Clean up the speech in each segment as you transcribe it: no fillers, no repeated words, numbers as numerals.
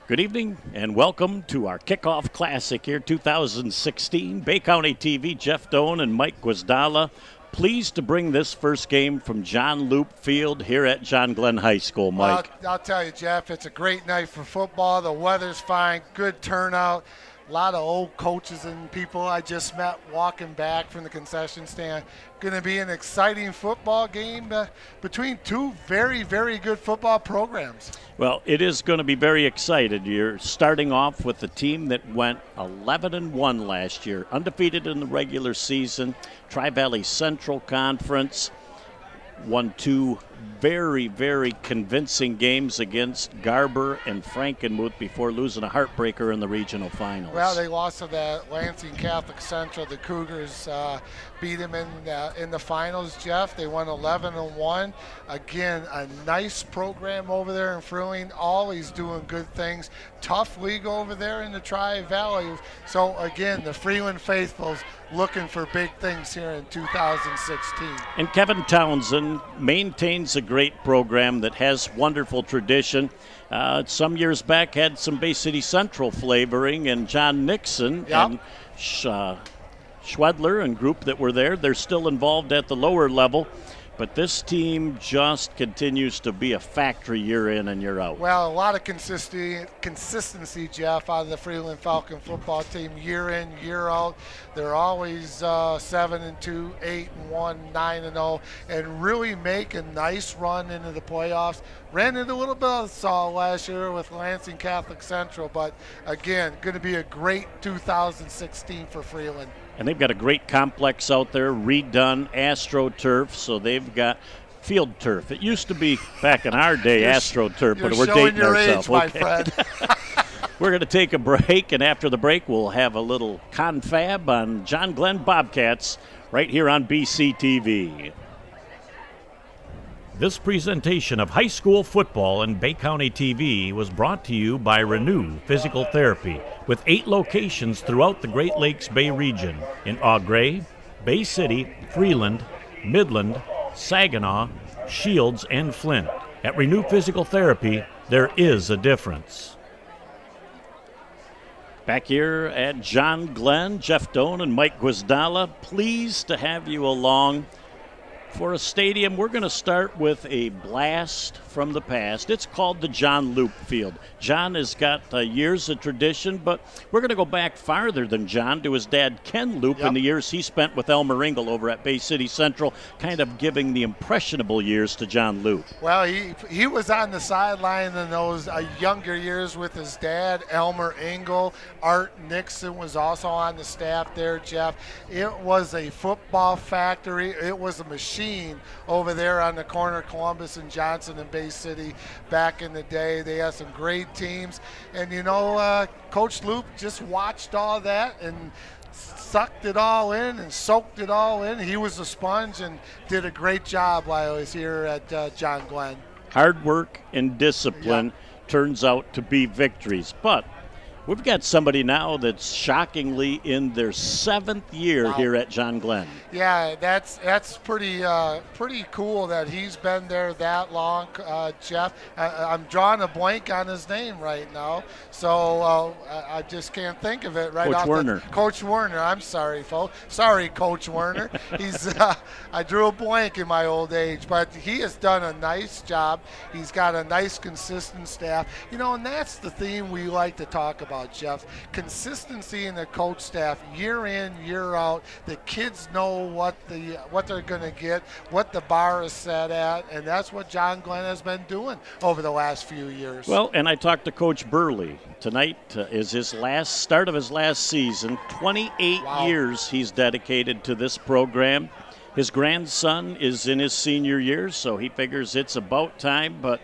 Good evening and welcome to our kickoff classic here, 2016. Bay County TV, Jeff Doan and Mike Guazdala. Pleased to bring this first game from John Loop Field here at John Glenn High School, Mike. Well, I'll tell you, Jeff, it's a great night for football. The weather's fine, good turnout. A lot of old coaches and people I just met walking back from the concession stand. Going to be an exciting football game between two very, very good football programs. Well, it is going to be very excited. You're starting off with a team that went 11-1 last year, undefeated in the regular season, Tri-Valley Central Conference, won two very, very convincing games against Garber and Frankenmuth before losing a heartbreaker in the regional finals. Well, they lost to the Lansing Catholic Central. The Cougars beat them in the finals, Jeff. They won 11-1. Again, a nice program over there in Freeland, always doing good things. Tough league over there in the Tri-Valley. So, again, the Freeland faithfuls looking for big things here in 2016. And Kevin Townsend maintains a great program that has wonderful tradition. Some years back had some Bay City Central flavoring, and John Nixon and Schwedler and group that were there, they're still involved at the lower level. But this team just continues to be a factory year in and year out. Well, a lot of consistency, Jeff, out of the Freeland Falcon football team year in, year out. They're always 7-2, 8-1, 9-0, and really make a nice run into the playoffs. Ran into a little bit of saw last year with Lansing Catholic Central, but again, going to be a great 2016 for Freeland. And they've got a great complex out there, redone AstroTurf, so they've got field turf. It used to be, back in our day, AstroTurf, but we're dating ourselves. You're showing your age, my friend. We're going to take a break, and after the break, we'll have a little confab on John Glenn Bobcats right here on BCTV. This presentation of high school football and Bay County TV was brought to you by Renew Physical Therapy, with 8 locations throughout the Great Lakes Bay region in Au Gres, Bay City, Freeland, Midland, Saginaw, Shields, and Flint. At Renew Physical Therapy, there is a difference. Back here at John Glenn, Jeff Doan and Mike Guazdala, pleased to have you along for a stadium. We're going to start with a blast from the past. It's called the John Loop Field. John has got years of tradition, but we're going to go back farther than John to his dad, Ken Loop, in the years he spent with Elmer Engel over at Bay City Central, kind of giving the impressionable years to John Loop. Well, he was on the sideline in those younger years with his dad, Elmer Engel. Art Nixon was also on the staff there, Jeff. It was a football factory. It was a machine over there on the corner, Columbus and Johnson and Bay City back in the day. They had some great teams. And, Coach Loop just watched all that and sucked it all in and soaked it all in. He was a sponge and did a great job while he was here at John Glenn. Hard work and discipline turns out to be victories. But we've got somebody now that's shockingly in their 7th year here at John Glenn. Yeah, that's pretty cool that he's been there that long, Jeff. I'm drawing a blank on his name right now, so I just can't think of it right Coach off. Werner. Coach Werner. I'm sorry, folks. Sorry, Coach Werner. He's I drew a blank in my old age, but he has done a nice job. He's got a nice, consistent staff. And that's the theme we like to talk about, Jeff. Consistency in the coach staff, year in, year out. The kids know what they're going to get, what the bar is set at, and that's what John Glenn has been doing over the last few years. Well, and I talked to Coach Burley. Tonight is his start of his last season. 28 years he's dedicated to this program. His grandson is in his senior year, so he figures it's about time. But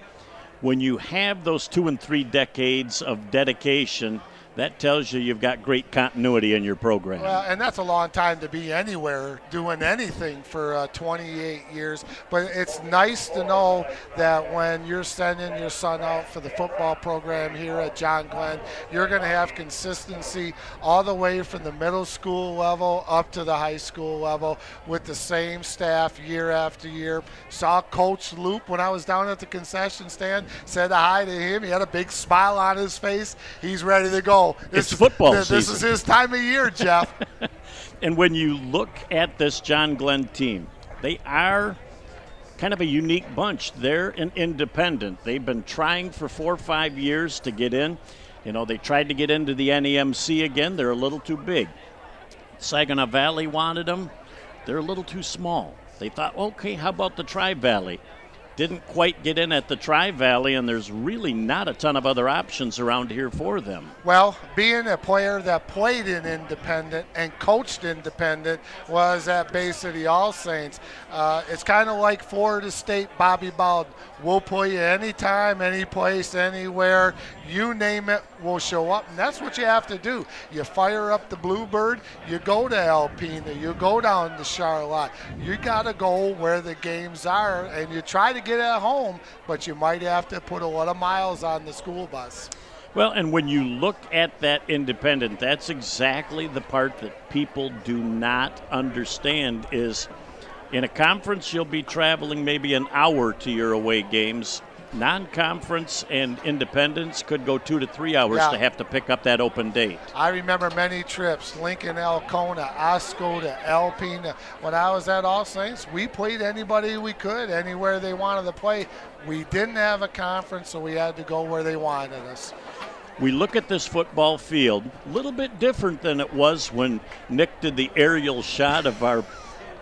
when you have those 2 and 3 decades of dedication, that tells you you've got great continuity in your program. Well, and that's a long time to be anywhere doing anything for 28 years. But it's nice to know that when you're sending your son out for the football program here at John Glenn, you're going to have consistency all the way from the middle school level up to the high school level with the same staff year after year. Saw Coach Loop when I was down at the concession stand, said hi to him. He had a big smile on his face. He's ready to go. It's football season. This is his time of year, Jeff. And when you look at this John Glenn team, they are kind of a unique bunch. They're an independent. They've been trying for 4 or 5 years to get in. You know, they tried to get into the NEMC again. They're a little too big. Saginaw Valley wanted them. They're a little too small. They thought, okay, how about the Tri-Valley? Didn't quite get in at the Tri-Valley, and there's really not a ton of other options around here for them. Well, being a player that played in independent and coached independent was at Bay City All Saints. It's kind of like Florida State Bobby Bowden. We'll play you anytime, any place, anywhere. You name it, we'll show up, and that's what you have to do. You fire up the Bluebird, you go to Alpena, you go down to Charlotte. You got to go where the games are, and you try to get at home, but you might have to put a lot of miles on the school bus. Well, and when you look at that independent, that's exactly the part that people do not understand is in a conference you'll be traveling maybe an hour to your away games. Non-conference and independents could go 2 to 3 hours to have to pick up that open date. I remember many trips, Lincoln, Elkona, Osco to Alpena. When I was at All Saints, we played anybody we could, anywhere they wanted to play. We didn't have a conference, so we had to go where they wanted us. We look at this football field, a little bit different than it was when Nick did the aerial shot of our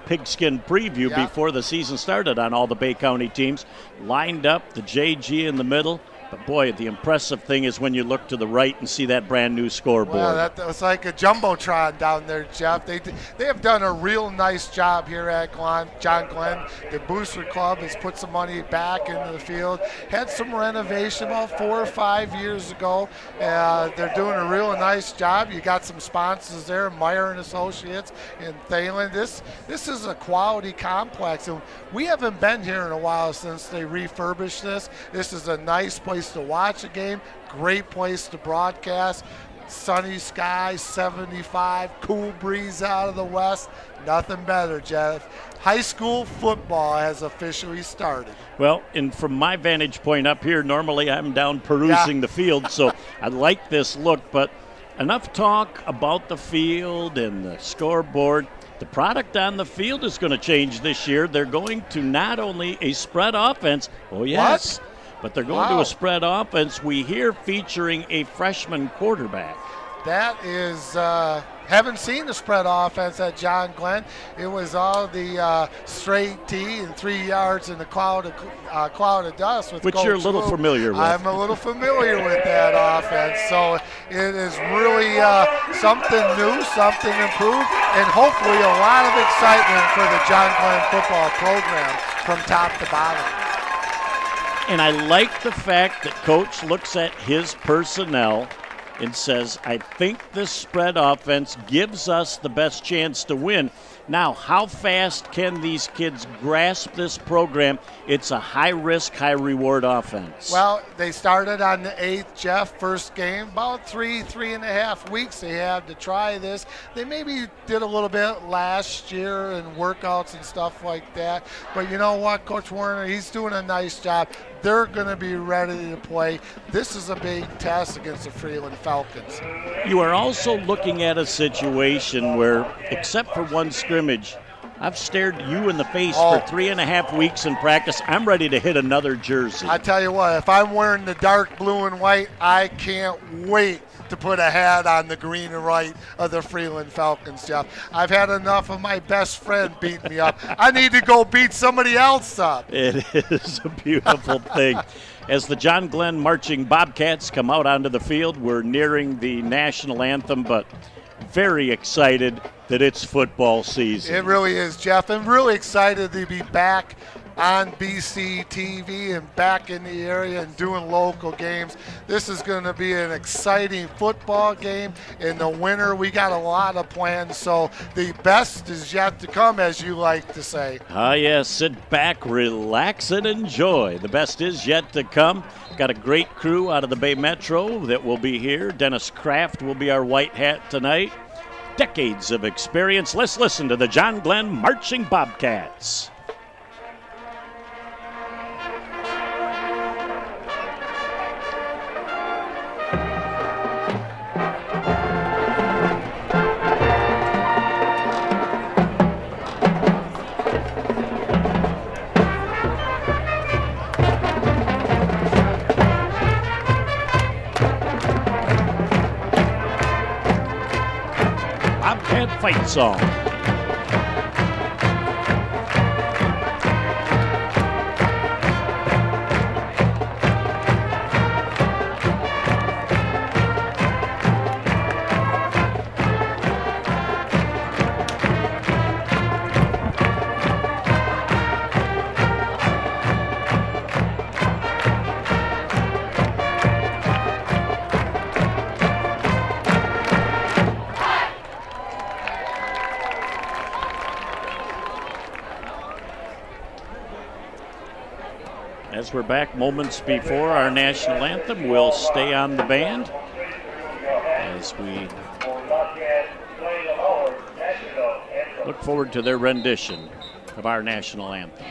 pigskin preview before the season started on all the Bay County teams. Lined up, the JG in the middle. But, boy, the impressive thing is when you look to the right and see that brand-new scoreboard. Well, that was like a jumbotron down there, Jeff. They have done a real nice job here at John Glenn. The Booster Club has put some money back into the field. Had some renovation about 4 or 5 years ago. They're doing a real nice job. You got some sponsors there, Meyer and Associates in Thalen. This is a quality complex, and we haven't been here in a while since they refurbished this. This is a nice place to watch a game, great place to broadcast. Sunny skies, 75, cool breeze out of the west. Nothing better, Jeff. High school football has officially started. Well, and from my vantage point up here, normally I'm down perusing the field, so I like this look, but enough talk about the field and the scoreboard. The product on the field is going to change this year. They're going to not only a spread offense, but they're going to a spread offense, we hear, featuring a freshman quarterback. That is, haven't seen the spread offense at John Glenn. It was all the straight T and 3 yards in the cloud of dust. With Which Coach you're a little familiar with. I'm a little familiar with that offense. So it is really something new, something improved, and hopefully a lot of excitement for the John Glenn football program from top to bottom. And I like the fact that Coach looks at his personnel and says, I think this spread offense gives us the best chance to win. Now, how fast can these kids grasp this program? It's a high-risk, high-reward offense. Well, they started on the 8th, Jeff, first game. About 3.5 weeks they had to try this. They maybe did a little bit last year in workouts and stuff like that. But you know what, Coach Warner, he's doing a nice job. They're going to be ready to play. This is a big test against the Freeland Falcons. You are also looking at a situation where, except for one scrimmage, I've stared you in the face for 3.5 weeks in practice. I'm ready to hit another jersey. I tell you what, if I'm wearing the dark blue and white, I can't wait to put a hat on the green and white of the Freeland Falcons, Jeff. I've had enough of my best friend beating me up. I need to go beat somebody else up. It is a beautiful thing. As the John Glenn marching Bobcats come out onto the field, we're nearing the national anthem, but very excited that it's football season. It really is, Jeff. I'm really excited to be back on BC TV and back in the area and doing local games. This is going to be an exciting football game. In the winter, we got a lot of plans, so the best is yet to come, as you like to say. Yes, sit back, relax, and enjoy. The best is yet to come. Got a great crew out of the Bay Metro that will be here. Dennis Kraft will be our white hat tonight. Decades of experience. Let's listen to the John Glenn Marching Bobcats. Fight song. As we're back moments before our national anthem, we'll stay on the band as we look forward to their rendition of our national anthem.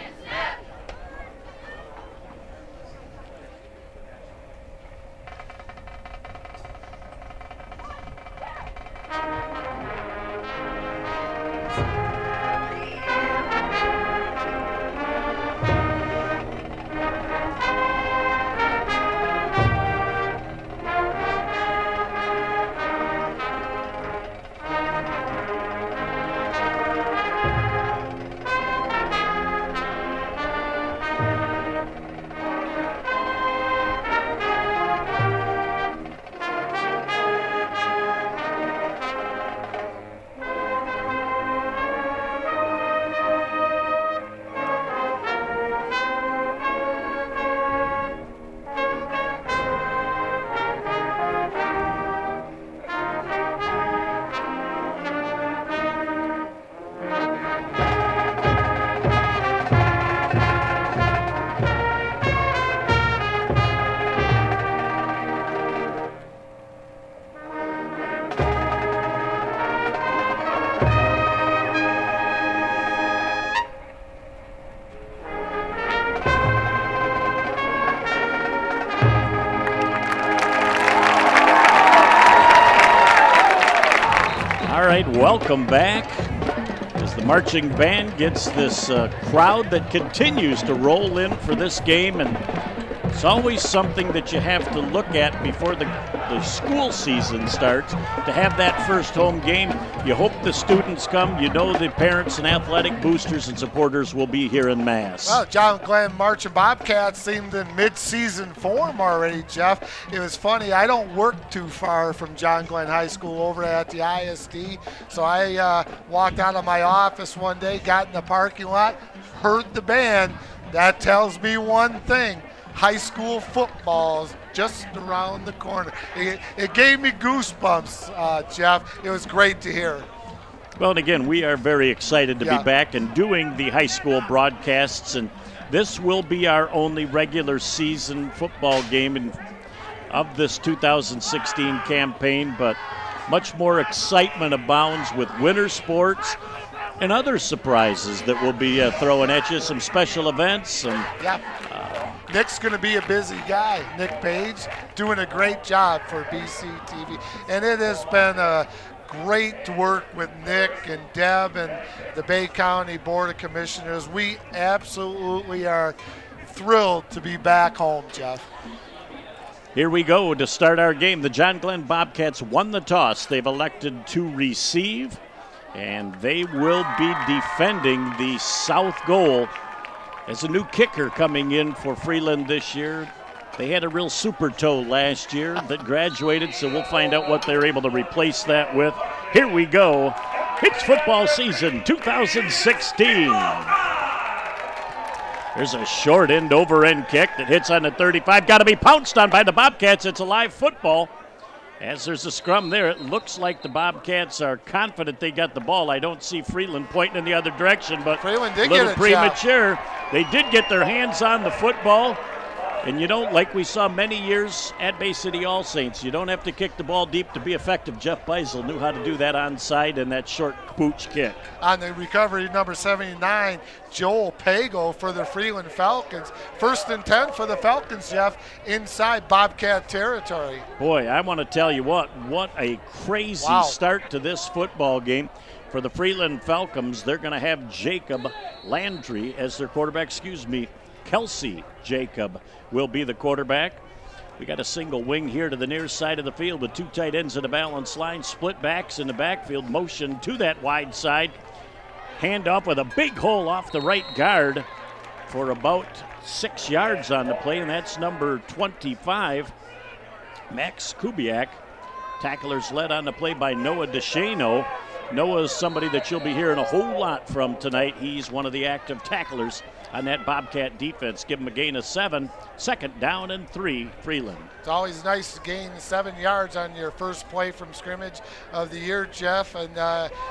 Welcome back as the marching band gets this crowd that continues to roll in for this game, and it's always something that you have to look at before the school season starts. To have that first home game, you hope the students come. You know the parents and athletic boosters and supporters will be here in mass. Well, John Glenn Marching Bobcats seemed in mid-season form already, Jeff. It was funny. I don't work too far from John Glenn High School over at the ISD, so I walked out of my office one day, got in the parking lot, heard the band. That tells me one thing. High school football's just around the corner. It gave me goosebumps, Jeff. It was great to hear. Well, and again, we are very excited to be back and doing the high school broadcasts, and this will be our only regular season football game of this 2016 campaign, but much more excitement abounds with winter sports and other surprises that we'll be throwing at you, some special events. Nick's going to be a busy guy. Nick Page doing a great job for BC TV. And it has been great to work with Nick and Deb and the Bay County Board of Commissioners. We absolutely are thrilled to be back home, Jeff. Here we go to start our game. The John Glenn Bobcats won the toss. They've elected to receive, and they will be defending the south goal. As a new kicker coming in for Freeland this year. They had a real super toe last year that graduated, so we'll find out what they're able to replace that with. Here we go. It's football season 2016. There's a short end-over-end kick that hits on the 35. Got to be pounced on by the Bobcats. It's a live football. As there's a scrum there, it looks like the Bobcats are confident they got the ball. I don't see Freeland pointing in the other direction, but Freeland did a little get it, premature. They did get their hands on the football. And you don't, like we saw many years at Bay City All Saints, you don't have to kick the ball deep to be effective. Jeff Beisel knew how to do that onside and that short pooch kick. On the recovery, number 79, Joel Pago for the Freeland Falcons. 1st and 10 for the Falcons, Jeff, inside Bobcat territory. Boy, I want to tell you what a crazy start to this football game. For the Freeland Falcons, they're going to have Jacob Landry as their quarterback, Kelsey Jacob will be the quarterback. We got a single wing here to the near side of the field with 2 tight ends in the balance line, split backs in the backfield, motion to that wide side. Handoff with a big hole off the right guard for about 6 yards on the play, and that's number 25, Max Kubiak. Tacklers led on the play by Noah DeShano. Noah is somebody that you'll be hearing a whole lot from tonight. He's one of the active tacklers on that Bobcat defense. Give him a gain of 7. 2nd down and 3, Freeland. It's always nice to gain 7 yards on your first play from scrimmage of the year, Jeff. And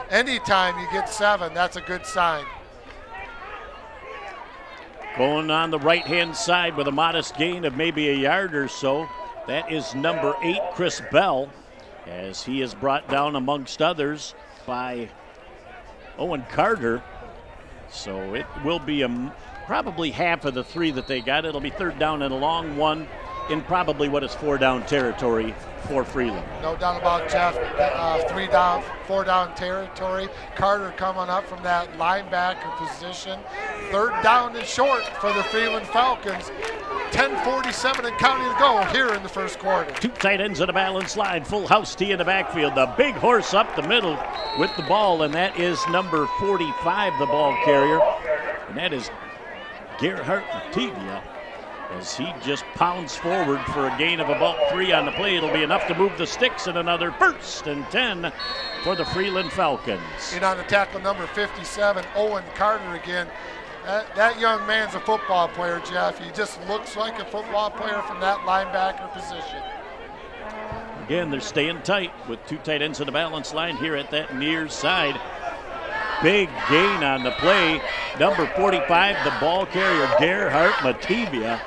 anytime you get 7, that's a good sign. Going on the right-hand side with a modest gain of maybe a yard or so. That is number 8, Chris Bell, as he is brought down amongst others by Owen Carter. So it will be probably half of the 3 that they got. It'll be 3rd down and a long one in probably what is 4-down territory for Freeland. No doubt about Jeff. 3-down, 4-down territory. Carter coming up from that linebacker position. 3rd down and short for the Freeland Falcons. 10:47 and counting to go here in the first quarter. 2 tight ends on a balance line. Full house tee in the backfield. The big horse up the middle with the ball, and that is number 45, the ball carrier. And that is Gerhard Matibia, as he just pounds forward for a gain of about 3 on the play. It'll be enough to move the sticks, and another 1st and 10 for the Freeland Falcons. In on the tackle, number 57, Owen Carter again. That young man's a football player, Jeff. He just looks like a football player from that linebacker position. Again, they're staying tight with 2 tight ends in the balance line here at that near side. Big gain on the play. Number 45, the ball carrier, Gerhard Matibia,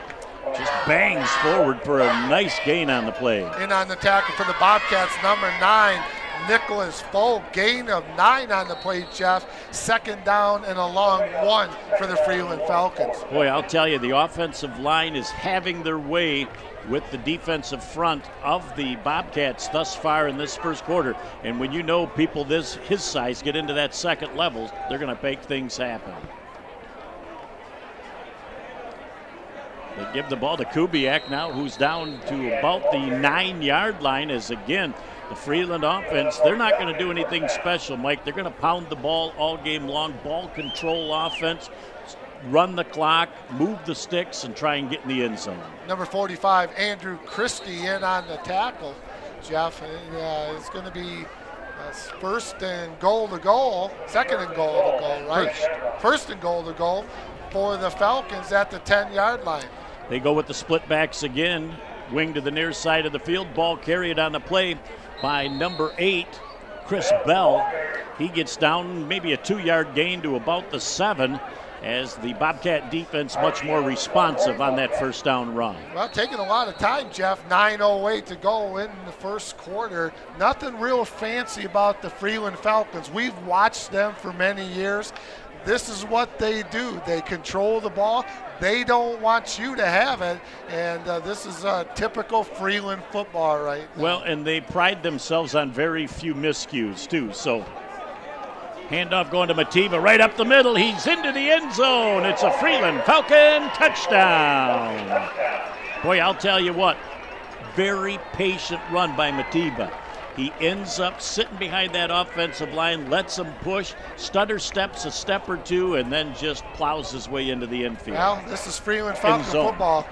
just bangs forward for a nice gain on the play. In on the tackle for the Bobcats, number 9, Nicholas Foe, gain of 9 on the play, Jeff. 2nd down and a long 1 for the Freeland Falcons. Boy, I'll tell you, the offensive line is having their way with the defensive front of the Bobcats thus far in this first quarter. And when you know people his size get into that second level, they're going to make things happen. They give the ball to Kubiak now, who's down to about the 9-yard line, as again, the Freeland offense, they're not going to do anything special, Mike. They're going to pound the ball all game long, ball control offense, run the clock, move the sticks, and try and get in the end zone. Number 45, Andrew Christie in on the tackle, Jeff. It's going to be 1st and goal to goal, 2nd and goal to goal, right? First and goal to goal for the Falcons at the 10-yard line. They go with the split backs again, wing to the near side of the field, ball carried on the play by number 8, Chris Bell. He gets down maybe a 2-yard gain to about the 7, as the Bobcat defense much more responsive on that 1st down run. Well, taking a lot of time, Jeff. 9:08 to go in the first quarter. Nothing real fancy about the Freeland Falcons. We've watched them for many years. This is what they do. They control the ball. They don't want you to have it, and this is a typical Freeland football right now. Well, and they pride themselves on very few miscues, too. So handoff going to Matibia right up the middle. He's into the end zone. It's a Freeland Falcon touchdown. Boy, I'll tell you what, very patient run by Matibia. He ends up sitting behind that offensive line, lets him push, stutter steps a step or 2, and then just plows his way into the infield. Well, this is Freeland Falcon football.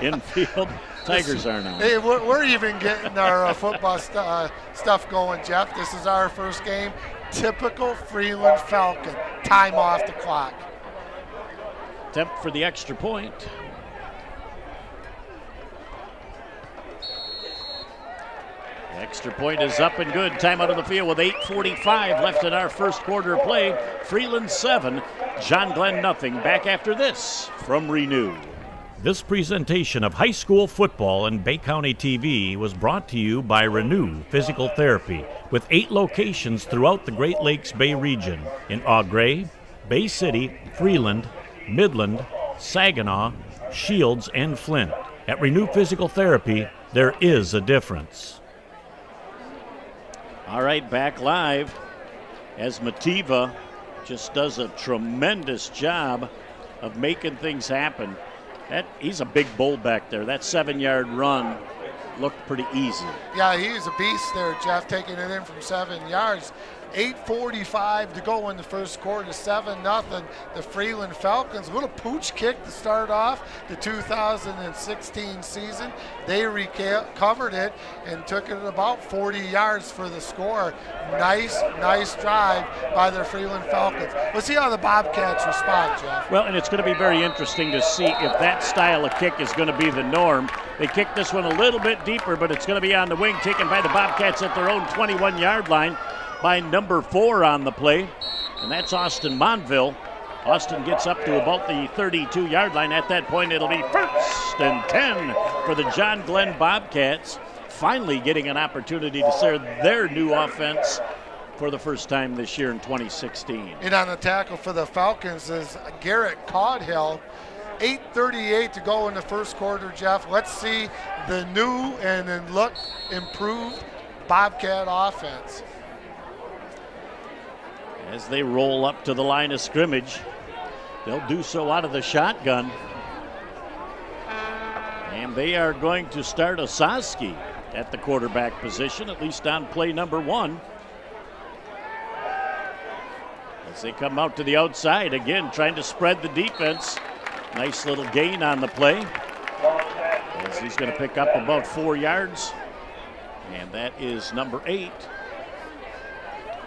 Infield, Tigers are now. Hey, we're even getting our football stuff going, Jeff. This is our first game. Typical Freeland Falcon. Time off the clock. attempt for the extra point. The extra point is up and good. Timeout on the field with 8:45 left in our first quarter of play. Freeland 7, John Glenn nothing. Back after this from Renew. This presentation of high school football and Bay County TV was brought to you by Renew Physical Therapy, with 8 locations throughout the Great Lakes Bay region in Eau Gray, Bay City, Freeland, Midland, Saginaw, Shields, and Flint. At Renew Physical Therapy, there is a difference. All right, back live as Mativa just does a tremendous job of making things happen. He's a big bull back there. That 7-yard run looked pretty easy. Yeah, he's a beast there, Jeff, taking it in from 7 yards. 8:45 to go in the first quarter, 7-0. The Freeland Falcons, a little pooch kick to start off the 2016 season. They recovered it and took it about 40 yards for the score. Nice drive by the Freeland Falcons. Let's see how the Bobcats respond, Jeff. Well, and it's going to be very interesting to see if that style of kick is going to be the norm. They kicked this one a little bit deeper, but it's going to be on the wing, taken by the Bobcats at their own 21-yard line. By number 4 on the play, and that's Austin Monville. Austin gets up to about the 32-yard line. At that point, it'll be 1st and 10 for the John Glenn Bobcats, finally getting an opportunity to serve their new offense for the first time this year in 2016. And on the tackle for the Falcons is Garrett Caudill. 8:38 to go in the first quarter, Jeff. Let's see the new and then look improved Bobcat offense. As they roll up to the line of scrimmage, they'll do so out of the shotgun. And they are going to start Osaski at the quarterback position, at least on play number 1. As they come out to the outside, again, trying to spread the defense. Nice little gain on the play. As he's going to pick up about 4 yards. And that is number 8.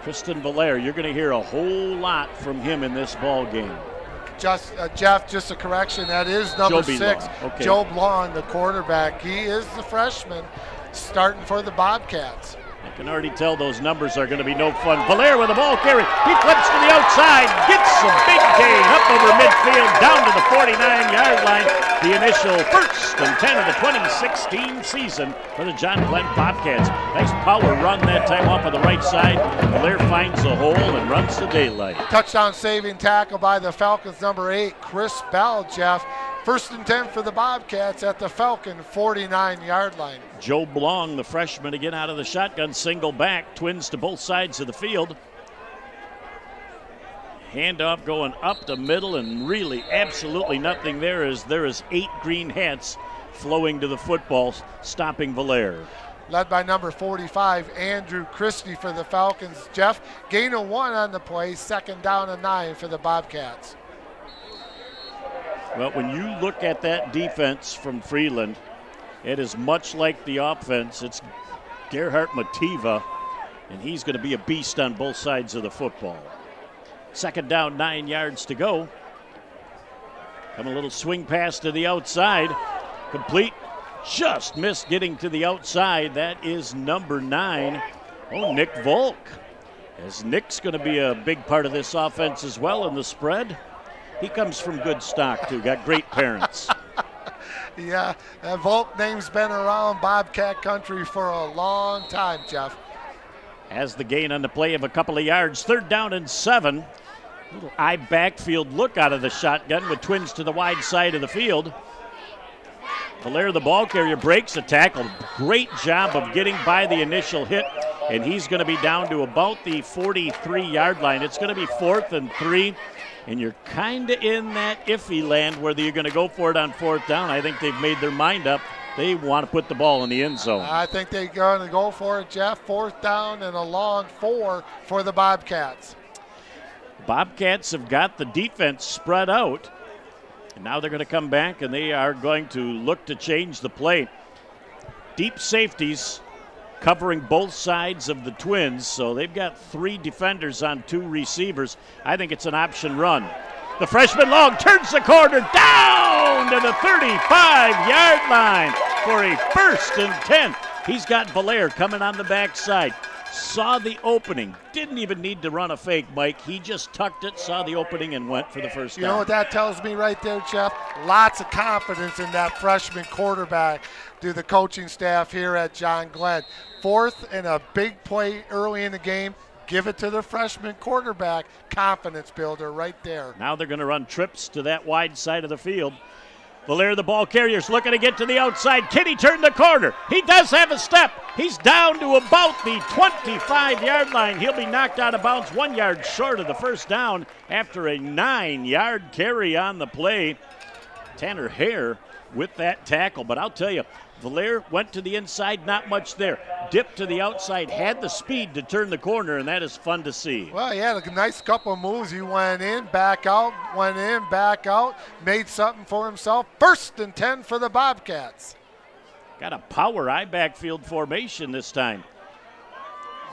Tristan Valere, you're going to hear a whole lot from him in this ball game. Jeff, just a correction. That is number 6, okay. Joe Blond, the quarterback. He is the freshman starting for the Bobcats. I can already tell those numbers are going to be no fun. Valere with the ball carry. He flips to the outside, gets a big gain up over midfield, down to the 49-yard line. The initial 1st and 10 of the 2016 season for the John Glenn Bobcats. Nice power run that time off of the right side. Valere finds the hole and runs to daylight. Touchdown saving tackle by the Falcons, number 8, Chris Bell, Jeff. 1st and 10 for the Bobcats at the Falcon 49-yard line. Joe Blong, the freshman, again out of the shotgun, single back, twins to both sides of the field. Handoff going up the middle, and really absolutely nothing there as there is 8 green hats flowing to the football, stopping Valere. Led by number 45, Andrew Christie for the Falcons. Jeff, gain of 1 on the play, 2nd down and 9 for the Bobcats. Well, when you look at that defense from Freeland, it is much like the offense. It's Gerhard Mativa, and he's going to be a beast on both sides of the football. 2nd down, 9 yards to go. Come a little swing pass to the outside. Complete. Just missed getting to the outside. That is number 9. Oh, Nick Volk. As Nick's going to be a big part of this offense as well in the spread. He comes from good stock, too. Got great parents. Yeah, that Volk name's been around Bobcat country for a long time, Jeff. Has the gain on the play of a couple of yards. 3rd down and 7. Little eye backfield look out of the shotgun with twins to the wide side of the field. Valere, the ball carrier, breaks a tackle. Great job of getting by the initial hit, and he's going to be down to about the 43-yard line. It's going to be 4th and 3. And you're kind of in that iffy land whether you're going to go for it on 4th down. I think they've made their mind up. They want to put the ball in the end zone. I think they're going to go for it, Jeff. 4th down and a long 4 for the Bobcats. Bobcats have got the defense spread out. And now they're going to come back, and they are going to look to change the play. Deep safeties covering both sides of the twins, so they've got 3 defenders on 2 receivers. I think it's an option run. The freshman Long turns the corner down to the 35-yard line for a 1st and 10. He's got Valair coming on the backside. Saw the opening. Didn't even need to run a fake, Mike. He just tucked it, saw the opening, and went for the first down. You know what that tells me right there, Jeff? Lots of confidence in that freshman quarterback to the coaching staff here at John Glenn. 4th and a big play early in the game. Give it to the freshman quarterback. Confidence builder right there. Now they're going to run trips to that wide side of the field. Valair, the ball carrier's looking to get to the outside. Can he turn the corner? He does have a step. He's down to about the 25-yard line. He'll be knocked out of bounds 1 yard short of the first down after a 9-yard carry on the play. Tanner Hare with that tackle. But I'll tell you, Valair went to the inside, not much there. Dipped to the outside, had the speed to turn the corner, and that is fun to see. Well, he had a nice couple of moves. He went in, back out, went in, back out, made something for himself. 1st and 10 for the Bobcats. Got a power I backfield formation this time.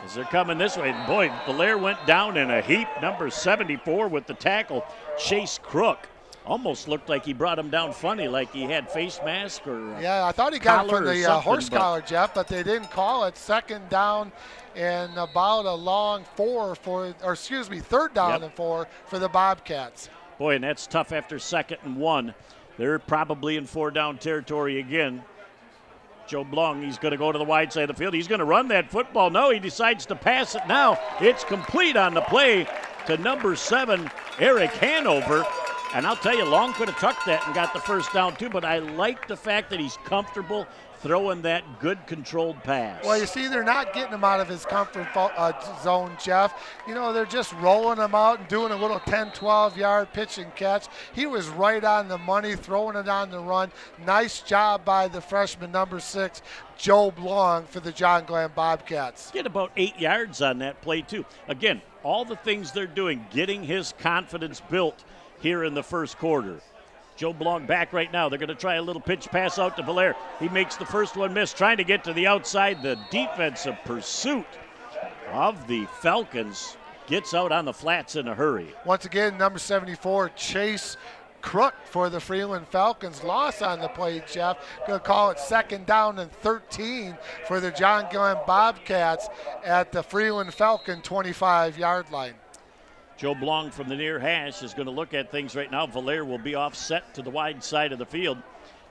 As they're coming this way, boy, Valair went down in a heap. Number 74 with the tackle, Chase Crook. Almost looked like he brought him down funny, like he had face mask or yeah, I thought he got it from the horse collar, Jeff, but they didn't call it. 2nd down and about a long 3rd down and 4 for the Bobcats. Boy, and that's tough after 2nd and 1. They're probably in 4-down territory again. Joe Blong, he's going to go to the wide side of the field. He's going to run that football. No, he decides to pass it now. It's complete on the play to number 7, Eric Hanover. And I'll tell you, Long could have tucked that and got the first down too, but I like the fact that he's comfortable throwing that good controlled pass. Well, you see, they're not getting him out of his comfort zone, Jeff. You know, they're just rolling him out and doing a little 10, 12-yard pitch and catch. He was right on the money, throwing it on the run. Nice job by the freshman, number 6, Joe Blong, for the John Glenn Bobcats. Get about 8 yards on that play too. Again, all the things they're doing, getting his confidence built here in the first quarter. Joe Blong back right now. They're going to try a little pitch pass out to Valair. He makes the first one miss, trying to get to the outside. The defensive pursuit of the Falcons gets out on the flats in a hurry. Once again, number 74, Chase Crook for the Freeland Falcons. Loss on the play, Jeff. Going to call it 2nd down and 13 for the John Glenn Bobcats at the Freeland Falcon 25-yard line. Joe Blong from the near hash is going to look at things right now. Valair will be offset to the wide side of the field.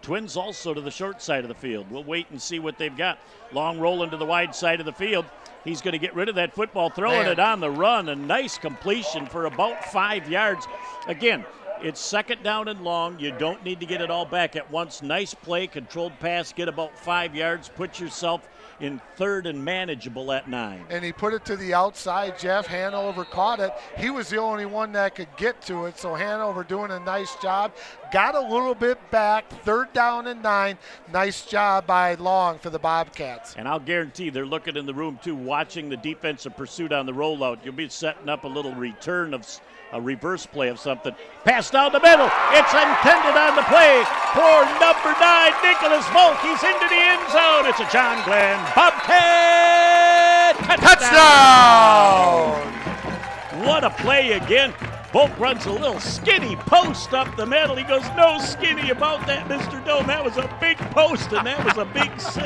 Twins also to the short side of the field. We'll wait and see what they've got. Long rolling to the wide side of the field. He's going to get rid of that football, throwing it on the run. A nice completion for about 5 yards. Again, it's 2nd down and long. You don't need to get it all back at once. Nice play, controlled pass, get about 5 yards. Put yourself in 3rd and manageable at 9. And he put it to the outside. Jeff Hanover caught it. He was the only one that could get to it, so Hanover doing a nice job. Got a little bit back, 3rd down and 9. Nice job by Long for the Bobcats. And I'll guarantee they're looking in the room, too, watching the defensive pursuit on the rollout. You'll be setting up a little return of a reverse play of something. Pass down the middle. It's intended on the play for number 9, Nicholas Volk. He's into the end zone. It's a John Glenn Bobcat touchdown! What a play again. Volk runs a little skinny post up the middle. He goes, no skinny about that, Mr. Dome. That was a big post, and that was a big 6.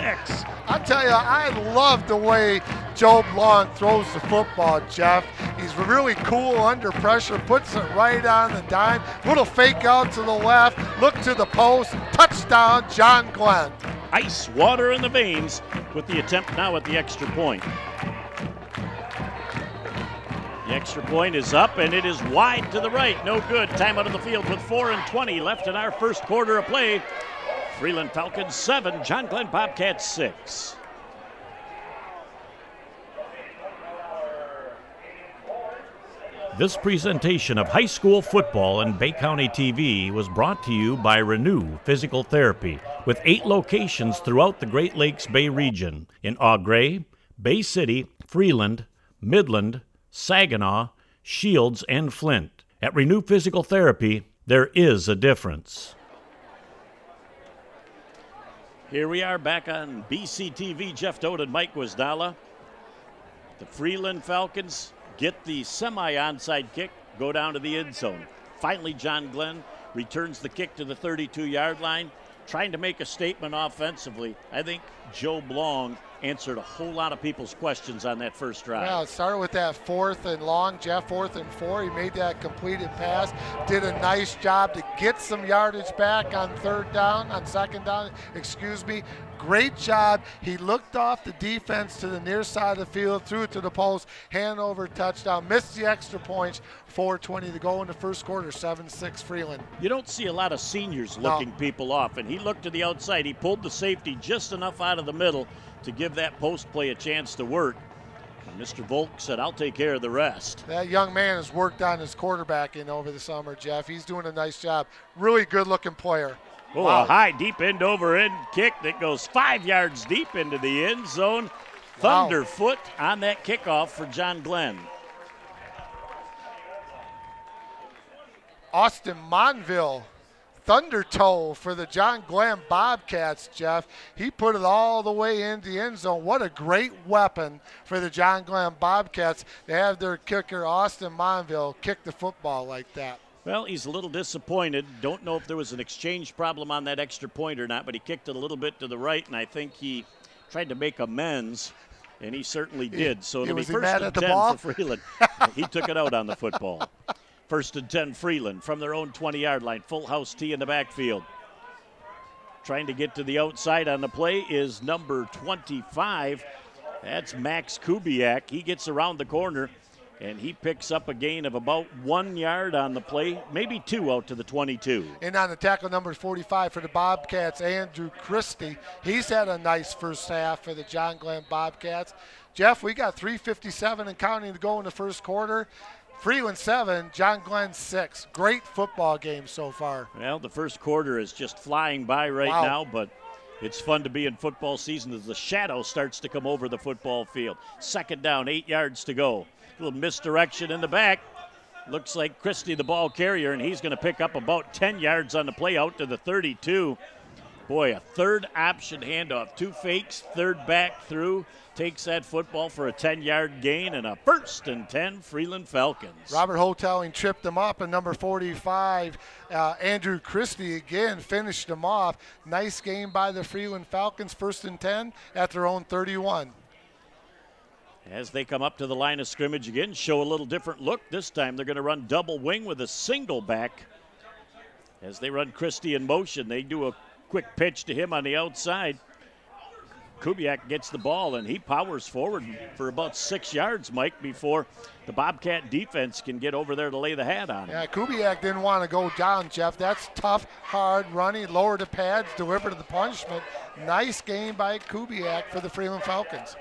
I tell you, I love the way Joe Blong throws the football, Jeff. He's really cool under pressure, puts it right on the dime. Little fake out to the left, look to the post, touchdown, John Glenn. Ice water in the veins with the attempt now at the extra point. The extra point is up, and it is wide to the right. No good. Time out of the field with 4:20 left in our first quarter of play. Freeland Falcons 7, John Glenn Bobcats 6. This presentation of high school football and Bay County TV was brought to you by Renew Physical Therapy, with 8 locations throughout the Great Lakes Bay region in Eau Gray, Bay City, Freeland, Midland, Saginaw, Shields, and Flint. At Renew Physical Therapy, there is a difference. Here we are back on BCTV. Jeff Doan and Mike Guzdala. The Freeland Falcons get the semi-onside kick, go down to the end zone. Finally, John Glenn returns the kick to the 32-yard line, trying to make a statement offensively. I think Joe Blong answered a whole lot of people's questions on that first drive. Well, it started with that 4th and long, Jeff, 4th and 4. He made that completed pass, did a nice job to get some yardage back on second down, Great job. He looked off the defense to the near side of the field, threw it to the post, hand over, touchdown, missed the extra points, 4:20 to go in the first quarter, 7-6 Freeland. You don't see a lot of seniors looking people off, and he looked to the outside. He pulled the safety just enough out of the middle to give that post play a chance to work. And Mr. Volk said, I'll take care of the rest. That young man has worked on his quarterbacking over the summer, Jeff. He's doing a nice job. Really good-looking player. Oh, wow. A high deep end over end kick that goes 5 yards deep into the end zone. Thunderfoot on that kickoff for John Glenn. Austin Monville, thunder toe for the John Glenn Bobcats, Jeff. He put it all the way into the end zone. What a great weapon for the John Glenn Bobcats to have their kicker, Austin Monville, kick the football like that. Well, he's a little disappointed. Don't know if there was an exchange problem on that extra point or not, but he kicked it a little bit to the right, and I think he tried to make amends, and he certainly did. So it'll be first and 10 for Freeland. He took it out on the football. First and 10 Freeland from their own 20-yard line. Full house tee in the backfield. Trying to get to the outside on the play is number 25. That's Max Kubiak. He gets around the corner, and he picks up a gain of about 1 yard on the play, maybe 2 out to the 22. And on the tackle, number 45 for the Bobcats, Andrew Christie. He's had a nice first half for the John Glenn Bobcats. Jeff, we got 3:57 and counting to go in the first quarter. Freeland 7, John Glenn 6. Great football game so far. Well, the first quarter is just flying by right now, but it's fun to be in football season as the shadow starts to come over the football field. Second down, 8 yards to go. A little misdirection in the back. Looks like Christie, the ball carrier, and he's going to pick up about 10 yards on the play out to the 32. Boy, a third option handoff. 2 fakes, third back through. Takes that football for a 10-yard gain and a first and 10 Freeland Falcons. Robert Hotelling tripped him up, and number 45, Andrew Christie, again finished him off. Nice game by the Freeland Falcons, first and 10 at their own 31. As they come up to the line of scrimmage again, show a little different look. This time they're going to run double wing with a single back. As they run Christie in motion, they do a quick pitch to him on the outside. Kubiak gets the ball, and he powers forward for about 6 yards, Mike, before the Bobcat defense can get over there to lay the hat on him. Yeah, Kubiak didn't want to go down, Jeff. That's tough, hard running, lower the pads, deliver to the punishment. Nice game by Kubiak for the Freeland Falcons.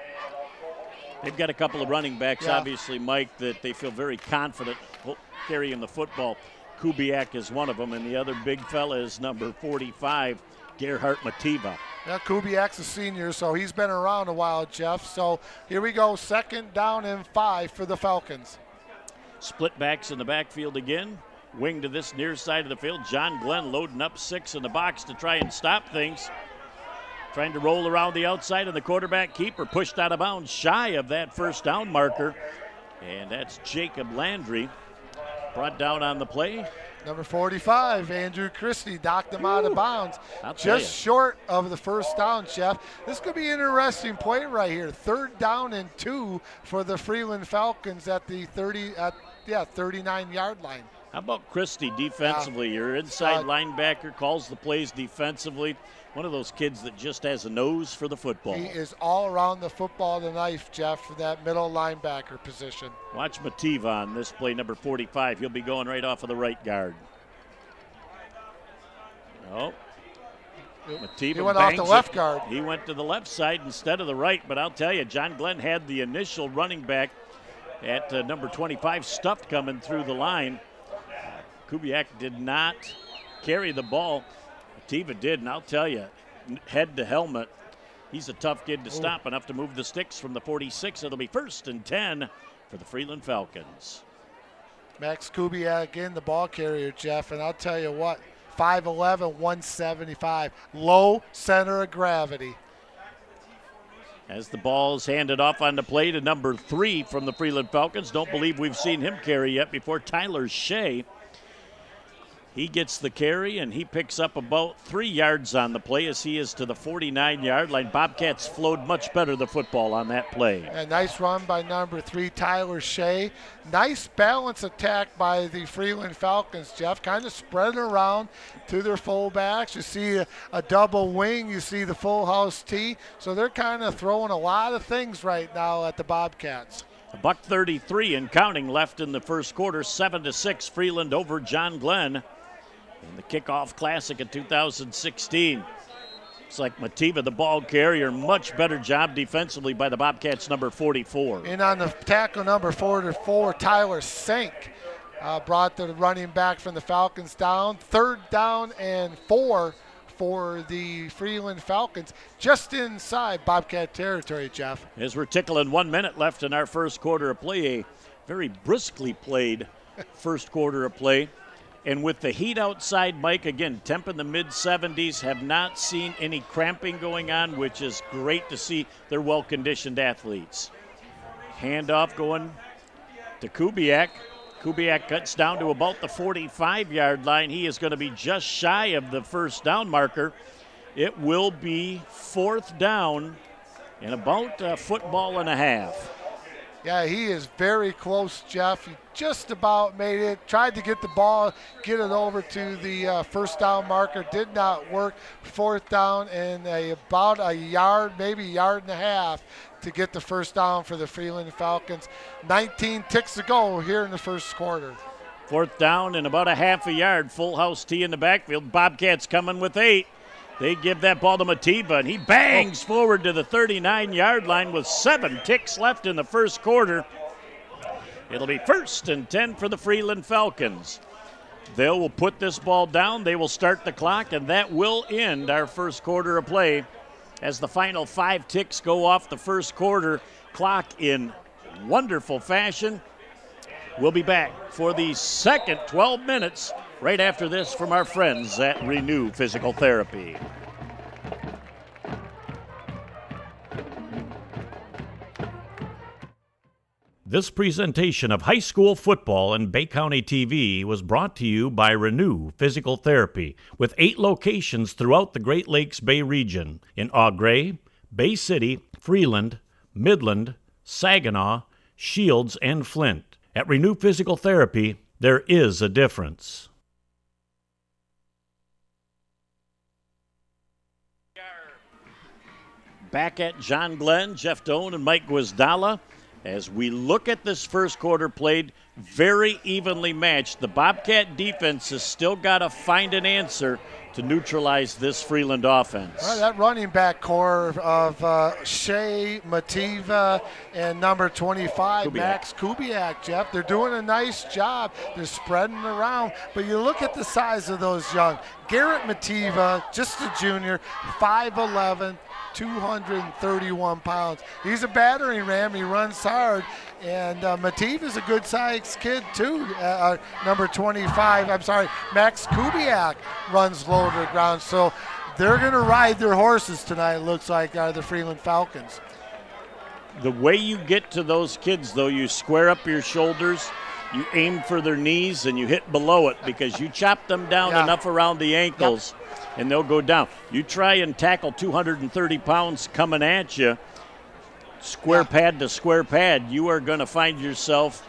They've got a couple of running backs, obviously, Mike, that they feel very confident carrying the football. Kubiak is one of them, and the other big fella is number 45, Gerhard Mativa. Yeah, Kubiak's a senior, so he's been around a while, Jeff. So here we go, second down and 5 for the Falcons. Split backs in the backfield again. Wing to this near side of the field. John Glenn loading up 6 in the box to try and stop things. Trying to roll around the outside, and the quarterback keeper pushed out of bounds shy of that first down marker. And that's Jacob Landry. Brought down on the play. Number 45, Andrew Christie, knocked him out of bounds. Just short of the first down, Jeff. This could be an interesting play right here. Third down and 2 for the Freeland Falcons at the 39-yard line. How about Christie defensively? Your inside linebacker calls the plays defensively. One of those kids that just has a nose for the football. He is all around the football, the knife, Jeff, for that middle linebacker position. Watch Mativa on this play, number 45. He'll be going right off of the right guard. Oh, Mativa he went off the left guard. He went to the left side instead of the right, but I'll tell you, John Glenn had the initial running back at number 25 stuffed coming through the line. Kubiak did not carry the ball. Mativa did, and I'll tell you, head to helmet, he's a tough kid to stop, enough to move the sticks from the 46. It'll be first and 10 for the Freeland Falcons. Max Kubiak again, the ball carrier, Jeff, and I'll tell you what, 5'11", 175, low center of gravity. As the ball is handed off on the play to number 3 from the Freeland Falcons. Don't believe we've seen him carry yet before. Tyler Shea. He gets the carry, and he picks up about 3 yards on the play as he is to the 49-yard line. Bobcats flowed much better the football on that play. A nice run by number 3, Tyler Shea. Nice balance attack by the Freeland Falcons, Jeff. Kind of spread around to their fullbacks. You see a double wing. You see the full house tee. So they're kind of throwing a lot of things right now at the Bobcats. $1:33 and counting left in the first quarter. 7-6 Freeland over John Glenn in the kickoff classic of 2016. Looks like Mativa, the ball carrier, much better job defensively by the Bobcats, number 44. And on the tackle, number 44, Tyler Sink brought the running back from the Falcons down. 3rd down and 4 for the Freeland Falcons, just inside Bobcat territory, Jeff. As we're tickling 1 minute left in our first quarter of play, a very briskly played first quarter of play. And with the heat outside, Mike, again, temp in the mid-70s, have not seen any cramping going on, which is great to see. They're well-conditioned athletes. Handoff going to Kubiak. Kubiak cuts down to about the 45-yard line. He is going to be just shy of the first down marker. It will be 4th down and about a football and a half. Yeah, he is very close, Jeff. He just about made it. Tried to get the ball, get it over to the first down marker. Did not work. 4th down and about a yard, maybe yard and a half to get the first down for the Freeland Falcons. 19 ticks to go here in the first quarter. 4th down and about a half a yard. Full house tee in the backfield. Bobcats coming with 8. They give that ball to Mativa, and he bangs forward to the 39-yard line with 7 ticks left in the first quarter. It'll be 1st and 10 for the Freeland Falcons. They will put this ball down. They will start the clock, and that will end our first quarter of play as the final 5 ticks go off the first quarter clock in wonderful fashion. We'll be back for the second 12 minutes right after this from our friends at Renew Physical Therapy. This presentation of high school football and Bay County TV was brought to you by Renew Physical Therapy, with 8 locations throughout the Great Lakes Bay region in Eau Gray, Bay City, Freeland, Midland, Saginaw, Shields, and Flint. At Renew Physical Therapy, there is a difference. Back at John Glenn, Jeff Doan and Mike Guizdala. As we look at this first quarter played, very evenly matched. The Bobcat defense has still got to find an answer to neutralize this Freeland offense. Well, that running back core of Shea, Mativa, and number 25, Kubiak. Max Kubiak, Jeff. They're doing a nice job. They're spreading around. But you look at the size of those young. Garrett Mativa, just a junior, 5'11", 231 pounds. He's a battering ram. He runs hard. And Mativa's a good-sized kid, too. Number 25, Max Kubiak runs low to the ground. So they're going to ride their horses tonight, it looks like, the Freeland Falcons. The way you get to those kids, though, you square up your shoulders, you aim for their knees, and you hit below it because you chop them down enough around the ankles, and they'll go down. You try and tackle 230 pounds coming at you, square pad to square pad, you are going to find yourself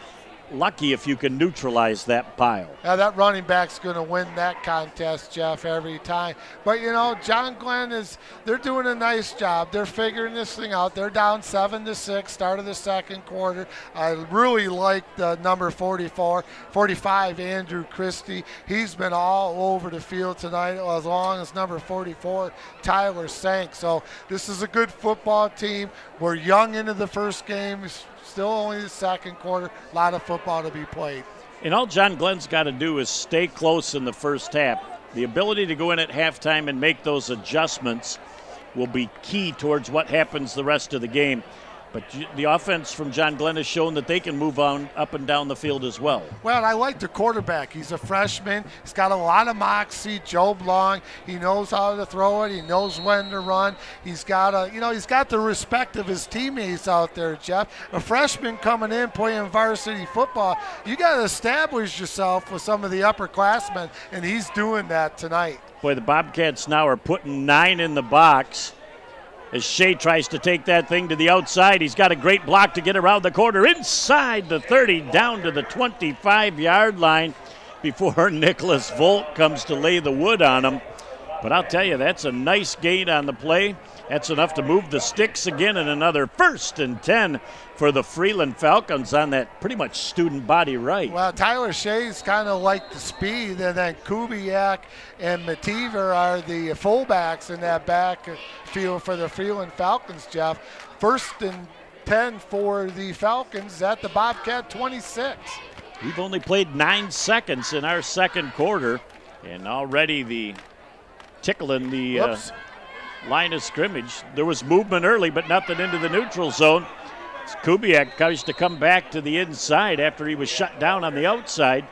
lucky if you can neutralize that pile. Now that running back's going to win that contest, Jeff, every time. But, you know, John Glenn they're doing a nice job. They're figuring this thing out. They're down 7-6, start of the second quarter. I really like the number 45, Andrew Christie. He's been all over the field tonight, as long as number 44, Tyler Sank. So this is a good football team. We're young into the first game. Still only the second quarter. A lot of football to be played. And all John Glenn's got to do is stay close in the first half. The ability to go in at halftime and make those adjustments will be key towards what happens the rest of the game. But the offense from John Glenn has shown that they can move on up and down the field as well. Well, I like the quarterback. He's a freshman. He's got a lot of moxie. Joe Long. He knows how to throw it. He knows when to run. He's got he's got the respect of his teammates out there, Jeff. A freshman coming in playing varsity football, you got to establish yourself with some of the upperclassmen, and he's doing that tonight. Boy, the Bobcats now are putting 9 in the box. As Shea tries to take that thing to the outside, he's got a great block to get around the corner, inside the 30, down to the 25-yard line before Nicholas Volk comes to lay the wood on him. But I'll tell you, that's a nice gain on the play. That's enough to move the sticks again, and another 1st and 10 for the Freeland Falcons on that pretty much student body right. Well, Tyler Shea's kind of like the speed, and then Kubiak and Mativer are the fullbacks in that backfield for the Freeland Falcons, Jeff. 1st and 10 for the Falcons at the Bobcat 26. We've only played 9 seconds in our second quarter, and already the tickling the line of scrimmage. There was movement early, but nothing into the neutral zone. Kubiak tries to come back to the inside after he was shut down on the outside.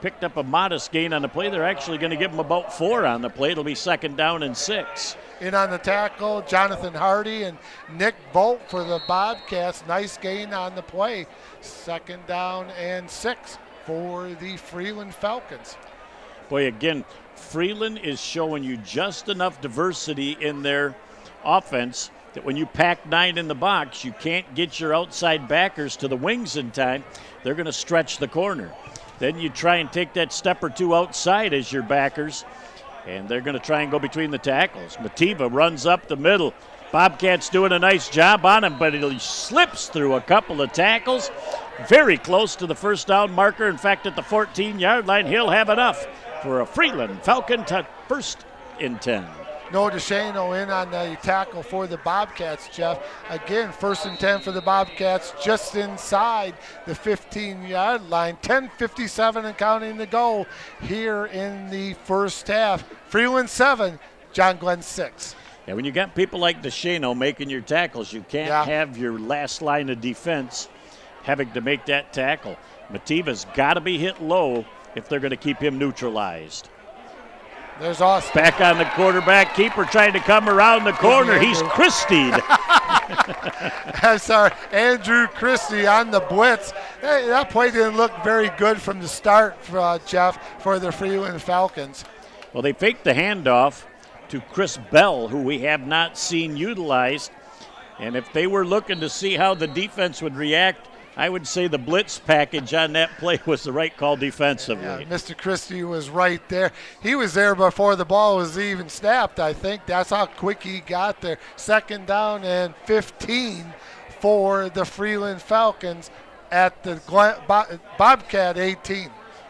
Picked up a modest gain on the play. They're actually going to give him about 4 on the play. It'll be 2nd down and 6. In on the tackle, Jonathan Hardy and Nick Bolt for the Bobcats. Nice gain on the play. 2nd down and 6 for the Freeland Falcons. Boy, again, Freeland is showing you just enough diversity in their offense that when you pack 9 in the box, you can't get your outside backers to the wings in time. They're going to stretch the corner. Then you try and take that step or two outside as your backers, and they're going to try and go between the tackles. Mativa runs up the middle. Bobcats doing a nice job on him, but he slips through a couple of tackles. Very close to the 1st down marker. In fact, at the 14-yard line, he'll have enough for a Freeland Falcon 1st and 10. No DeShano in on the tackle for the Bobcats, Jeff. Again, 1st and 10 for the Bobcats just inside the 15-yard line. 10:57 and counting to go here in the first half. Freeland 7, John Glenn 6. Yeah, when you got people like DeShano making your tackles, you can't have your last line of defense having to make that tackle. Mativa's got to be hit low if they're going to keep him neutralized. There's Austin. Back on the quarterback. Keeper trying to come around the corner. He's Christied. I'm sorry, Andrew Christie on the blitz. Hey, that play didn't look very good from the start, Jeff, for the Freeland Falcons. Well, they faked the handoff to Chris Bell, who we have not seen utilized. And if they were looking to see how the defense would react, I would say the blitz package on that play was the right call defensively. Yeah, Mr. Christie was right there. He was there before the ball was even snapped, I think. That's how quick he got there. 2nd down and 15 for the Freeland Falcons at the Bobcat 18.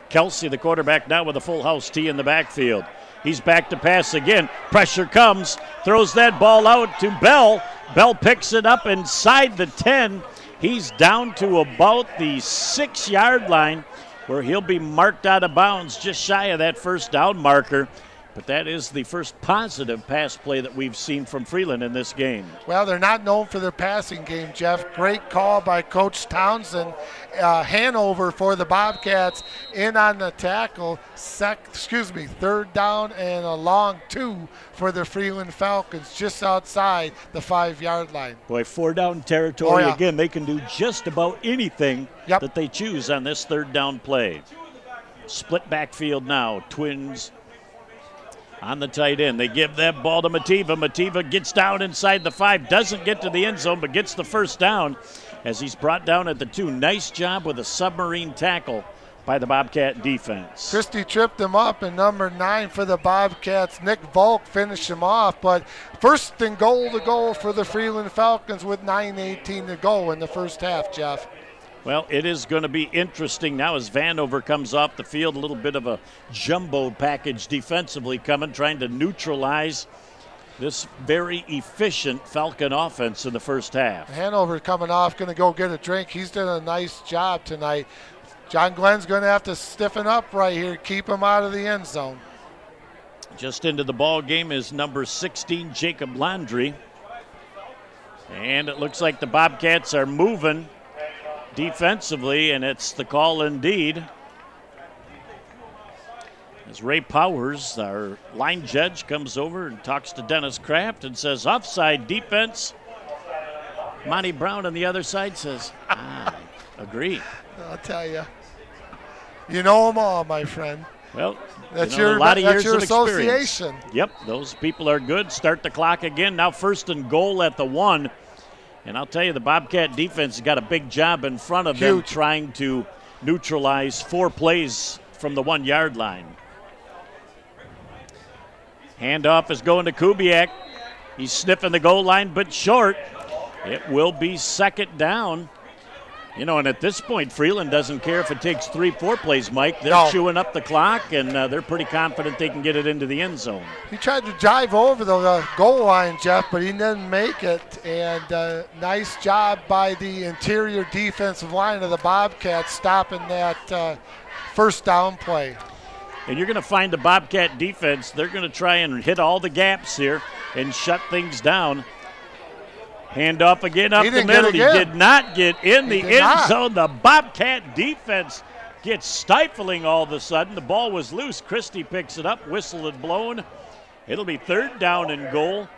Kelsey, the quarterback, now with a full house tee in the backfield. He's back to pass again. Pressure comes. Throws that ball out to Bell. Bell picks it up inside the 10. He's down to about the 6-yard line where he'll be marked out of bounds just shy of that 1st down marker. But that is the first positive pass play that we've seen from Freeland in this game. Well, they're not known for their passing game, Jeff. Great call by Coach Townsend. Hanover for the Bobcats in on the tackle. 3rd down and a long 2 for the Freeland Falcons just outside the 5-yard line. Boy, 4-down territory. Again, they can do just about anything that they choose on this 3rd down play. Split backfield now. Twins on the tight end. They give that ball to Mativa. Mativa gets down inside the 5, doesn't get to the end zone, but gets the 1st down as he's brought down at the 2. Nice job with a submarine tackle by the Bobcat defense. Christie tripped him up, and number 9 for the Bobcats, Nick Volk, finished him off. But 1st and goal to go for the Freeland Falcons with 9:18 to go in the first half, Jeff. Well, it is going to be interesting now as Vanover comes off the field. A little bit of a jumbo package defensively coming, trying to neutralize this very efficient Falcon offense in the first half. Hanover coming off, going to go get a drink. He's done a nice job tonight. John Glenn's going to have to stiffen up right here, keep him out of the end zone. Just into the ball game is number 16, Jacob Landry. And it looks like the Bobcats are moving defensively, and it's the call indeed. As Ray Powers, our line judge, comes over and talks to Dennis Kraft and says, offside defense. Monty Brown on the other side says, agree. I'll tell you. You know them all, my friend. Well, that's a lot of years of association. Experience. Yep, those people are good. Start the clock again. Now 1st and goal at the 1. And I'll tell you, the Bobcat defense has got a big job in front of them trying to neutralize 4 plays from the 1-yard line. Handoff is going to Kubiak. He's sniffing the goal line, but short. It will be 2nd down. And at this point, Freeland doesn't care if it takes 3-4 plays, Mike. They're chewing up the clock, and they're pretty confident they can get it into the end zone. He tried to drive over the goal line, Jeff, but he didn't make it. And nice job by the interior defensive line of the Bobcats stopping that first down play. And you're going to find the Bobcat defense, they're going to try and hit all the gaps here and shut things down. Handoff again up the middle. He did not get in the end zone. The Bobcat defense gets stifling all of a sudden. The ball was loose. Christie picks it up. Whistle had blown. It'll be 3rd down and goal.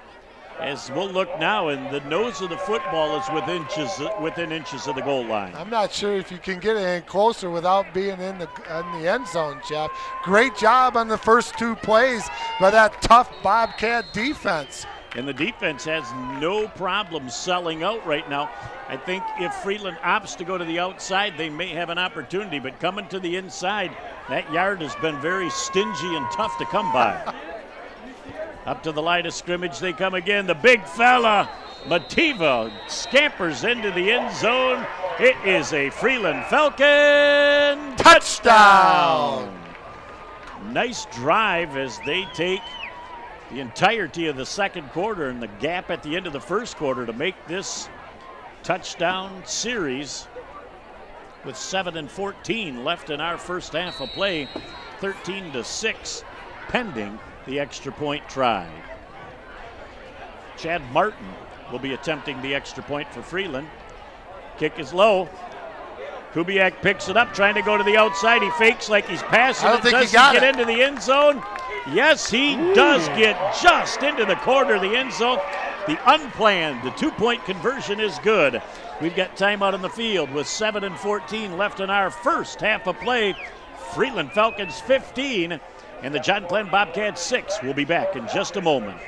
As we'll look now, and the nose of the football is within inches of the goal line. I'm not sure if you can get it in closer without being in the end zone, Jeff. Great job on the first 2 plays by that tough Bobcat defense. And the defense has no problem selling out right now. I think if Freeland opts to go to the outside, they may have an opportunity. But coming to the inside, that yard has been very stingy and tough to come by. Up to the line of scrimmage they come again. The big fella, Mativa, scampers into the end zone. It is a Freeland Falcon touchdown. Nice drive as they take the entirety of the second quarter and the gap at the end of the first quarter to make this touchdown series with 7:14 left in our first half of play, 13-6 pending the extra point try. Chad Martin will be attempting the extra point for Freeland. Kick is low. Kubiak picks it up, trying to go to the outside. He fakes like he's passing. Does he get into the end zone? Yes, he does get just into the corner of the end zone. The unplanned, the 2-point conversion is good. We've got timeout on the field with 7:14 left in our first half of play. Freeland Falcons 15 and the John Glenn Bobcats 6. We'll be back in just a moment.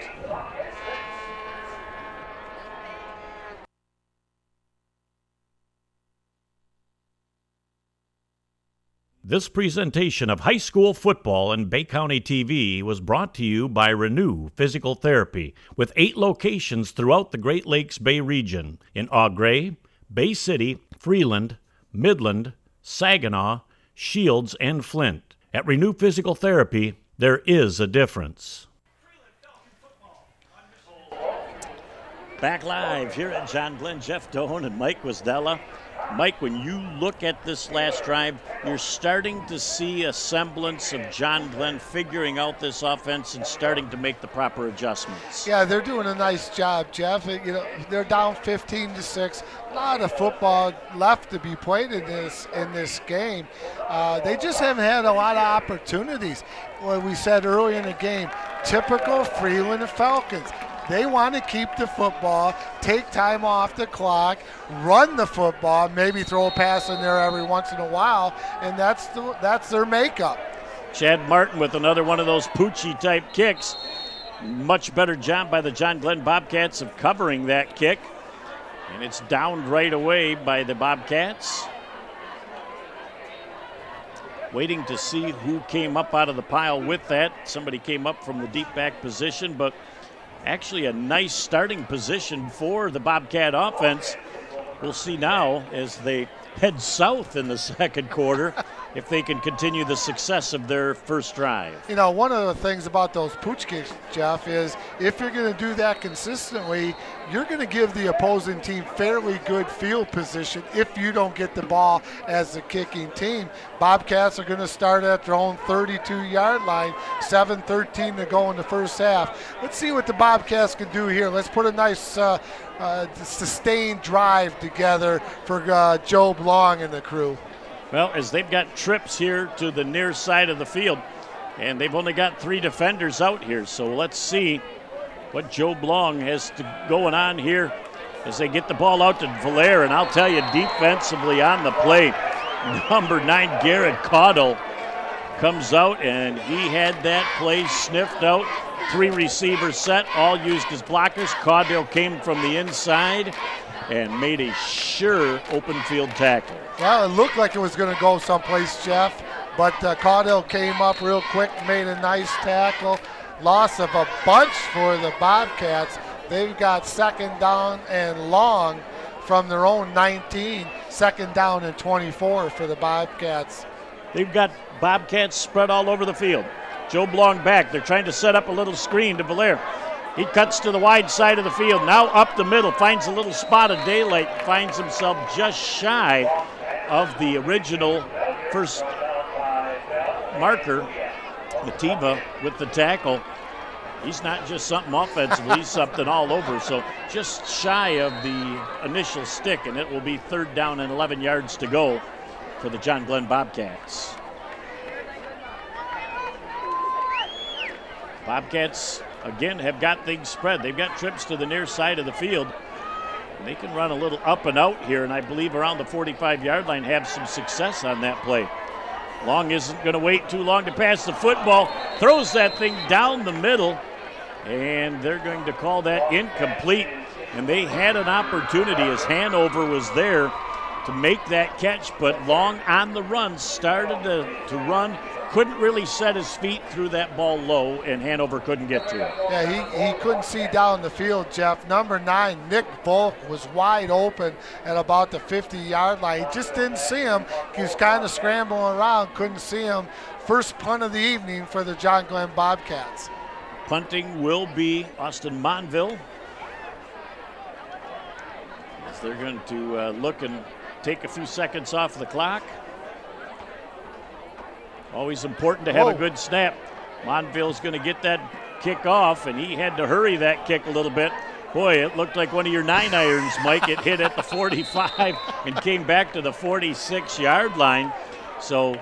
This presentation of high school football and Bay County TV was brought to you by Renew Physical Therapy, with 8 locations throughout the Great Lakes Bay region in Eau Gray, Bay City, Freeland, Midland, Saginaw, Shields, and Flint. At Renew Physical Therapy, there is a difference. Back live here at John Glenn, Jeff Doan and Mike Wisdella. Mike, when you look at this last drive, you're starting to see a semblance of John Glenn figuring out this offense and starting to make the proper adjustments. Yeah, they're doing a nice job, Jeff. They're down 15-6. A lot of football left to be played in this game. They just haven't had a lot of opportunities. What we said early in the game, typical Freeland Falcons. They want to keep the football, take time off the clock, run the football, maybe throw a pass in there every once in a while, and that's their makeup. Chad Martin with another one of those Poochie-type kicks. Much better job by the John Glenn Bobcats of covering that kick. And it's downed right away by the Bobcats. Waiting to see who came up out of the pile with that. Somebody came up from the deep back position, but actually a nice starting position for the Bobcat offense. We'll see now as they head south in the second quarter. if they can continue the success of their first drive. You know, one of the things about those pooch kicks, Jeff, is if you're going to do that consistently, you're going to give the opposing team fairly good field position if you don't get the ball as the kicking team. Bobcats are going to start at their own 32-yard line, 7:13 to go in the first half. Let's see what the Bobcats can do here. Let's put a nice sustained drive together for Joe Long and the crew. Well, as they've got trips here to the near side of the field, and they've only got 3 defenders out here. So let's see what Joe Blong has going on here as they get the ball out to Valaire. And I'll tell you, defensively on the play, number 9, Garrett Caudle, comes out, and he had that play sniffed out. 3 receivers set, all used as blockers. Caudle came from the inside and made a sure open field tackle. Well, it looked like it was going to go someplace, Jeff, but Caudle came up real quick, made a nice tackle. Loss of a bunch for the Bobcats. They've got second down and long from their own 19, second down and 24 for the Bobcats. They've got Bobcats spread all over the field. Joe Blong back. They're trying to set up a little screen to Valaire. He cuts to the wide side of the field. Now up the middle, finds a little spot of daylight, finds himself just shy of the original first marker. Mativa with the tackle. He's not just something offensively, he's something all over. So just shy of the initial stick, and it will be 3rd down and 11 yards to go for the John Glenn Bobcats. Bobcats, again, have got things spread. They've got trips to the near side of the field. They can run a little up and out here, and I believe around the 45-yard line have some success on that play. Long isn't going to wait too long to pass the football. Throws that thing down the middle, and they're going to call that incomplete. And they had an opportunity as Hanover was there to make that catch, but Long on the run started to run. Couldn't really set his feet, threw that ball low, and Hanover couldn't get to it. Yeah, he couldn't see down the field, Jeff. Number 9, Nick Volk, was wide open at about the 50-yard line. He just didn't see him. He was kind of scrambling around, couldn't see him. First punt of the evening for the John Glenn Bobcats. Punting will be Austin Monville, as they're going to look and take a few seconds off the clock. Always important to have a good snap. Monville's going to get that kick off, and he had to hurry that kick a little bit. Boy, it looked like one of your 9-irons, Mike. It hit at the 45 and came back to the 46-yard line. So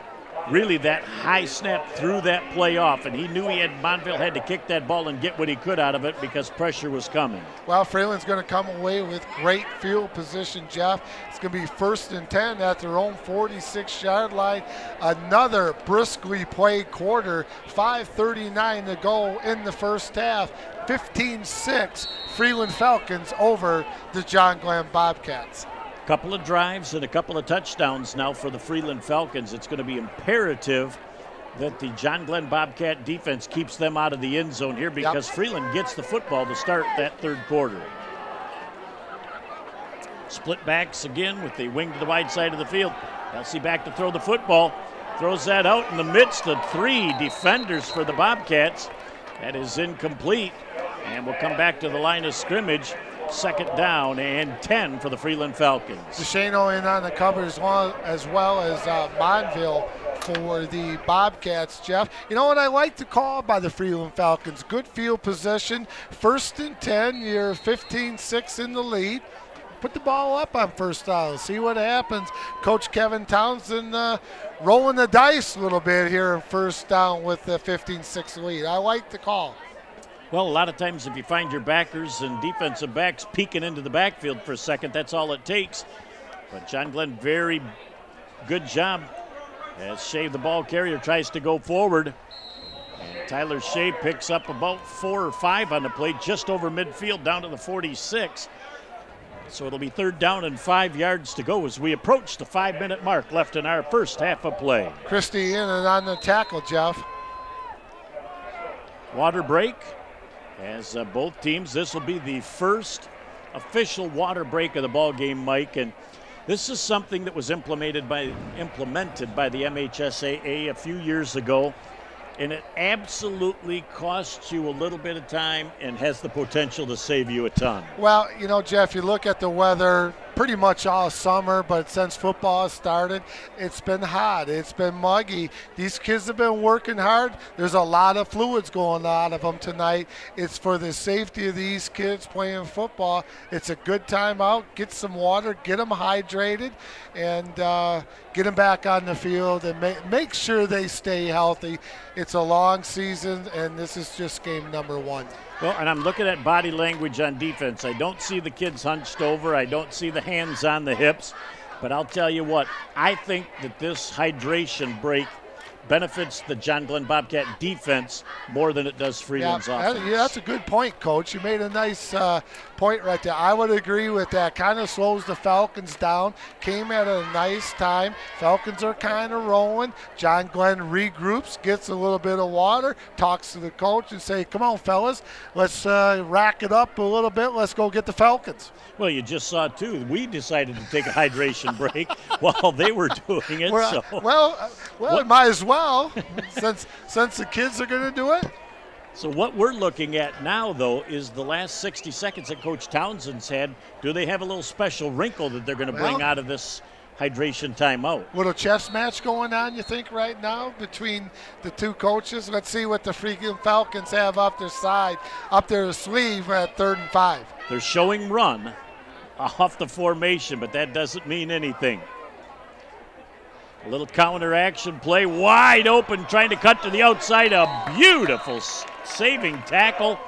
really that high snap threw that play off, and he knew Monville had to kick that ball and get what he could out of it because pressure was coming. Well, Freeland's going to come away with great field position, Jeff. It's going to be 1st and 10 at their own 46-yard line. Another briskly played quarter, 5:39 to go in the first half. 15-6, Freeland Falcons over the John Glenn Bobcats. Couple of drives and a couple of touchdowns now for the Freeland Falcons. It's going to be imperative that the John Glenn Bobcat defense keeps them out of the end zone here because Freeland gets the football to start that 3rd quarter. Split backs again with the wing to the wide side of the field. Kelsey back to throw the football. Throws that out in the midst of 3 defenders for the Bobcats. That is incomplete. And we'll come back to the line of scrimmage. 2nd down and 10 for the Freeland Falcons. DeShano in on the cover as well as Monville for the Bobcats, Jeff. You know what I like to call by the Freeland Falcons? Good field position. 1st and 10, you're 15-6 in the lead. Put the ball up on 1st down. See what happens. Coach Kevin Townsend rolling the dice a little bit here in 1st down with the 15-6 lead. I like the call. Well, a lot of times if you find your backers and defensive backs peeking into the backfield for a second, that's all it takes. But John Glenn, very good job as Shea, the ball carrier, tries to go forward. And Tyler Shea picks up about 4 or 5 on the play, just over midfield down to the 46. So it'll be 3rd down and 5 yards to go as we approach the 5-minute mark left in our first half of play. Christie in and on the tackle, Jeff. Water break. As both teams, this will be the first official water break of the ball game, Mike. And This is something that was implemented by the MHSAA a few years ago, and it absolutely costs you a little bit of time and has the potential to save you a ton. Well, you know, Jeff, you look at the weather pretty much all summer, but since football has started, it's been hot. It's been muggy. These kids have been working hard. There's a lot of fluids going out of them tonight. It's for the safety of these kids playing football. It's a good time out. Get some water, get them hydrated, and get them back on the field and make sure they stay healthy. It's a long season, and this is just game number 1. Well, and I'm looking at body language on defense. I don't see the kids hunched over. I don't see the hands on the hips. But I'll tell you what, I think that this hydration break benefits the John Glenn Bobcat defense more than it does Freeland's offense. Yeah, that's a good point, Coach. You made a nice point right there. I would agree with that. Kind of slows the Falcons down. Came at a nice time. Falcons are kind of rolling. John Glenn regroups, gets a little bit of water, talks to the coach and say, come on, fellas, let's rack it up a little bit. Let's go get the Falcons. Well, you just saw, too, we decided to take a hydration break while they were doing it. Well, it might as well, since the kids are going to do it. So what we're looking at now, though, is the last 60 seconds that Coach Townsend's had. Do they have a little special wrinkle that they're going to bring out of this hydration timeout? Little chess match going on, you think, right now between the two coaches? Let's see what the freaking Falcons have up their sleeve at 3rd and 5. They're showing run off the formation, but that doesn't mean anything. A little counter action play, wide open, trying to cut to the outside. A beautiful saving tackle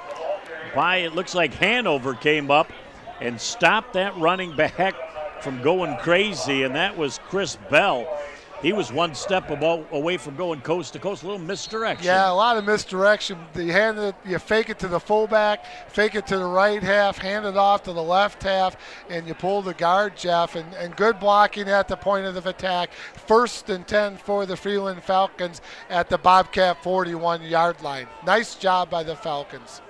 by, it looks like Hanover came up and stopped that running back from going crazy, and that was Chris Bell. He was one step away from going coast to coast. A little misdirection. Yeah, a lot of misdirection. You fake it to the fullback, fake it to the right half, hand it off to the left half, and you pull the guard, Jeff. And good blocking at the point of the attack. 1st and 10 for the Freeland Falcons at the Bobcat 41-yard line. Nice job by the Falcons.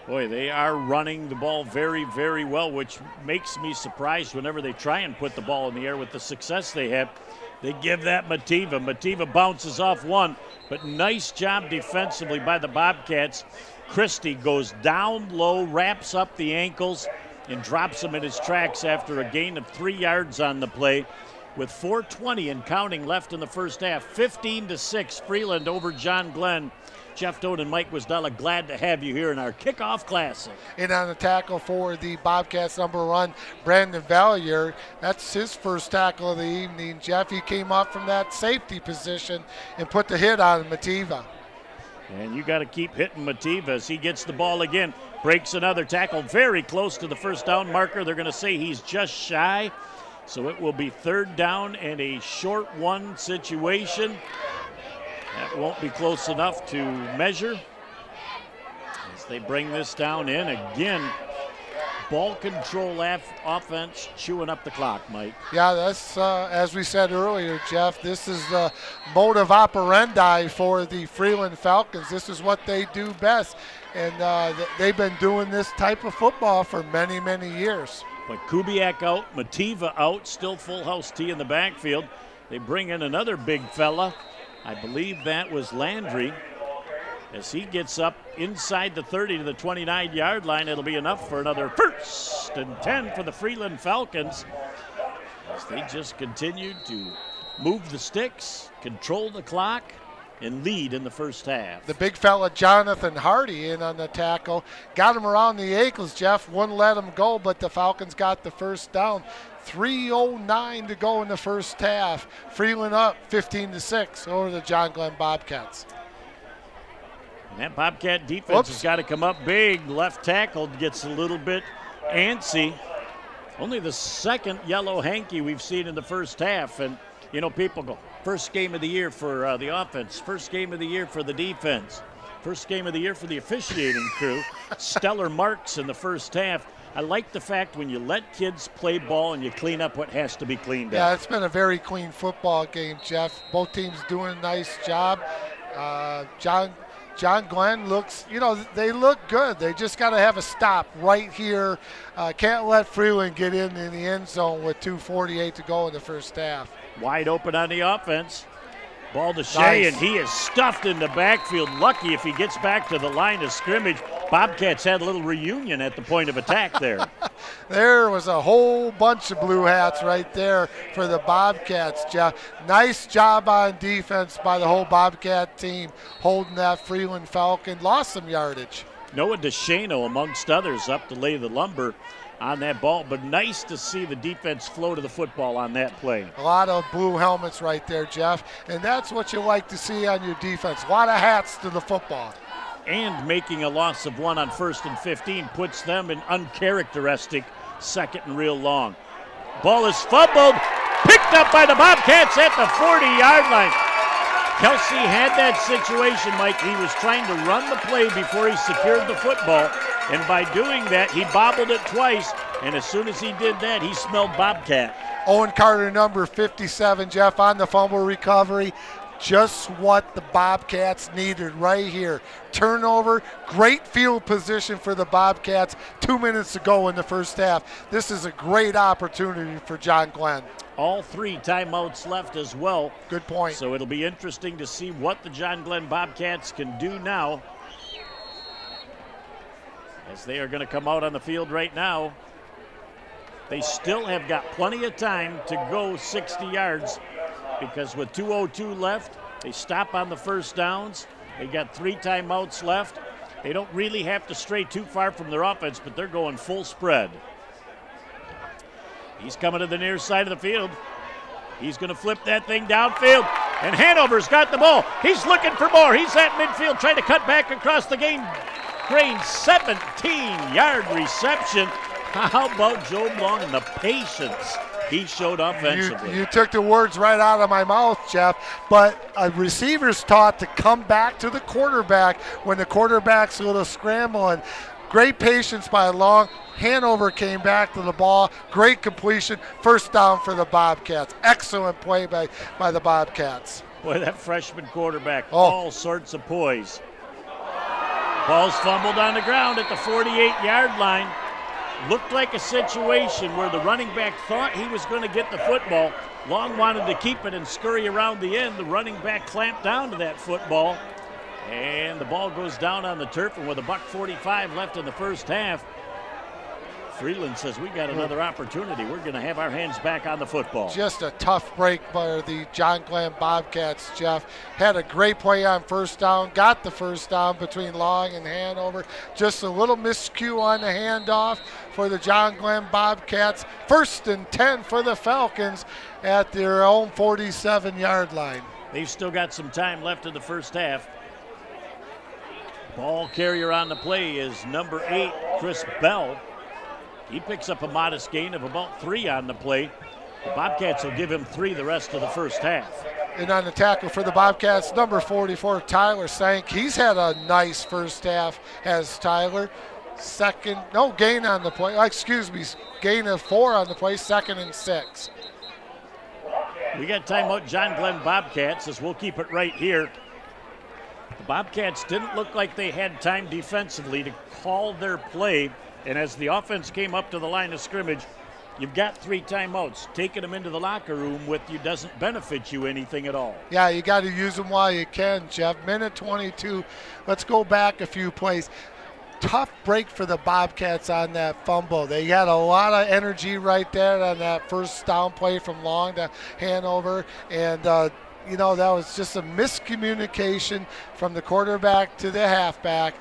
Boy, they are running the ball very, very well, which makes me surprised whenever they try and put the ball in the air with the success they have. They give that Mativa. Mativa bounces off one, but nice job defensively by the Bobcats. Christie goes down low, wraps up the ankles, and drops him in his tracks after a gain of 3 yards on the play. With 4:20 and counting left in the first half, 15-6, Freeland over John Glenn. Jeff Doan and Mike Guzdala, glad to have you here in our kickoff classic. And on the tackle for the Bobcats, number 1, Brandon Valier. That's his first tackle of the evening. Jeff, he came up from that safety position and put the hit on Mativa. And you got to keep hitting Mativa as he gets the ball again. Breaks another tackle very close to the first down marker. They're going to say he's just shy. So it will be 3rd down and a short one situation. That won't be close enough to measure as they bring this down in. Again, ball control offense chewing up the clock, Mike. Yeah, that's, as we said earlier, Jeff, this is the modus operandi for the Freeland Falcons. This is what they do best, and they've been doing this type of football for many, many years. But Kubiak out, Mativa out, still full house T in the backfield. They bring in another big fella. I believe that was Landry. As he gets up inside the 30 to the 29-yard line, it'll be enough for another 1st and 10 for the Freeland Falcons. As they just continued to move the sticks, control the clock, and lead in the first half. The big fella, Jonathan Hardy, in on the tackle. Got him around the ankles, Jeff. Wouldn't let him go, but the Falcons got the first down. 3:09 to go in the first half. Freeland up 15-6 over the John Glenn Bobcats. And that Bobcat defense has got to come up big. Left tackle gets a little bit antsy. Only the 2nd yellow hanky we've seen in the first half. And, you know, people go, first game of the year for the offense, first game of the year for the defense, first game of the year for the officiating crew. Stellar marks in the first half. I like the fact when you let kids play ball and you clean up what has to be cleaned up. Yeah, it's been a very clean football game, Jeff. Both teams doing a nice job. John Glenn looks, they look good. They just got to have a stop right here. Can't let Freeland get in the end zone with 2:48 to go in the first half. Wide open on the offense. Ball to Shea, Nice. and he is stuffed in the backfield. Lucky if he gets back to the line of scrimmage. Bobcats had a little reunion at the point of attack there. There was a whole bunch of blue hats right there for the Bobcats, Jeff. Nice job on defense by the whole Bobcat team holding that Freeland Falcon. Lost some yardage. Noah DeShano, amongst others, up to lay the lumber on that ball, but nice to see the defense flow to the football on that play. A lot of blue helmets right there, Jeff, and that's what you like to see on your defense. A lot of hats to the football. And making a loss of 1 on 1st and 15 puts them in uncharacteristic 2nd and real long. Ball is fumbled, picked up by the Bobcats at the 40-yard line. Kelsey had that situation, Mike. He was trying to run the play before he secured the football, and by doing that, he bobbled it twice, and as soon as he did that, he smelled Bobcat. Owen Carter, number 57, Jeff, on the fumble recovery. Just what the Bobcats needed right here. Turnover, great field position for the Bobcats. 2 minutes to go in the first half. This is a great opportunity for John Glenn. All 3 timeouts left as well. Good point. So it'll be interesting to see what the John Glenn Bobcats can do now, as they are going to come out on the field right now. They still have got plenty of time to go 60 yards because with 2:02 left, they stop on the first downs. They got 3 timeouts left. They don't really have to stray too far from their offense, but they're going full spread. He's coming to the near side of the field. He's going to flip that thing downfield, and Hanover's got the ball. He's looking for more. He's at midfield trying to cut back across the game. Grain 17-yard reception. How about Joe Long and the patience he showed offensively? You took the words right out of my mouth, Jeff, but a receiver's taught to come back to the quarterback when the quarterback's a little scrambling. Great patience by Long. Hanover came back to the ball. Great completion. First down for the Bobcats. Excellent play by the Bobcats. Boy, that freshman quarterback, all sorts of poise. Ball's fumbled on the ground at the 48-yard line. Looked like a situation where the running back thought he was going to get the football. Long wanted to keep it and scurry around the end. The running back clamped down to that football. And the ball goes down on the turf, and with $1:45 left in the first half, Freeland says we got another opportunity. We're going to have our hands back on the football. Just a tough break by the John Glenn Bobcats, Jeff. Had a great play on first down, got the first down between Long and Hanover. Just a little miscue on the handoff for the John Glenn Bobcats. 1st and 10 for the Falcons at their own 47-yard line. They've still got some time left in the first half. Ball carrier on the play is number 8, Chris Bell. He picks up a modest gain of about 3 on the play. The Bobcats will give him 3 the rest of the first half. And on the tackle for the Bobcats, number 44, Tyler Sank. He's had a nice first half as Tyler. Gain on the play. Gain of 4 on the play, 2nd and 6. We got timeout, John Glenn Bobcats, as we'll keep it right here. The Bobcats didn't look like they had time defensively to call their play. And as the offense came up to the line of scrimmage, you've got 3 timeouts. Taking them into the locker room with you doesn't benefit you anything at all. Yeah, you got to use them while you can, Jeff. Minute 22. Let's go back a few plays. Tough break for the Bobcats on that fumble. They had a lot of energy right there on that first down play from Long to Hanover. And, that was just a miscommunication from the quarterback to the halfback.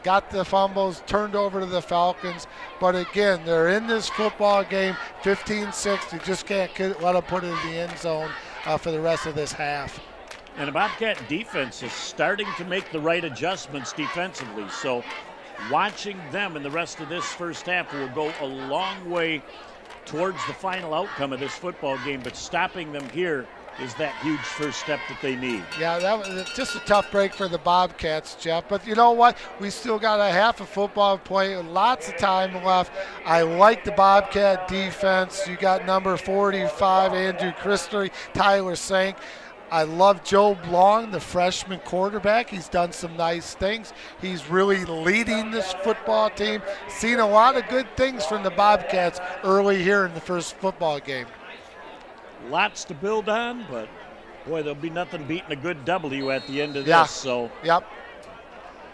Got the fumbles, turned over to the Falcons. But again, they're in this football game, 15-6. You just can't let them put it in the end zone for the rest of this half. And the Bobcat defense is starting to make the right adjustments defensively. So watching them in the rest of this first half will go a long way towards the final outcome of this football game. But stopping them here is that huge first step that they need. Yeah, that was just a tough break for the Bobcats, Jeff. But you know what? We still got a half of football to play, lots of time left. I like the Bobcat defense. You got number 45, Andrew Christery, Tyler Sank. I love Joe Long, the freshman quarterback. He's done some nice things. He's really leading this football team. Seen a lot of good things from the Bobcats early here in the first football game. Lots to build on, but boy, there'll be nothing beating a good W at the end of Yeah. this. So, Yep.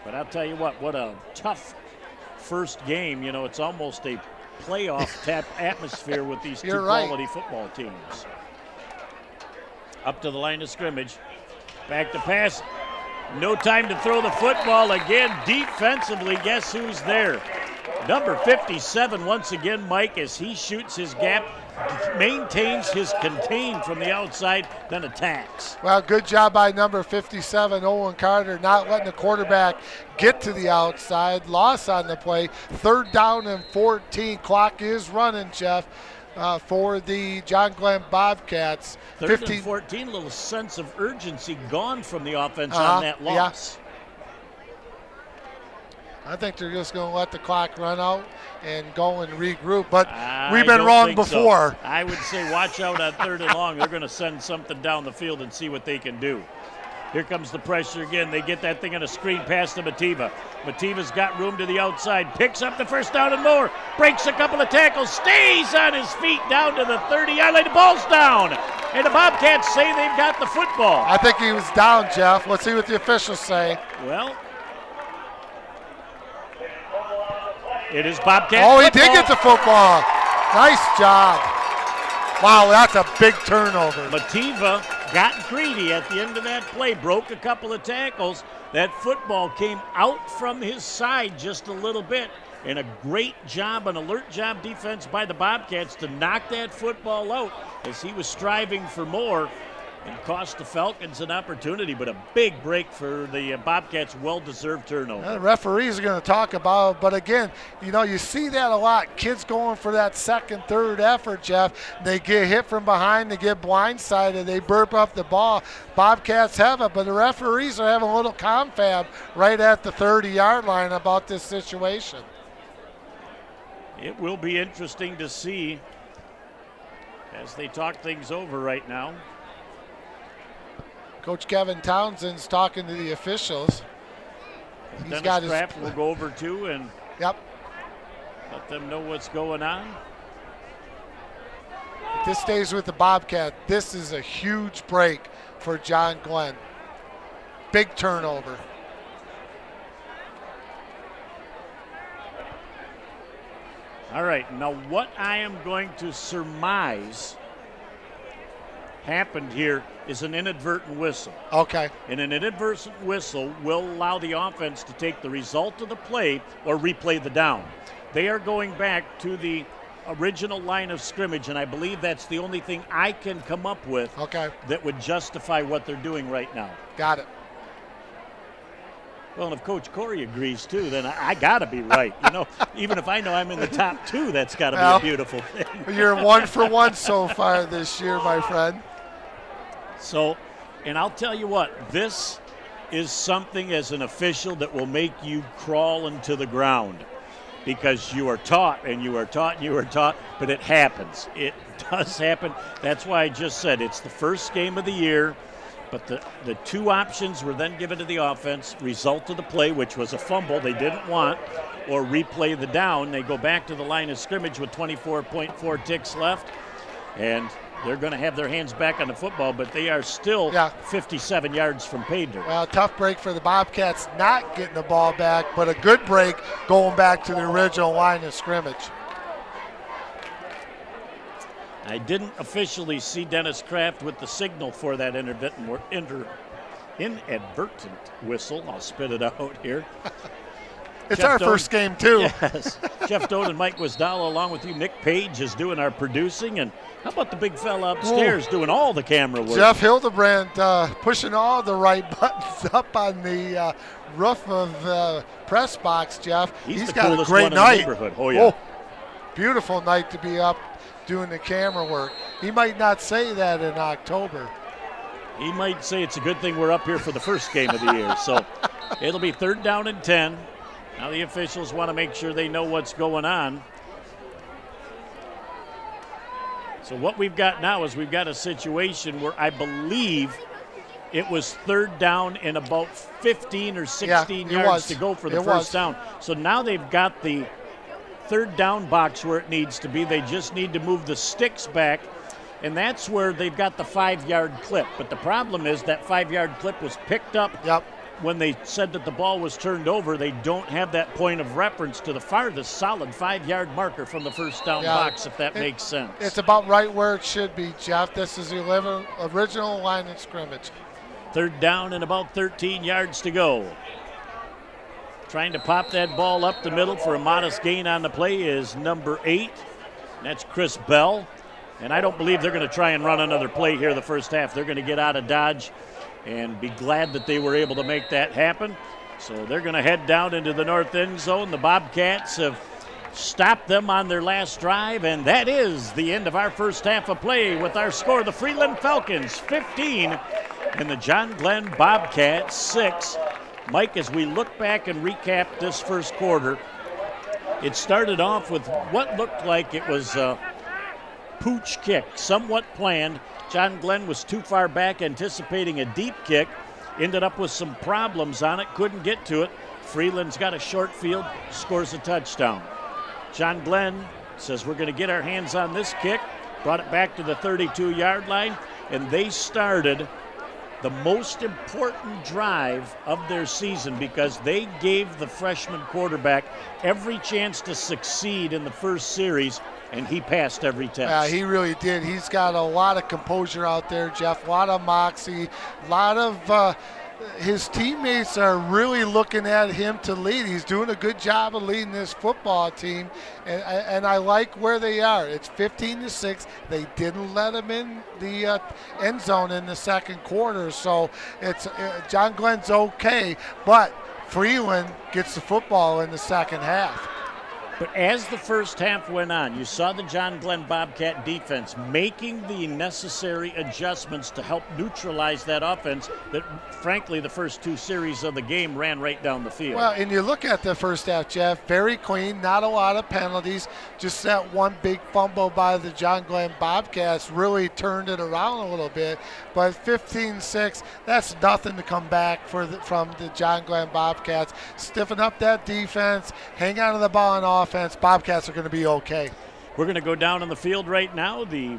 but I'll tell you what a tough first game. You know, it's almost a playoff type atmosphere with these two You're right. quality football teams. Up to the line of scrimmage. Back to pass. No time to throw the football again. Defensively, guess who's there? Number 57 once again, Mike, as he shoots his gap, maintains his contain from the outside, then attacks. Well, good job by number 57, Owen Carter, not letting the quarterback get to the outside. Loss on the play. 3rd down and 14. Clock is running, Jeff, for the John Glenn Bobcats. 3rd and 14, a little sense of urgency gone from the offense on that loss. Yeah. I think they're just going to let the clock run out and go and regroup. But we've been wrong before. So. I would say watch out on 3rd and long. They're going to send something down the field and see what they can do. Here comes the pressure again. They get that thing on a screen pass to Mativa. Mativa's got room to the outside. Picks up the 1st down and more. Breaks a couple of tackles. Stays on his feet down to the 30-yard line. The ball's down. And the Bobcats say they've got the football. I think he was down, Jeff. Let's see what the officials say. Well, it is Bobcat Oh, he football. did get the football. Nice job. Wow, that's a big turnover. Mativa got greedy at the end of that play, broke a couple of tackles. That football came out from his side just a little bit, and a great job, an alert job defense by the Bobcats to knock that football out as he was striving for more and cost the Falcons an opportunity, but a big break for the Bobcats' well-deserved turnover. The referees are going to talk about it, but again, you know, you see that a lot. Kids going for that 2nd, 3rd effort, Jeff. They get hit from behind, they get blindsided, they burp up the ball. Bobcats have it, but the referees are having a little confab right at the 30-yard line about this situation. It will be interesting to see as they talk things over right now. Coach Kevin Townsend's talking to the officials. He's got his Kraft will go over too and let them know what's going on. If this stays with the Bobcat, this is a huge break for John Glenn. Big turnover. All right, now what I am going to surmise happened here is an inadvertent whistle. Okay. And an inadvertent whistle will allow the offense to take the result of the play or replay the down. They are going back to the original line of scrimmage, and I believe that's the only thing I can come up with that would justify what they're doing right now. Got it. Well, and if Coach Corey agrees too, then I got to be right. You know, even if I know I'm in the top 2, that's got to be a beautiful thing. You're 1 for 1 so far this year, my friend. So, and I'll tell you what, this is something as an official that will make you crawl into the ground because you are taught and you are taught and you are taught, but it happens. It does happen. That's why I just said it's the first game of the year, but the 2 options were then given to the offense, result of the play, which was a fumble they didn't want, or replay the down. They go back to the line of scrimmage with 24.4 ticks left, and they're going to have their hands back on the football, but they are still 57 yards from pay dirt. Well, tough break for the Bobcats not getting the ball back, but a good break going back to the original line of scrimmage. I didn't officially see Dennis Kraft with the signal for that inadvertent whistle. I'll spit it out here. It's our first game, too. Yes. Jeff Doan and Mike Wisdala, along with you. Nick Page is doing our producing. And how about the big fella upstairs doing all the camera work? Jeff Hildebrand pushing all the right buttons up on the roof of the press box, Jeff. He's got a great night. Oh, yeah. Beautiful night to be up doing the camera work. He might not say that in October. He might say it's a good thing we're up here for the first game of the year. So it'll be 3rd down and 10. Now the officials want to make sure they know what's going on. So what we've got now is we've got a situation where I believe it was third down and about 15 or 16 yards to go for the first down. So now they've got the third down box where it needs to be. They just need to move the sticks back, and that's where they've got the 5-yard clip. But the problem is that 5-yard clip was picked up when they said that the ball was turned over. They don't have that point of reference to the farthest solid 5-yard marker from the first down box, if that makes sense. It's about right where it should be, Jeff. This is the original line of scrimmage. Third down and about 13 yards to go. Trying to pop that ball up the middle for a modest gain on the play is number 8. That's Chris Bell. And I don't believe they're going to try and run another play here the first half. They're going to get out of Dodge and be glad that they were able to make that happen. So they're going to head down into the north end zone. The Bobcats have stopped them on their last drive, and that is the end of our first half of play with our score. The Freeland Falcons 15 and the John Glenn Bobcats 6. Mike, as we look back and recap this first quarter, it started off with what looked like it was a pooch kick, somewhat planned. John Glenn was too far back anticipating a deep kick, ended up with some problems on it, couldn't get to it. Freeland's got a short field, scores a touchdown. John Glenn says we're going to get our hands on this kick, brought it back to the 32-yard line, and they started the most important drive of their season because they gave the freshman quarterback every chance to succeed in the first series, and he passed every test. Yeah, he really did. He's got a lot of composure out there, Jeff, a lot of moxie, a lot of his teammates are really looking at him to lead. He's doing a good job of leading this football team, and I like where they are. It's 15-6. They didn't let him in the end zone in the second quarter, so it's John Glenn's okay, but Freeland gets the football in the second half. But as the first half went on, you saw the John Glenn Bobcat defense making the necessary adjustments to help neutralize that offense that, frankly, the first two series of the game ran right down the field. Well, and you look at the first half, Jeff, very clean, not a lot of penalties. Just that one big fumble by the John Glenn Bobcats really turned it around a little bit. But 15-6, that's nothing to come back from the John Glenn Bobcats. Stiffen up that defense, hang on to the ball on offense. Bobcats are going to be okay. We're going to go down on the field right now. The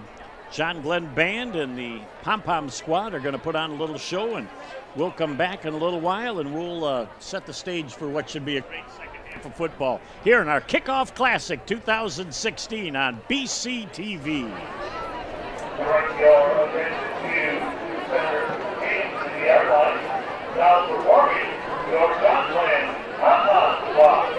John Glenn Band and the Pom-Pom Squad are going to put on a little show, and we'll come back in a little while, and we'll set the stage for what should be a great second half of football here in our Kickoff Classic 2016 on BCTV. Now performing your John Glenn Pom-Pom Squad.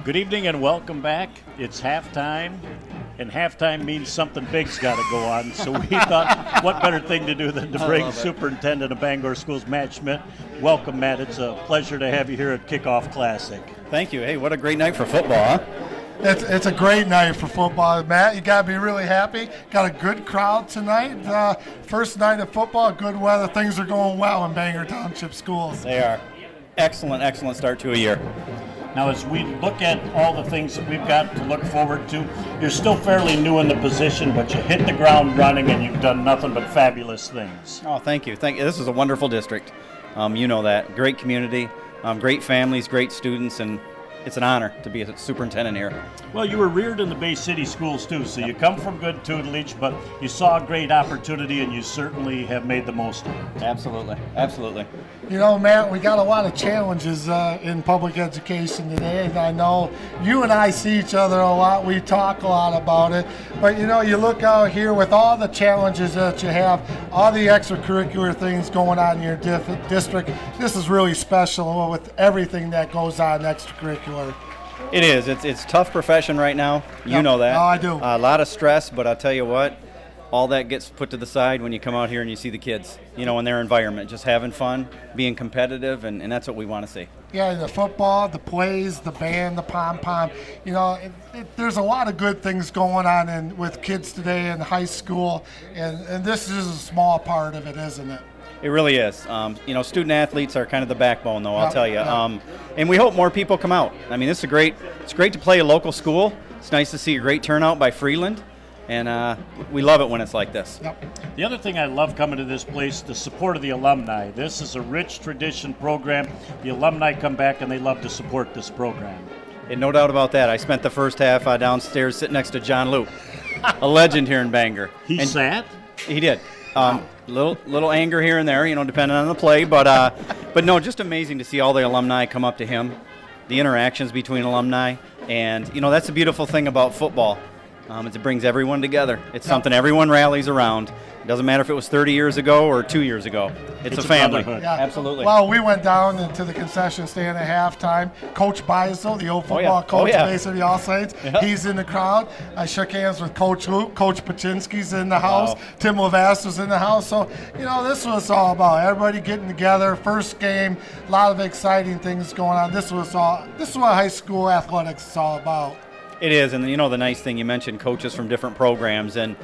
Good evening and welcome back. It's halftime, and halftime means something big's got to go on. So we thought, what better thing to do than to bring Superintendent of Bangor Schools, Matt Schmidt. Welcome, Matt. It's a pleasure to have you here at Kickoff Classic. Thank you. Hey, what a great night for football, huh? It's a great night for football, Matt. You got to be really happy. Got a good crowd tonight. First night of football, good weather. Things are going well in Bangor Township schools. They are. Excellent start to a year. Now, as we look at all the things that we've got to look forward to, you're still fairly new in the position, but you hit the ground running and you've done nothing but fabulous things. Oh, thank you. This is a wonderful district. You know that. Great community, great families, great students, and it's an honor to be a superintendent here. Well, you were reared in the Bay City schools, too, so you come from good tutelage, but you saw a great opportunity, and you certainly have made the most of it. Absolutely. You know, Matt, we got a lot of challenges in public education today, and I know you and I see each other a lot. We talk a lot about it, but, you know, you look out here with all the challenges that you have, all the extracurricular things going on in your district. This is really special with everything that goes on extracurricular. It is. It's a tough profession right now. You know that. Oh, I do. A lot of stress, but I'll tell you what, all that gets put to the side when you come out here and you see the kids, you know, in their environment, just having fun, being competitive, and that's what we want to see. Yeah, the football, the plays, the band, the pom-pom. You know, there's a lot of good things going on with kids today in high school, and this is a small part of it, isn't it? It really is. You know, student athletes are kind of the backbone, though, I'll tell you. Yeah. And we hope more people come out. I mean, it's great to play a local school. It's nice to see a great turnout by Freeland, and we love it when it's like this. Yep. The other thing I love coming to this place, the support of the alumni. This is a rich tradition program. The alumni come back and they love to support this program. And no doubt about that. I spent the first half downstairs sitting next to John Luke, a legend here in Bangor. He sat? He did. Little anger here and there, you know, depending on the play, but no, just amazing to see all the alumni come up to him, the interactions between alumni, and you know that's the beautiful thing about football. It brings everyone together. It's something everyone rallies around. It doesn't matter if it was 30 years ago or 2 years ago. It's a family. Yeah. Absolutely. Well, we went down into the concession stand at halftime. Coach Beisel, the old football coach of Bay City All Saints, he's in the crowd. I shook hands with Coach Luke. Coach Paczynski's in the house. Wow. Tim Levast was in the house. So, you know, this was all about everybody getting together. First game, a lot of exciting things going on. This is what high school athletics is all about. It is, and you know the nice thing, you mentioned coaches from different programs, and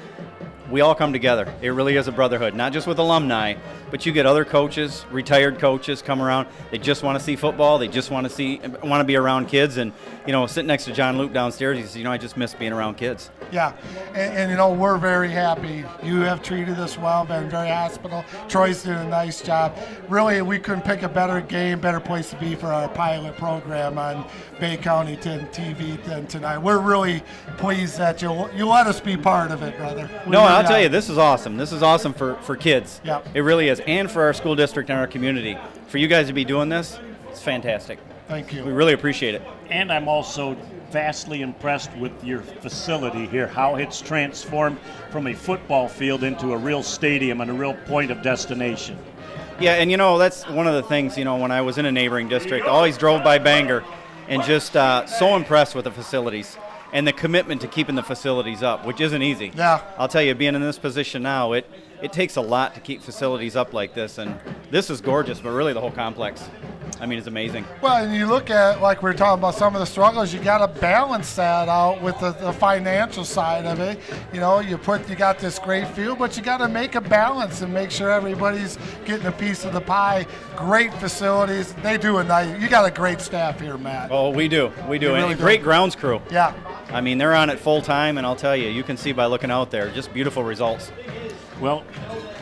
we all come together. It really is a brotherhood, not just with alumni, but you get other coaches, retired coaches come around. They just want to see football. They just want to be around kids. And, you know, sitting next to John Luke downstairs, he says, you know, I just miss being around kids. Yeah, and you know, we're very happy. You have treated us well, been very hospitable. Troy's doing a nice job. Really, we couldn't pick a better place to be for our pilot program on Bay County 10 TV than tonight. We're really pleased that you let us be part of it, brother. I'll tell you, this is awesome. This is awesome for kids. Yeah. It really is, and for our school district and our community. For you guys to be doing this, it's fantastic. Thank you. We really appreciate it. And I'm also vastly impressed with your facility here, how it's transformed from a football field into a real stadium and a real point of destination. Yeah, and you know, that's one of the things, you know, when I was in a neighboring district, I always drove by Bangor and just so impressed with the facilities and the commitment to keeping the facilities up, which isn't easy. Yeah. I'll tell you, being in this position now, it takes a lot to keep facilities up like this, and this is gorgeous, but really the whole complex, I mean, it's amazing. Well, and you look at, like we were talking about some of the struggles, you got to balance that out with the financial side of it. You know, you got this great field, but you got to make a balance and make sure everybody's getting a piece of the pie. Great facilities. They do you got a great staff here, Matt. Oh, we do. You And really a great grounds crew. Yeah. I mean, they're on it full time, and I'll tell you, you can see by looking out there, just beautiful results. Well,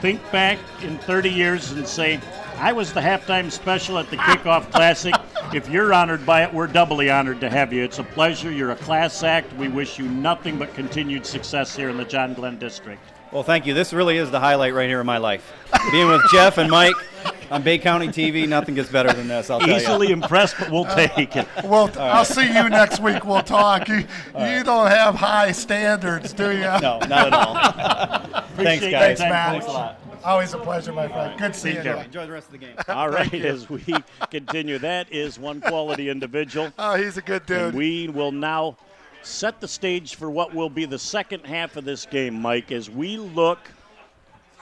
think back in 30 years and say, I was the halftime special at the Kickoff Classic. If you're honored by it, we're doubly honored to have you. It's a pleasure. You're a class act. We wish you nothing but continued success here in the John Glenn District. Well, thank you. This really is the highlight right here in my life. Being with Jeff and Mike on Bay County TV, nothing gets better than this, I'll tell you. Easily impressed, but we'll take it. Well, I'll see you next week. We'll talk. You don't have high standards, do you? No, not at all. Appreciate Thanks, guys. Thanks, Matt. Thanks a lot. Always a pleasure, my friend. Good seeing you. Enjoy the rest of the game. All right, as we continue, that is one quality individual. Oh, he's a good dude. And we will now set the stage for what will be the second half of this game, Mike, as we look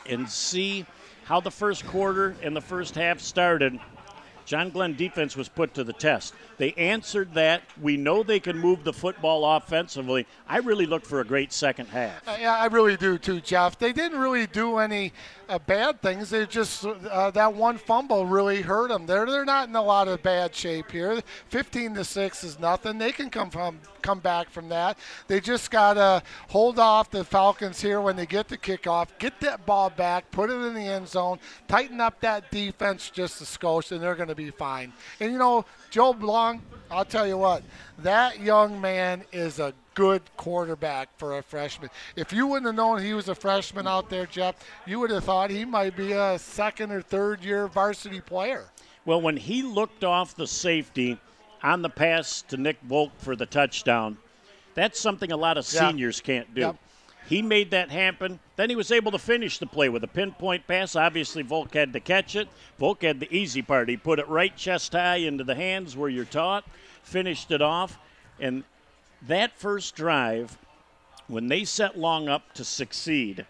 and see how the first quarter and the first half started. John Glenn defense was put to the test. They answered that. We know they can move the football offensively. I really look for a great second half. Yeah, I really do too, Jeff. They didn't really do any bad things. They just that one fumble really hurt them. They're not in a lot of bad shape here. 15-6 is nothing. They can come back from that. They just gotta hold off the Falcons here when they get the kickoff, get that ball back, put it in the end zone, tighten up that defense just a skosh, and they're going to be fine. And you know, Joe Blanc, I'll tell you what, that young man is a good quarterback for a freshman. If you wouldn't have known he was a freshman out there, Jeff, you would have thought he might be a second or third year varsity player. Well, when he looked off the safety on the pass to Nick Volk for the touchdown, that's something a lot of seniors can't do. Yep. He made that happen. Then he was able to finish the play with a pinpoint pass. Obviously, Volk had to catch it. Volk had the easy part. He put it right chest high into the hands where you're taught, finished it off. And that first drive, when they set Long up to succeed,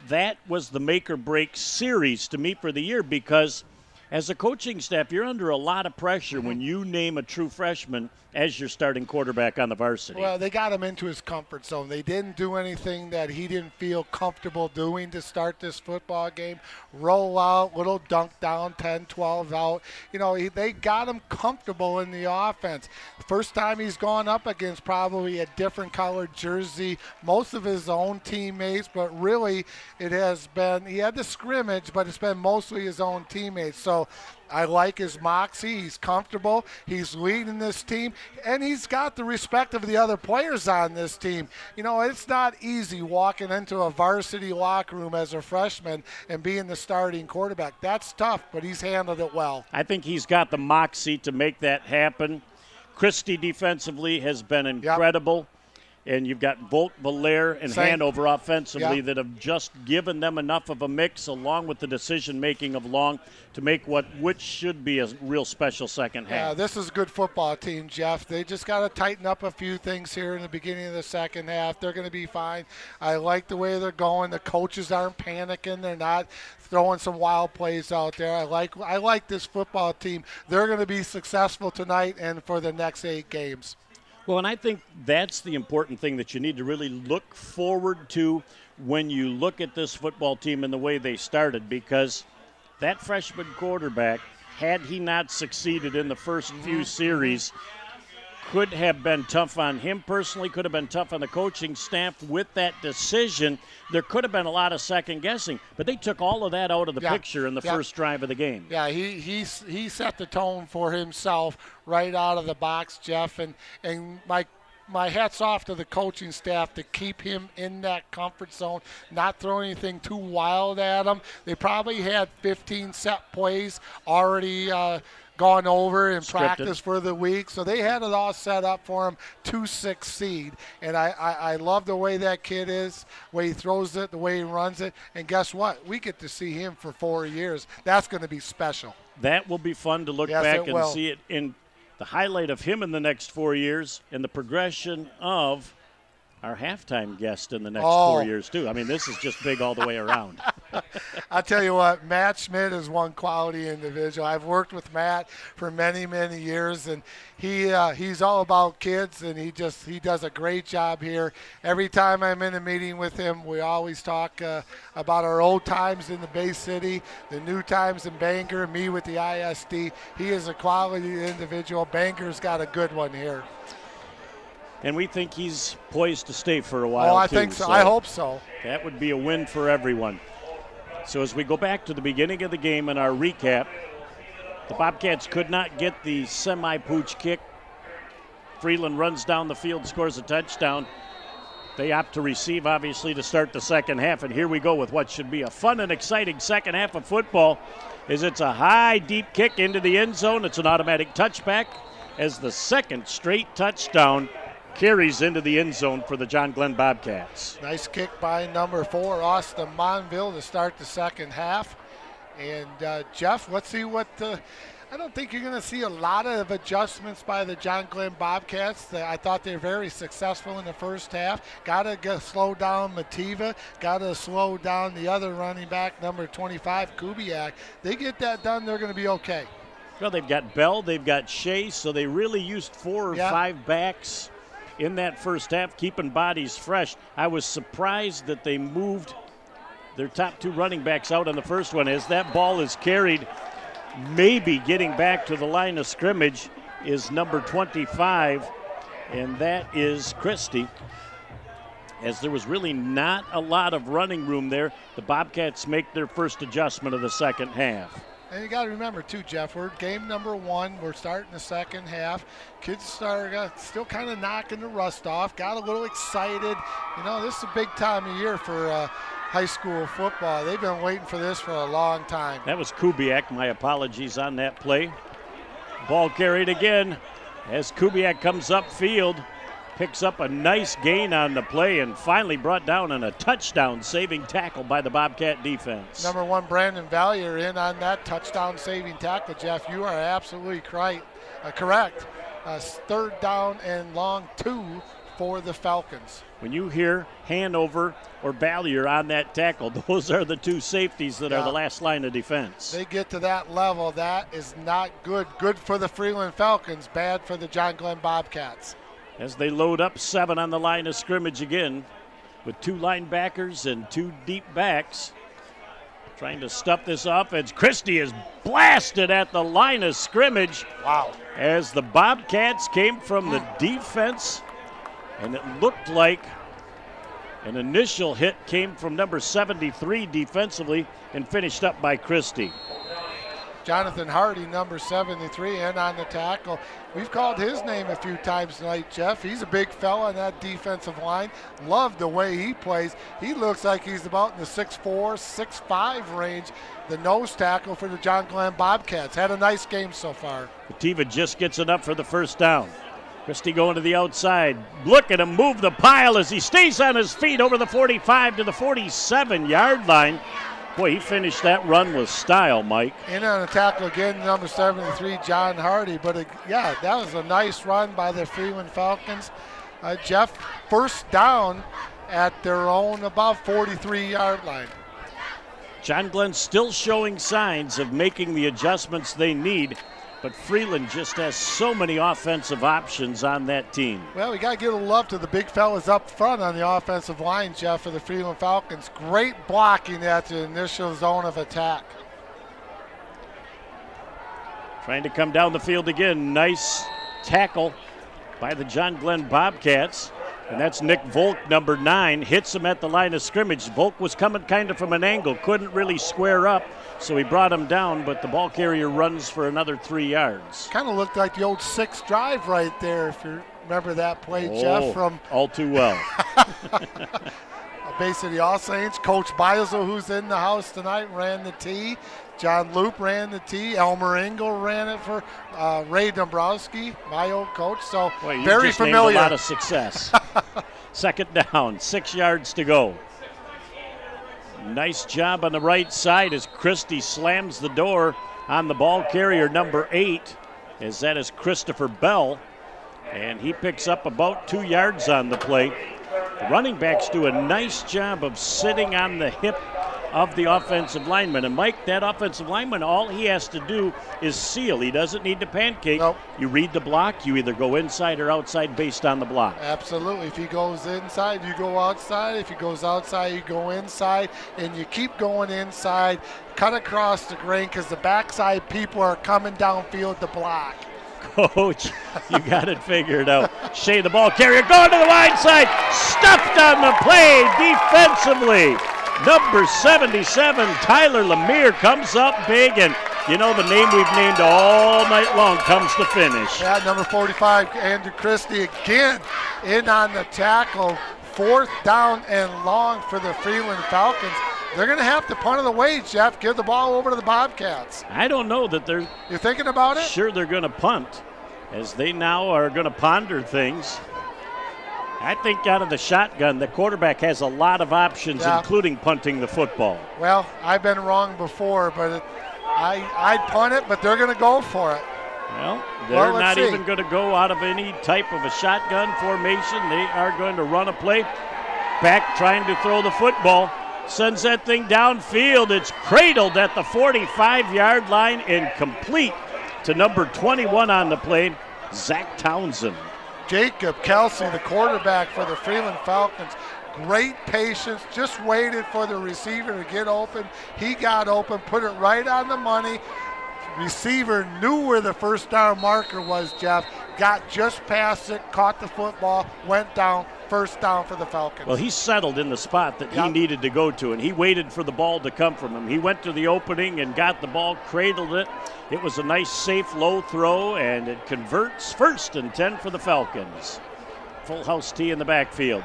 that was the make or break series to me for the year, because as a coaching staff, you're under a lot of pressure when you name a true freshman as your starting quarterback on the varsity. Well, they got him into his comfort zone. They didn't do anything that he didn't feel comfortable doing to start this football game. Roll out, little dunk down, 10, 12 out. You know, they got him comfortable in the offense. First time he's gone up against probably a different colored jersey, most of his own teammates, but really it has been, he had the scrimmage, but it's been mostly his own teammates. So I like his moxie. He's comfortable. He's leading this team, and he's got the respect of the other players on this team. You know, it's not easy walking into a varsity locker room as a freshman and being the starting quarterback. That's tough, but he's handled it well. I think he's got the moxie to make that happen. Christie defensively has been incredible. And you've got Volk, Valaire, and Hanover offensively that have just given them enough of a mix, along with the decision-making of Long, to make which should be a real special second half. Yeah, this is a good football team, Jeff. They just got to tighten up a few things here in the beginning of the second half. They're going to be fine. I like the way they're going. The coaches aren't panicking. They're not throwing some wild plays out there. I like this football team. They're going to be successful tonight and for the next 8 games. Well, and I think that's the important thing that you need to really look forward to when you look at this football team and the way they started, because that freshman quarterback, had he not succeeded in the first few series, could have been tough on him personally, could have been tough on the coaching staff with that decision. There could have been a lot of second guessing, but they took all of that out of the picture in the first drive of the game. Yeah, he set the tone for himself right out of the box, Jeff, and my hat's off to the coaching staff to keep him in that comfort zone, not throw anything too wild at him. They probably had 15 set plays already gone over in practice for the week, so they had it all set up for him to succeed. And I love the way that kid is, the way he throws it, the way he runs it. And guess what? We get to see him for 4 years. That's going to be special. That will be fun to look back and see it in the highlight of him in the next 4 years and the progression of our halftime guest in the next 4 years, too. I mean, this is just big all the way around. I'll tell you what, Matt Schmidt is one quality individual. I've worked with Matt for many, many years, and he's all about kids, and he does a great job here. Every time I'm in a meeting with him, we always talk about our old times in the Bay City, the new times in Bangor, me with the ISD. He is a quality individual. Bangor's got a good one here. And we think he's poised to stay for a while, I think so. I hope so. That would be a win for everyone. So as we go back to the beginning of the game in our recap, the Bobcats could not get the semi-pooch kick. Freeland runs down the field, scores a touchdown. They opt to receive, obviously, to start the second half. And here we go with what should be a fun and exciting second half of football. It's a high, deep kick into the end zone. It's an automatic touchback as the second straight touchdown carries into the end zone for the John Glenn Bobcats. Nice kick by number 4, Austin Monville, to start the second half. And Jeff, let's see what I don't think you're going to see a lot of adjustments by the John Glenn Bobcats. I thought they were very successful in the first half. Got to slow down Mativa. Got to slow down the other running back, number 25, Kubiak. They get that done, they're going to be okay. Well, they've got Bell, they've got Shea, so they really used 4 or 5 backs in that first half, keeping bodies fresh. I was surprised that they moved their top 2 running backs out on the first one. As that ball is carried, maybe getting back to the line of scrimmage is number 25, and that is Christie. As there was really not a lot of running room there, the Bobcats make their first adjustment of the second half. And you got to remember, too, Jeff, we're game number 1. We're starting the second half. Kids still kind of knocking the rust off, got a little excited. You know, this is a big time of year for high school football. They've been waiting for this for a long time. That was Kubiak. My apologies on that play. Ball carried again as Kubiak comes upfield, picks up a nice gain on the play, and finally brought down on a touchdown-saving tackle by the Bobcat defense. Number 1, Brandon Valier, in on that touchdown-saving tackle. Jeff, you are absolutely correct. Third down and long 2 for the Falcons. When you hear Hanover or Valier on that tackle, those are the 2 safeties that are the last line of defense. They get to that level, that is not good. Good for the Freeland Falcons, bad for the John Glenn Bobcats. As they load up 7 on the line of scrimmage again with 2 linebackers and 2 deep backs. Trying to stuff this offense. Christie is blasted at the line of scrimmage. Wow. As the Bobcats came from the defense, and it looked like an initial hit came from number 73 defensively and finished up by Christie. Jonathan Hardy, number 73, in on the tackle. We've called his name a few times tonight, Jeff. He's a big fella on that defensive line. Love the way he plays. He looks like he's about in the 6'4", 6'5" range. The nose tackle for the John Glenn Bobcats. Had a nice game so far. Mativa just gets it up for the first down. Christie going to the outside. Look at him move the pile as he stays on his feet over the 45 to the 47-yard line. Boy, he finished that run with style, Mike. In on the tackle again, number 73, John Hardy. But, that was a nice run by the Freeland Falcons. Jeff, first down at their own about 43-yard line. John Glenn still showing signs of making the adjustments they need, but Freeland just has so many offensive options on that team. Well, we got to give a little love to the big fellas up front on the offensive line, Jeff, for the Freeland Falcons. Great blocking at the initial zone of attack. Trying to come down the field again. Nice tackle by the John Glenn Bobcats. And that's Nick Volk, number 9, hits him at the line of scrimmage. Volk was coming kind of from an angle, couldn't really square up, so he brought him down, but the ball carrier runs for another 3 yards. Kind of looked like the old 6 drive right there, if you remember that play, Jeff. From all too well. Base of the All Saints. Coach Beisel, who's in the house tonight, ran the tee. John Loop ran the tee. Elmer Engel ran it for Ray Dombrowski, my old coach. So boy, very just familiar. Named a lot of success. Second down, 6 yards to go. Nice job on the right side as Christie slams the door on the ball carrier, number 8, as that is Christopher Bell. And he picks up about 2 yards on the play. The running backs do a nice job of sitting on the hip of the offensive lineman. And Mike, that offensive lineman, all he has to do is seal. He doesn't need to pancake. Nope. You read the block, you either go inside or outside based on the block. Absolutely. If he goes inside, you go outside. If he goes outside, you go inside. And you keep going inside, cut across the grain because the backside people are coming downfield to block. Coach, you got it figured out. Shea, the ball carrier, going to the wide side, stuffed on the play defensively. Number 77, Tyler Lemire, comes up big, and you know the name we've named all night long comes to finish. Yeah, number 45, Andrew Christie again in on the tackle. 4th down and long for the Freeland Falcons. They're going to have to punt it away, Jeff. Give the ball over to the Bobcats. I don't know that they're You're thinking about it? sure they're going to punt, as they now are going to ponder things. I think out of the shotgun, the quarterback has a lot of options, including punting the football. Well, I've been wrong before, but I'd punt it, but they're going to go for it. Well, they're not even going to go out of any type of a shotgun formation. They are going to run a play. Back trying to throw the football. Sends that thing downfield. It's cradled at the 45-yard line and complete to number 21 on the play, Zach Townsend. Jacob Kelsey, the quarterback for the Freeland Falcons. Great patience, just waited for the receiver to get open. He got open, put it right on the money. Receiver knew where the first down marker was, Jeff. Got just past it, caught the football, went down, first down for the Falcons. Well, he settled in the spot that he needed to go to, and he waited for the ball to come from him. He went to the opening and got the ball, cradled it. It was a nice, safe, low throw, and it converts 1st and 10 for the Falcons. Full house tee in the backfield.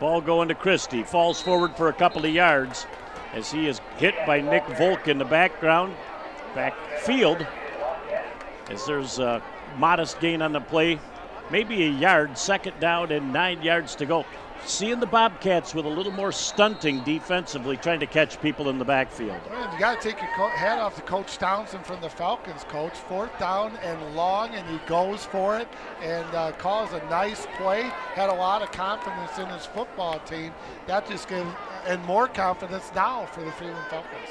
Ball going to Christie. Falls forward for a couple of yards as he is hit by Nick Volk in the backfield. As there's a modest gain on the play. Maybe a yard, 2nd down and 9 yards to go. Seeing the Bobcats with a little more stunting defensively, trying to catch people in the backfield. Man, you got to take your hat off to Coach Townsend from the Falcons, Coach. 4th down and long, and he goes for it and calls a nice play. Had a lot of confidence in his football team. That just gives and more confidence now for the Freeland Falcons.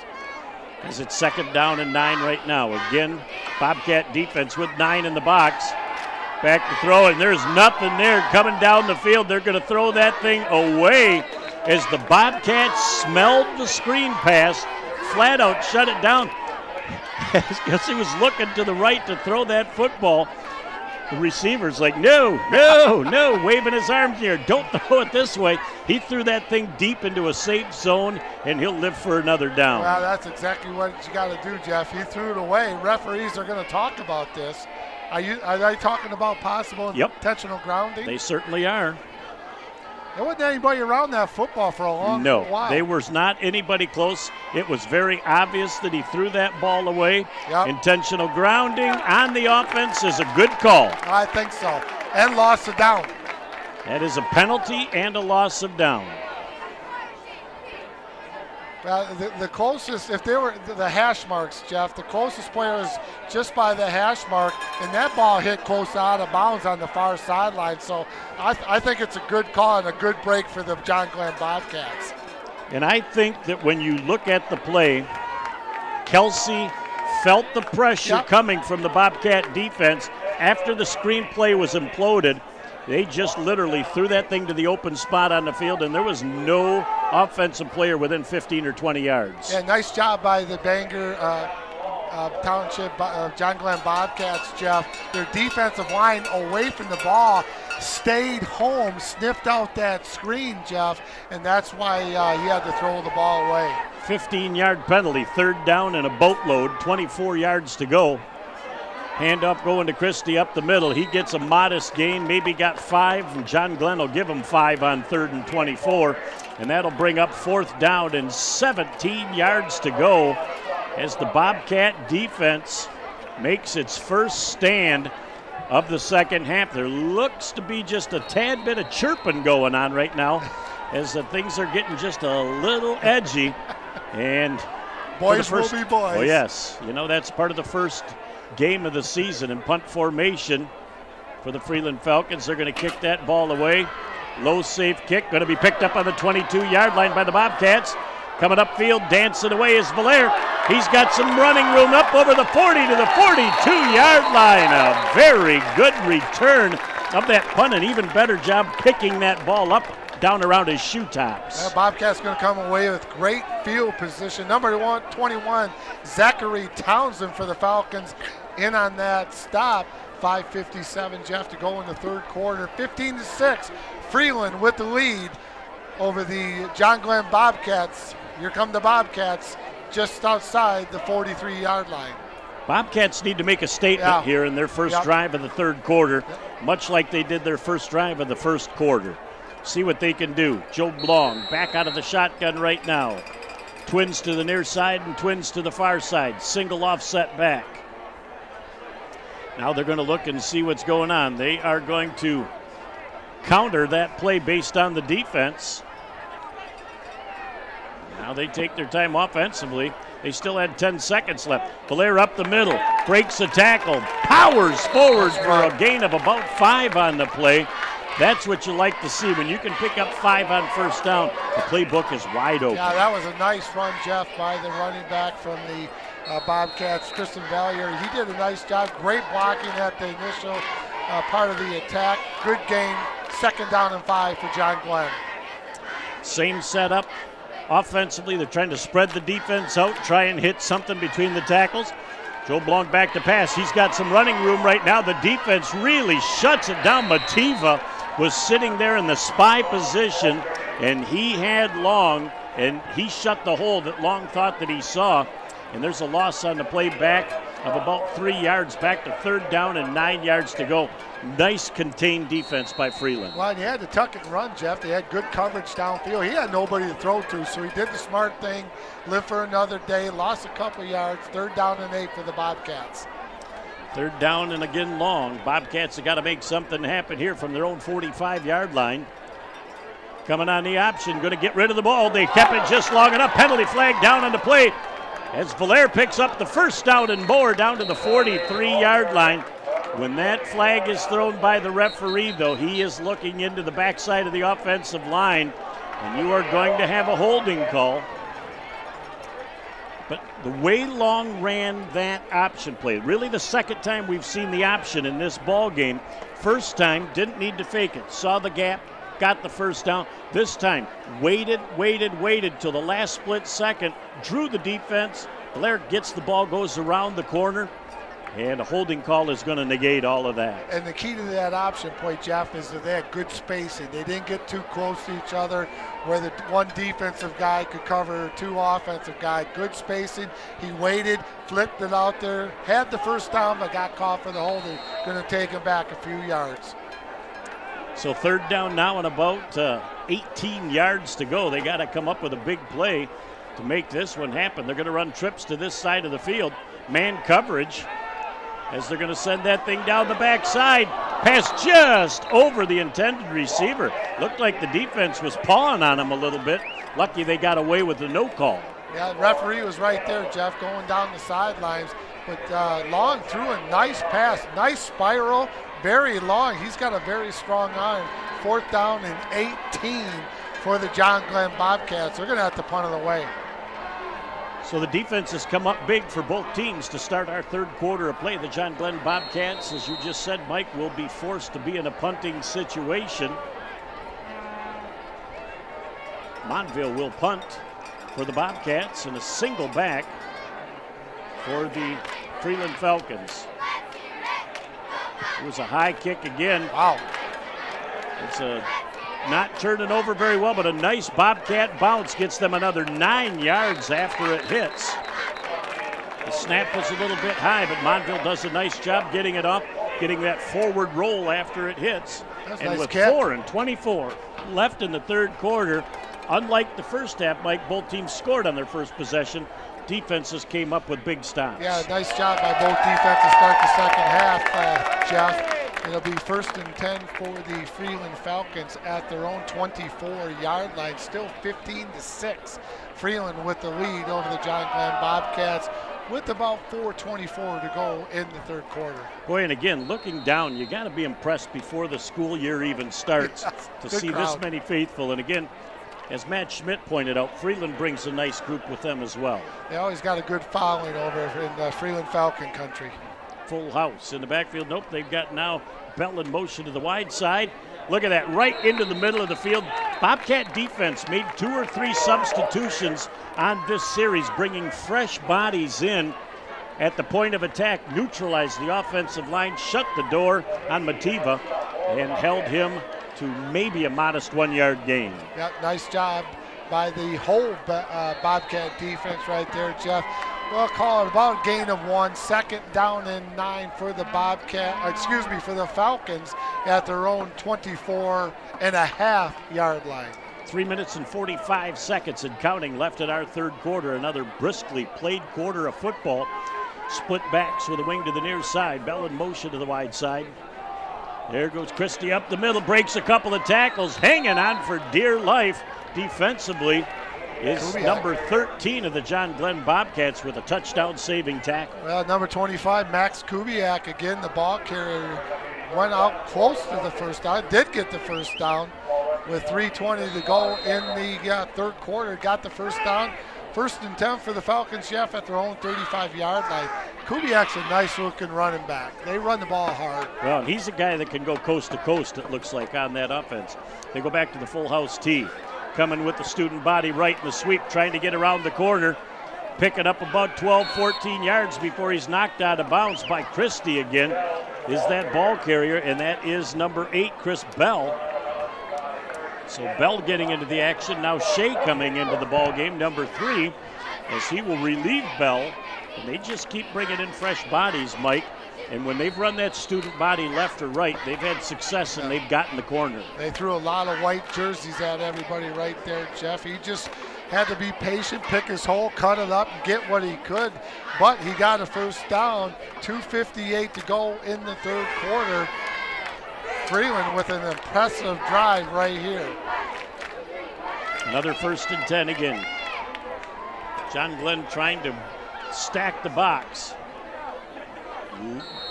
As it's 2nd down and 9 right now. Again, Bobcat defense with 9 in the box. Back to throw, and there's nothing there coming down the field. They're going to throw that thing away as the Bobcats smelled the screen pass, flat out shut it down. Because he was looking to the right to throw that football. The receiver's like, no, waving his arms here. Don't throw it this way. He threw that thing deep into a safe zone, and he'll live for another down. Well, that's exactly what you got to do, Jeff. He threw it away. Referees are going to talk about this. Are they talking about possible intentional grounding? They certainly are. There wasn't anybody around that football for a long while. No, there was not anybody close. It was very obvious that he threw that ball away. Intentional grounding on the offense is a good call. I think so. And loss of down. That is a penalty and a loss of down. Well, the closest, if they were the hash marks, Jeff, the closest player is just by the hash mark, and that ball hit close out of bounds on the far sideline. So I think it's a good call and a good break for the John Glenn Bobcats. And I think that when you look at the play, Kelsey felt the pressure coming from the Bobcat defense after the screen play was imploded. They just literally threw that thing to the open spot on the field, and there was no offensive player within 15 or 20 yards. Yeah, nice job by the Bangor Township John Glenn Bobcats, Jeff. Their defensive line away from the ball stayed home, sniffed out that screen, Jeff, and that's why he had to throw the ball away. 15-yard penalty, 3rd down and a boatload, 24 yards to go. Hand up going to Christie up the middle. He gets a modest gain, maybe got 5, and John Glenn will give him 5 on 3rd and 24. And that'll bring up 4th down and 17 yards to go as the Bobcat defense makes its first stand of the second half. There looks to be just a tad bit of chirping going on right now as the things are getting just a little edgy. And boys will be boys. Oh, yes. You know, that's part of the first game of the season in punt formation for the Freeland Falcons. They're going to kick that ball away. Low safe kick, going to be picked up on the 22-yard line by the Bobcats. Coming upfield, dancing away is Valaire. He's got some running room up over the 40 to the 42-yard line. A very good return of that punt, an even better job picking that ball up down around his shoe tops. Bobcats going to come away with great field position. Number 21, Zachary Townsend for the Falcons in on that stop. 5:57, Jeff, to go in the 3rd quarter. 15-6, Freeland with the lead over the John Glenn Bobcats. Here come the Bobcats just outside the 43-yard line. Bobcats need to make a statement here in their first drive of the 3rd quarter, much like they did their first drive of the 1st quarter. See what they can do. Joe Blong back out of the shotgun right now. Twins to the near side and twins to the far side. Single offset back. Now they're going to look and see what's going on. They are going to counter that play based on the defense. Now they take their time offensively. They still had 10 seconds left. Belair up the middle, breaks a tackle, powers forward for a gain of about 5 on the play. That's what you like to see. When you can pick up 5 on first down, the playbook is wide open. Yeah, that was a nice run, Jeff, by the running back from the Bobcats, Tristan Valier. He did a nice job. Great blocking at the initial part of the attack. Good game. 2nd down and 5 for John Glenn. Same setup. Offensively, they're trying to spread the defense out, try and hit something between the tackles. Joe Blanc back to pass. He's got some running room right now. The defense really shuts it down. Mativa was sitting there in the spy position, and he had Long, and he shut the hole that Long thought that he saw. And there's a loss on the play back of about 3 yards, back to 3rd down and 9 yards to go. Nice contained defense by Freeland. Well, and he had to tuck and run, Jeff. They had good coverage downfield. He had nobody to throw to, so he did the smart thing, live for another day, lost a couple yards, 3rd down and 8 for the Bobcats. 3rd down and again long. Bobcats have got to make something happen here from their own 45-yard line. Coming on the option, going to get rid of the ball. They kept it just long enough. Penalty flag down on the play as Valer picks up the 1st down and more down to the 43-yard line. When that flag is thrown by the referee, though, he is looking into the backside of the offensive line, and you are going to have a holding call. But the way Long ran that option play, really the 2nd time we've seen the option in this ball game. First time, didn't need to fake it. Saw the gap, got the 1st down. This time, waited till the last split second, drew the defense. Blair gets the ball, goes around the corner. And a holding call is going to negate all of that. And the key to that option play, Jeff, is that they had good spacing. They didn't get too close to each other where the one defensive guy could cover 2 offensive guys. Good spacing. He waited, flipped it out there, had the 1st down, but got caught for the holding. Going to take him back a few yards. So 3rd down now and about 18 yards to go. They got to come up with a big play to make this one happen. They're going to run trips to this side of the field. Man coverage, as they're going to send that thing down the backside. Pass just over the intended receiver. Looked like the defense was pawing on him a little bit. Lucky they got away with the no call. Yeah, the referee was right there, Jeff, going down the sidelines. But Long threw a nice pass, nice spiral, very long. He's got a very strong arm. 4th down and 18 for the John Glenn Bobcats. They're going to have to punt it away. So the defense has come up big for both teams to start our 3rd quarter of play. The John Glenn Bobcats, as you just said, Mike, will be forced to be in a punting situation. Montville will punt for the Bobcats and a single back for the Freeland Falcons. It was a high kick again. Wow. It's not turning over very well, but a nice Bobcat bounce gets them another 9 yards after it hits. The snap was a little bit high, but Montville does a nice job getting it up, getting that forward roll after it hits. That's and nice with catch. 4:24 left in the 3rd quarter, unlike the first half, Mike, both teams scored on their first possession. Defenses came up with big stops. Yeah, nice job by both defenses to start the 2nd half, Jeff. It'll be 1st and 10 for the Freeland Falcons at their own 24-yard line. Still 15-6. Freeland with the lead over the John Glenn Bobcats with about 4:24 to go in the 3rd quarter. Boy, and again, looking down, you got to be impressed before the school year even starts to see crowd. this many faithful. And again, as Matt Schmidt pointed out, Freeland brings a nice group with them as well. They always got a good following over in Freeland Falcon country. Full house in the backfield. Nope, they've got now Bell in motion to the wide side. Look at that, right into the middle of the field. Bobcat defense made 2 or 3 substitutions on this series, bringing fresh bodies in at the point of attack, neutralized the offensive line, shut the door on Mativa, and held him to maybe a modest 1-yard gain. Yep, nice job by the whole Bobcat defense right there, Jeff. We'll call it about gain of 1, 2nd down and 9 for the for the Falcons at their own 24.5-yard line. 3 minutes and 45 seconds and counting left in our 3rd quarter. Another briskly played quarter of football. Split backs with a wing to the near side. Bell in motion to the wide side. There goes Christie up the middle, breaks a couple of tackles, hanging on for dear life defensively is Kubiak. number 13 of the John Glenn Bobcats with a touchdown saving tackle. Well, number 25, Max Kubiak, again, the ball carrier, went out close to the first down, did get the first down with 3:20 to go in the third quarter, got the first down. 1st and 10 for the Falcons, Jeff, at their own 35-yard line. Kubiak's a nice-looking running back. They run the ball hard. Well, he's a guy that can go coast to coast, it looks like, on that offense. They go back to the full house tee. Coming with the student body right in the sweep, trying to get around the corner. Picking up about 12, 14 yards before he's knocked out of bounds by Christie again. Is that ball carrier, and that is number 8, Chris Bell. So Bell getting into the action. Now Shea coming into the ball game, number 3, as he will relieve Bell. And they just keep bringing in fresh bodies, Mike. And when they've run that student body left or right, they've had success and they've gotten the corner. They threw a lot of white jerseys at everybody right there, Jeff. He just had to be patient, pick his hole, cut it up, and get what he could. But he got a first down, 2:58 to go in the third quarter. Freeland with an impressive drive right here. Another 1st and 10 again. John Glenn trying to stack the box.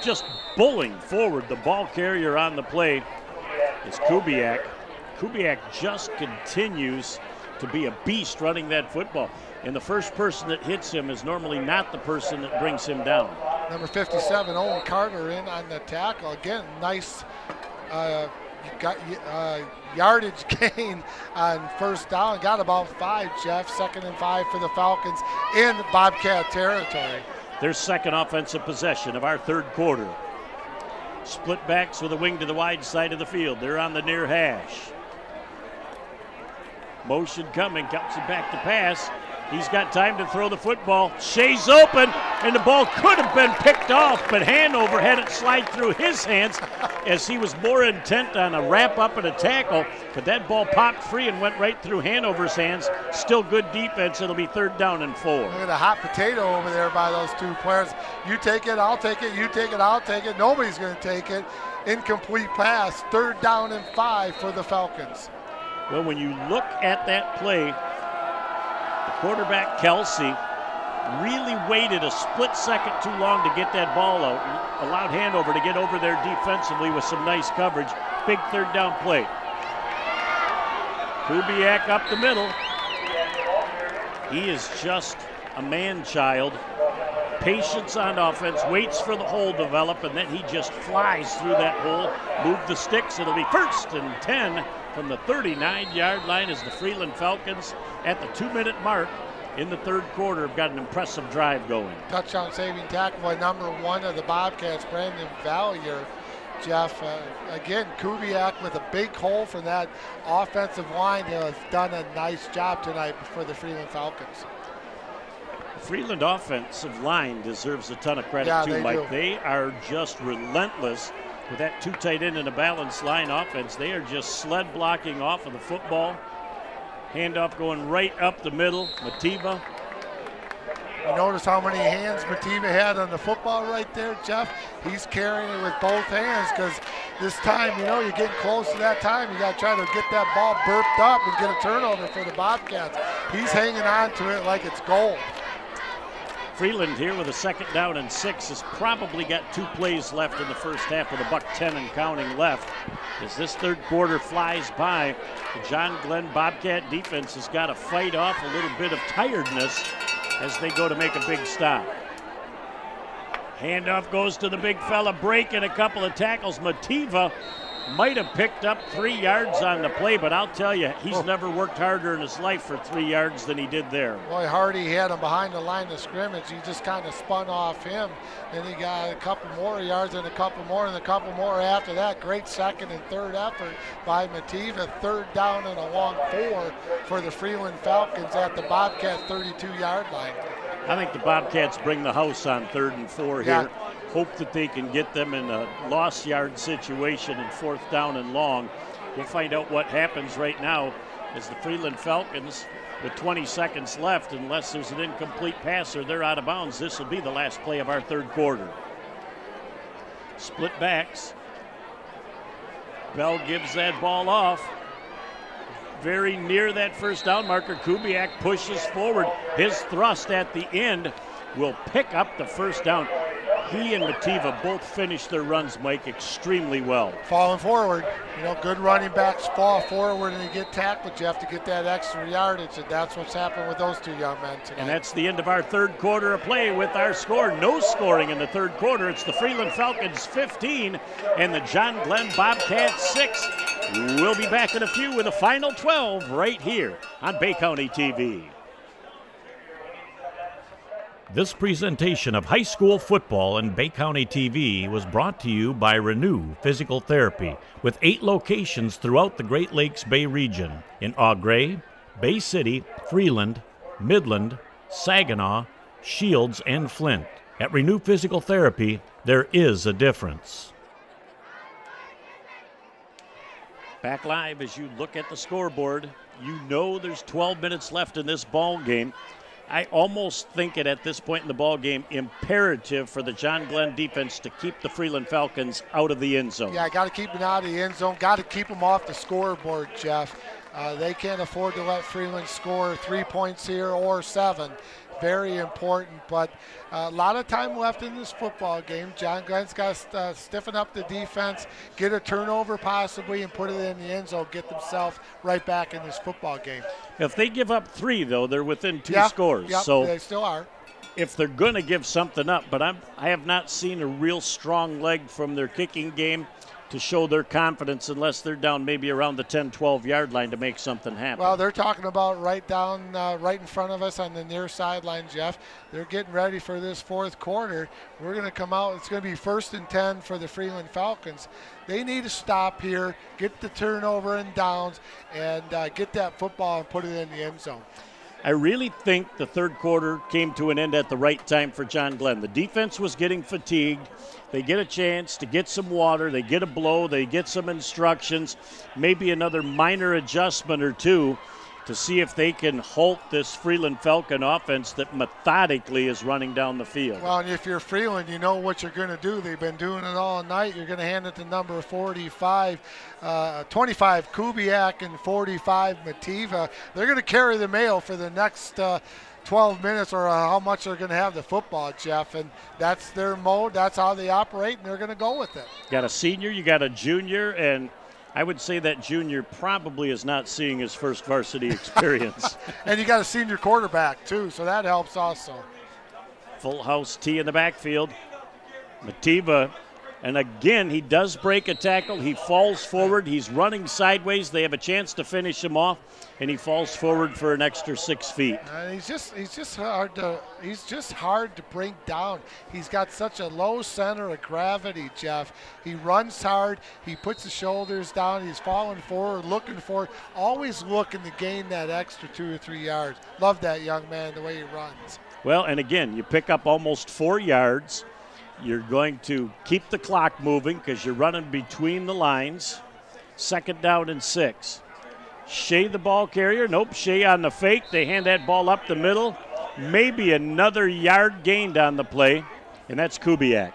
Just bullying forward. The ball carrier on the play is Kubiak. Kubiak just continues to be a beast running that football. And the first person that hits him is normally not the person that brings him down. Number 57, Owen Carter, in on the tackle. Again, nice yardage gain on first down. Got about 5, Jeff. 2nd and 5 for the Falcons in Bobcat territory. Their second offensive possession of our third quarter. Split backs with a wing to the wide side of the field. They're on the near hash. Motion coming, comes it back to pass. He's got time to throw the football. Shea's open, and the ball could have been picked off, but Hanover had it slide through his hands as he was more intent on a wrap up and a tackle, but that ball popped free and went right through Hanover's hands. Still good defense. It'll be 3rd down and 4. Look at the hot potato over there by those two players. You take it, I'll take it. You take it, I'll take it. Nobody's going to take it. Incomplete pass. 3rd down and 5 for the Falcons. Well, when you look at that play, the quarterback, Kelsey, really waited a split second too long to get that ball out and allowed Hanover to get over there defensively with some nice coverage. Big 3rd down play. Kubiak up the middle. He is just a man-child. Patience on offense, waits for the hole to develop, and then he just flies through that hole. Move the sticks. It'll be 1st and 10 from the 39-yard line as the Freeland Falcons at the 2-minute mark in the third quarter have got an impressive drive going. Touchdown saving tackle by number 1 of the Bobcats, Brandon Valier. Jeff, again, Kubiak with a big hole for that offensive line has done a nice job tonight for the Freeland Falcons. The Freeland offensive line deserves a ton of credit too, they Mike. do. They are just relentless with that 2 tight end and a balanced line offense. They are just sled blocking off of the football. Handoff going right up the middle. Mativa. You notice how many hands Mativa had on the football right there, Jeff? He's carrying it with both hands because this time, you're getting close to that time. You got to try to get that ball burped up and get a turnover for the Bobcats. He's hanging on to it like it's gold. Freeland here with a 2nd down and 6 has probably got 2 plays left in the first half with a $1:10 and counting left. As this third quarter flies by, the John Glenn Bobcat defense has got to fight off a little bit of tiredness as they go to make a big stop. Handoff goes to the big fella, breaking a couple of tackles. Mativa might have picked up 3 yards on the play, but I'll tell you, he's never worked harder in his life for 3 yards than he did there. Boy, Hardy had him behind the line of scrimmage. He just kind of spun off him. Then he got a couple more yards and a couple more and a couple more after that. Great 2nd and 3rd effort by Mativa. 3rd down and a long 4 for the Freeland Falcons at the Bobcat 32-yard line. I think the Bobcats bring the house on 3rd and 4 here. Yeah. Hope that they can get them in a lost yard situation in 4th down and long. We'll find out what happens right now as the Freeland Falcons, with 20 seconds left, unless there's an incomplete pass or they're out of bounds, this will be the last play of our third quarter. Split backs. Bell gives that ball off. Very near that first down marker. Kubiak pushes forward. His thrust at the end will pick up the first down. He and Mativa both finish their runs, Mike, extremely well. Falling forward. Good running backs fall forward and they get tackled, Jeff, to get that extra yardage, and that's what's happened with those two young men tonight. And that's the end of our third quarter of play with our score. No scoring in the third quarter. It's the Freeland Falcons 15 and the John Glenn Bobcats 6. We'll be back in a few with the final 12 right here on Bay County TV. This presentation of high school football and Bay County TV was brought to you by Renew Physical Therapy, with 8 locations throughout the Great Lakes Bay region in Eau Gray, Bay City, Freeland, Midland, Saginaw, Shields, and Flint. At Renew Physical Therapy, there is a difference. Back live as you look at the scoreboard, you know there's 12 minutes left in this ball game. I almost think it at this point in the ball game imperative for the John Glenn defense to keep the Freeland Falcons out of the end zone. Yeah, got to keep them out of the end zone. Got to keep them off the scoreboard, Jeff. They can't afford to let Freeland score 3 points here or 7. Very important, but a lot of time left in this football game. John Glenn's got to stiffen up the defense, get a turnover possibly, and put it in the end zone, get themselves right back in this football game. If they give up 3, though, they're within 2 scores. Yep, so they still are. If they're going to give something up, but I have not seen a real strong leg from their kicking game to show their confidence unless they're down maybe around the 10, 12-yard line to make something happen. Well, they're talking about right in front of us on the near sideline, Jeff. They're getting ready for this fourth quarter. We're going to come out. It's going to be 1st and 10 for the Freeland Falcons. They need to stop here, get the turnover and downs, and get that football and put it in the end zone. I really think the third quarter came to an end at the right time for John Glenn. The defense was getting fatigued. They get a chance to get some water. They get a blow. They get some instructions, maybe another minor adjustment or two to see if they can halt this Freeland Falcon offense that methodically is running down the field. Well, and if you're Freeland, you know what you're going to do. They've been doing it all night. You're going to hand it to number 25 Kubiak and 45 Mativa. They're going to carry the mail for the next 12 minutes or how much they're going to have the football, Jeff, and that's their mode. That's how they operate, and they're going to go with it. Got a senior, you got a junior, and I would say that junior probably is not seeing his first varsity experience. And you got a senior quarterback, too, so that helps also. Full house tee in the backfield. Mativa, and again, he does break a tackle. He falls forward. He's running sideways. They have a chance to finish him off, and he falls forward for an extra 6 feet. He's just hard to bring down. He's got such a low center of gravity, Jeff. He runs hard. He puts the shoulders down. He's falling forward, looking for, always looking to gain that extra 2 or 3 yards. Love that young man, the way he runs. Well, and again, you pick up almost 4 yards. You're going to keep the clock moving because you're running between the lines. 2nd down and 6. Shea the ball carrier. Nope, Shea on the fake. They hand that ball up the middle. Maybe another yard gained on the play, and that's Kubiak.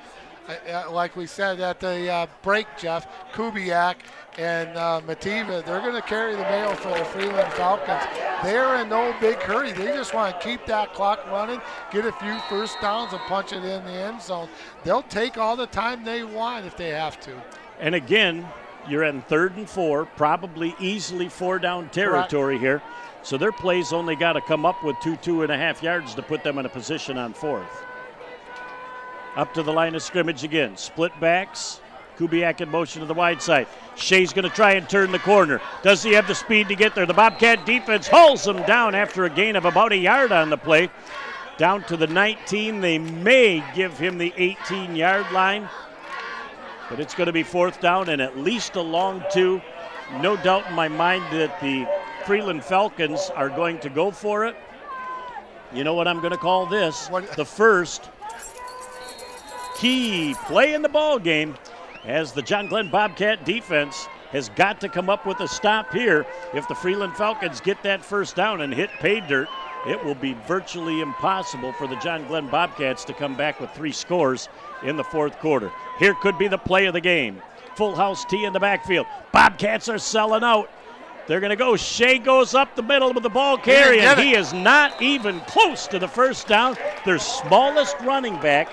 Like we said at the break, Jeff, Kubiak and Mativa, they're going to carry the mail for the Freeland Falcons. They're in no big hurry. They just want to keep that clock running, get a few first downs, and punch it in the end zone. They'll take all the time they want if they have to. And again, you're in 3rd and 4, probably easily 4-down territory here. So their plays only got to come up with 2.5 yards to put them in a position on 4th. Up to the line of scrimmage again. Split backs. Kubiak in motion to the wide side. Shea's going to try and turn the corner. Does he have the speed to get there? The Bobcat defense hauls him down after a gain of about a yard on the play. Down to the 19. They may give him the 18-yard line. But it's going to be 4th down and at least a long 2. No doubt in my mind that the Freeland Falcons are going to go for it. You know what I'm going to call this? The first key play in the ball game, as the John Glenn Bobcat defense has got to come up with a stop here if the Freeland Falcons get that first down and hit pay dirt it will be virtually impossible for the John Glenn Bobcats to come back with 3 scores in the fourth quarter. Here could be the play of the game. Full house tee in the backfield. Bobcats are selling out. They're going to go. Shea goes up the middle with the ball carry, and he is not even close to the first down. Their smallest running back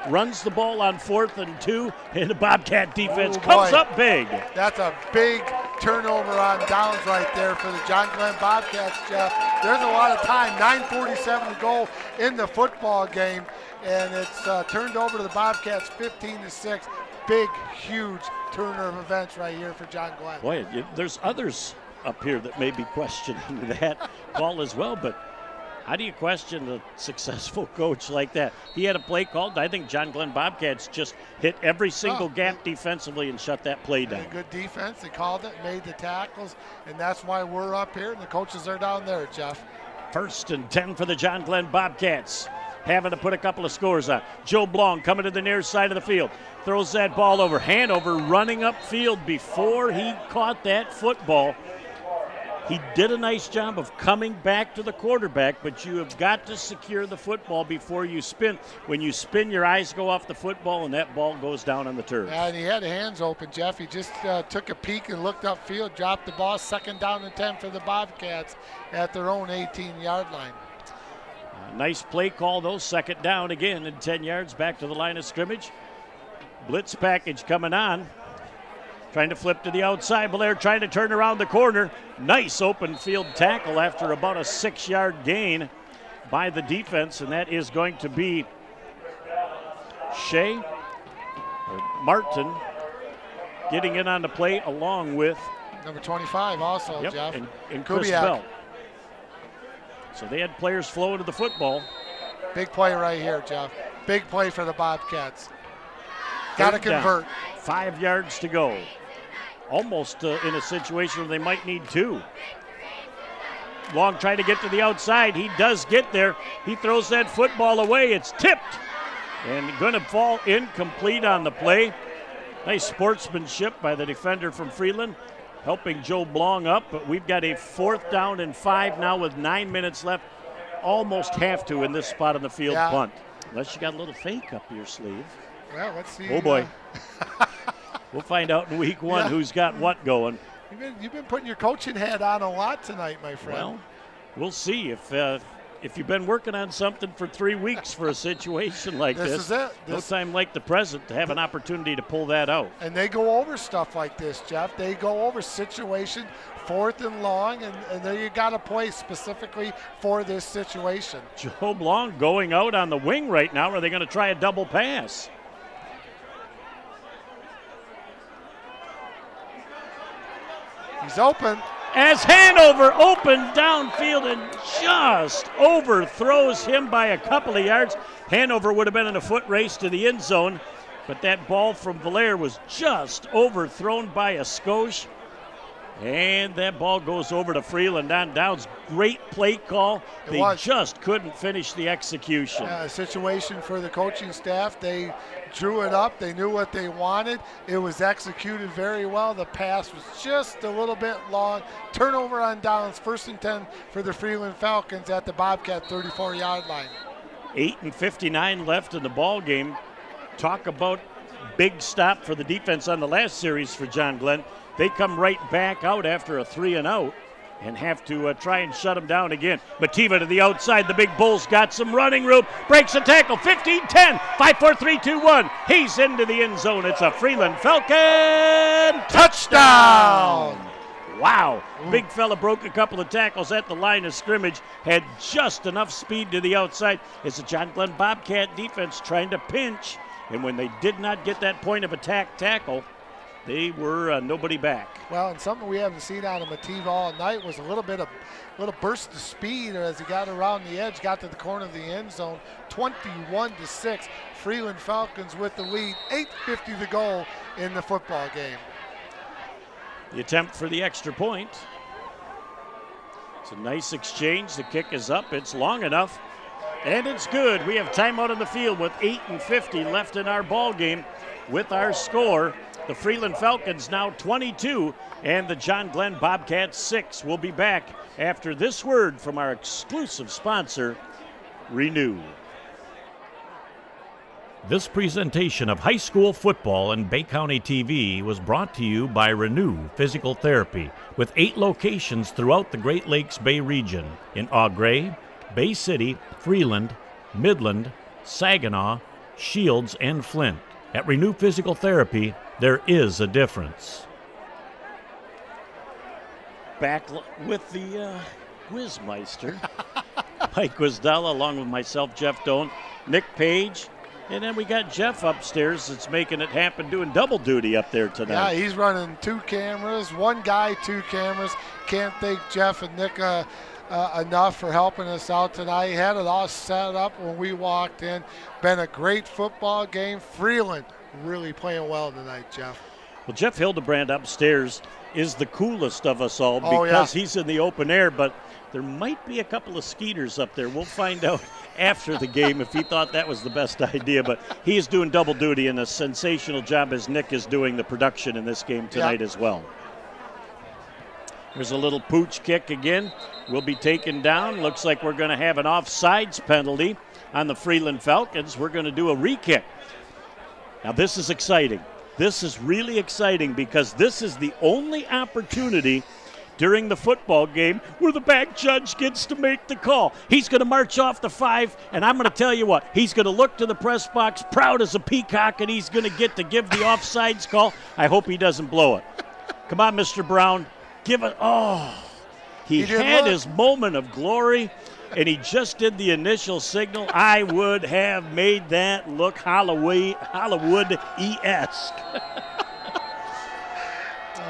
runs the ball on 4th and 2, and the Bobcat defense comes up big. That's a big turnover on downs right there for the John Glenn Bobcats, Jeff. There's a lot of time, 9:47 to go in the football game, and it's turned over to the Bobcats 15-6. Big, huge turner of events right here for John Glenn. Boy, there's others up here that may be questioning that call as well, but how do you question a successful coach like that? He had a play called. I think John Glenn Bobcats just hit every single gap defensively and shut that play down. Good defense. They called it, made the tackles, and that's why we're up here, and the coaches are down there, Jeff. 1st and 10 for the John Glenn Bobcats. Having to put a couple of scores on. Joe Blong coming to the near side of the field. Throws that ball over. Hanover running upfield before he caught that football. He did a nice job of coming back to the quarterback, but you have got to secure the football before you spin. When you spin, your eyes go off the football, and that ball goes down on the turf. And he had hands open, Jeff. He just took a peek and looked upfield, dropped the ball. 2nd down and 10 for the Bobcats at their own 18-yard line. Nice play call, though. 2nd down again and 10 yards back to the line of scrimmage. Blitz package coming on. Trying to flip to the outside. Belair trying to turn around the corner. Nice open field tackle after about a 6-yard gain by the defense, and that is going to be Shea or Martin getting in on the play along with number 25 also, Jeff. And Chris Bell. So they had players flow into the football. Big play right here, Jeff. Big play for the Bobcats. Got to convert. 5 yards to go. Almost in a situation where they might need 2. Long trying to get to the outside. He does get there. He throws that football away. It's tipped and going to fall incomplete on the play. Nice sportsmanship by the defender from Freeland, helping Joe Blong up. But we've got a 4th down and 5 now with 9 minutes left. Almost have to in this spot on the field punt. Unless you got a little fake up your sleeve. Well, let's see. Oh, boy. We'll find out in week 1 who's got what going. You've been putting your coaching hat on a lot tonight, my friend. Well, we'll see if you've been working on something for 3 weeks for a situation like this. This is it. No time like the present to have an opportunity to pull that out. And they go over stuff like this, Jeff. They go over situation, 4th and long, and then you got to play specifically for this situation. Joe Blong going out on the wing right now. Are they going to try a double pass? He's open. As Hanover opened downfield and just overthrows him by a couple of yards. Hanover would have been in a foot race to the end zone, but that ball from Valaire was just overthrown by a skosh. And that ball goes over to Freeland on downs. Great play call. They just couldn't finish the execution. A situation for the coaching staff. They drew it up. They knew what they wanted. It was executed very well. The pass was just a little bit long. Turnover on downs. 1st and 10 for the Freeland Falcons at the Bobcat 34-yard line. 8:59 left in the ball game. Talk about big stop for the defense on the last series for John Glenn. They come right back out after a 3-and-out and have to try and shut them down again. Mativa to the outside. The big Bulls got some running room. Breaks a tackle. 15-10. 5-4-3-2-1. He's into the end zone. It's a Freeland Falcon touchdown. Wow. Big fella broke a couple of tackles at the line of scrimmage. Had just enough speed to the outside. It's a John Glenn Bobcat defense trying to pinch. And when they did not get that point of attack tackle, they were nobody back. Well, and something we haven't seen out of Mativa all night was a little burst of speed as he got around the edge, got to the corner of the end zone. 21-6. Freeland Falcons with the lead. 8:50 to go in the football game. The attempt for the extra point. It's a nice exchange. The kick is up. It's long enough. And it's good. We have timeout on the field with 8:50 left in our ball game with our score The Freeland Falcons now 22, and the John Glenn Bobcats 6. We'll be back after this word from our exclusive sponsor, Renew. This presentation of high school football and Bay County TV was brought to you by Renew Physical Therapy, with 8 locations throughout the Great Lakes Bay region in Eau Gray, Bay City, Freeland, Midland, Saginaw, Shields, and Flint. At Renew Physical Therapy, there is a difference. Back with the Quizmeister, Mike Guzdala, along with myself, Jeff Doan, Nick Page, and then we got Jeff upstairs that's making it happen, doing double duty up there tonight. Yeah, he's running 2 cameras, 1 guy, 2 cameras. Can't thank Jeff and Nick enough for helping us out tonight. He had it all set up when we walked in. Been a great football game. Freeland really playing well tonight, Jeff. Well, Jeff Hildebrand upstairs is the coolest of us all because he's in the open air, but there might be a couple of skeeters up there. We'll find out after the game if he thought that was the best idea, but he is doing double duty and a sensational job as Nick is doing the production in this game tonight as well. There's a little pooch kick again. Will be taken down. Looks like we're going to have an offsides penalty on the Freeland Falcons. We're going to do a re-kick. Now this is exciting. This is really exciting because this is the only opportunity during the football game where the back judge gets to make the call. He's going to march off the 5, and I'm going to tell you what, he's going to look to the press box proud as a peacock, and he's going to get to give the offsides call. I hope he doesn't blow it. Come on, Mr. Brown. Give it. Oh, he had his moment of glory, and he just did the initial signal. I would have made that look Hollywood-esque.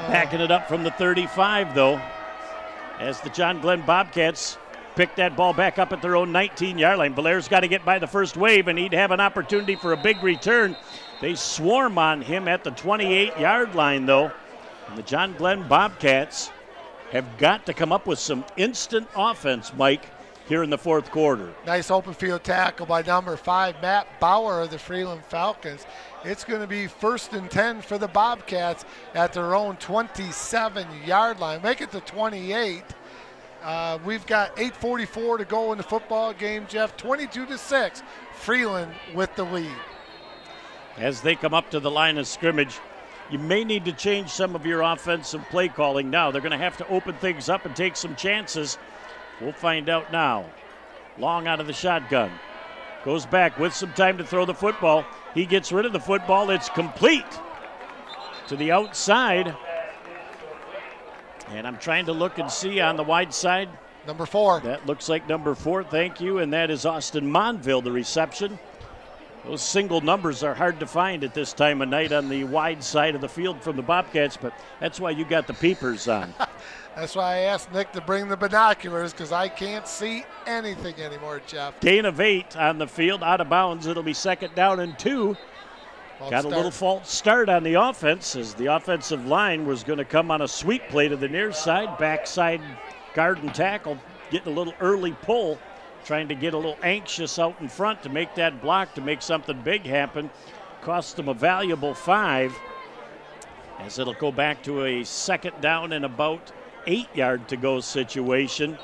Backing it up from the 35, though, as the John Glenn Bobcats pick that ball back up at their own 19-yard line. Valaire's got to get by the first wave, and he'd have an opportunity for a big return. They swarm on him at the 28-yard line, though. And the John Glenn Bobcats have got to come up with some instant offense, Mike, here in the fourth quarter. Nice open field tackle by number 5, Matt Bauer of the Freeland Falcons. It's going to be 1st and 10 for the Bobcats at their own 27-yard line. Make it to 28. We've got 8:44 to go in the football game, Jeff. 22-6. Freeland with the lead. As they come up to the line of scrimmage, you may need to change some of your offensive play calling now. They're going to have to open things up and take some chances. We'll find out now. Long out of the shotgun. Goes back with some time to throw the football. He gets rid of the football. It's complete to the outside. And I'm trying to look and see on the wide side. Number 4. That looks like number 4, thank you. And that is Austin Monville, the reception. Those single numbers are hard to find at this time of night on the wide side of the field from the Bobcats, but that's why you got the peepers on. That's why I asked Nick to bring the binoculars, because I can't see anything anymore, Jeff. Gain of 8 on the field, out of bounds. It'll be 2nd down and 2. Got a little false start on the offense as the offensive line was going to come on a sweep play to the near side. Backside guard and tackle getting a little early pull, trying to get a little anxious out in front to make that block, to make something big happen. Cost them a valuable 5 as it'll go back to a 2nd down and about 8-yard to go situation,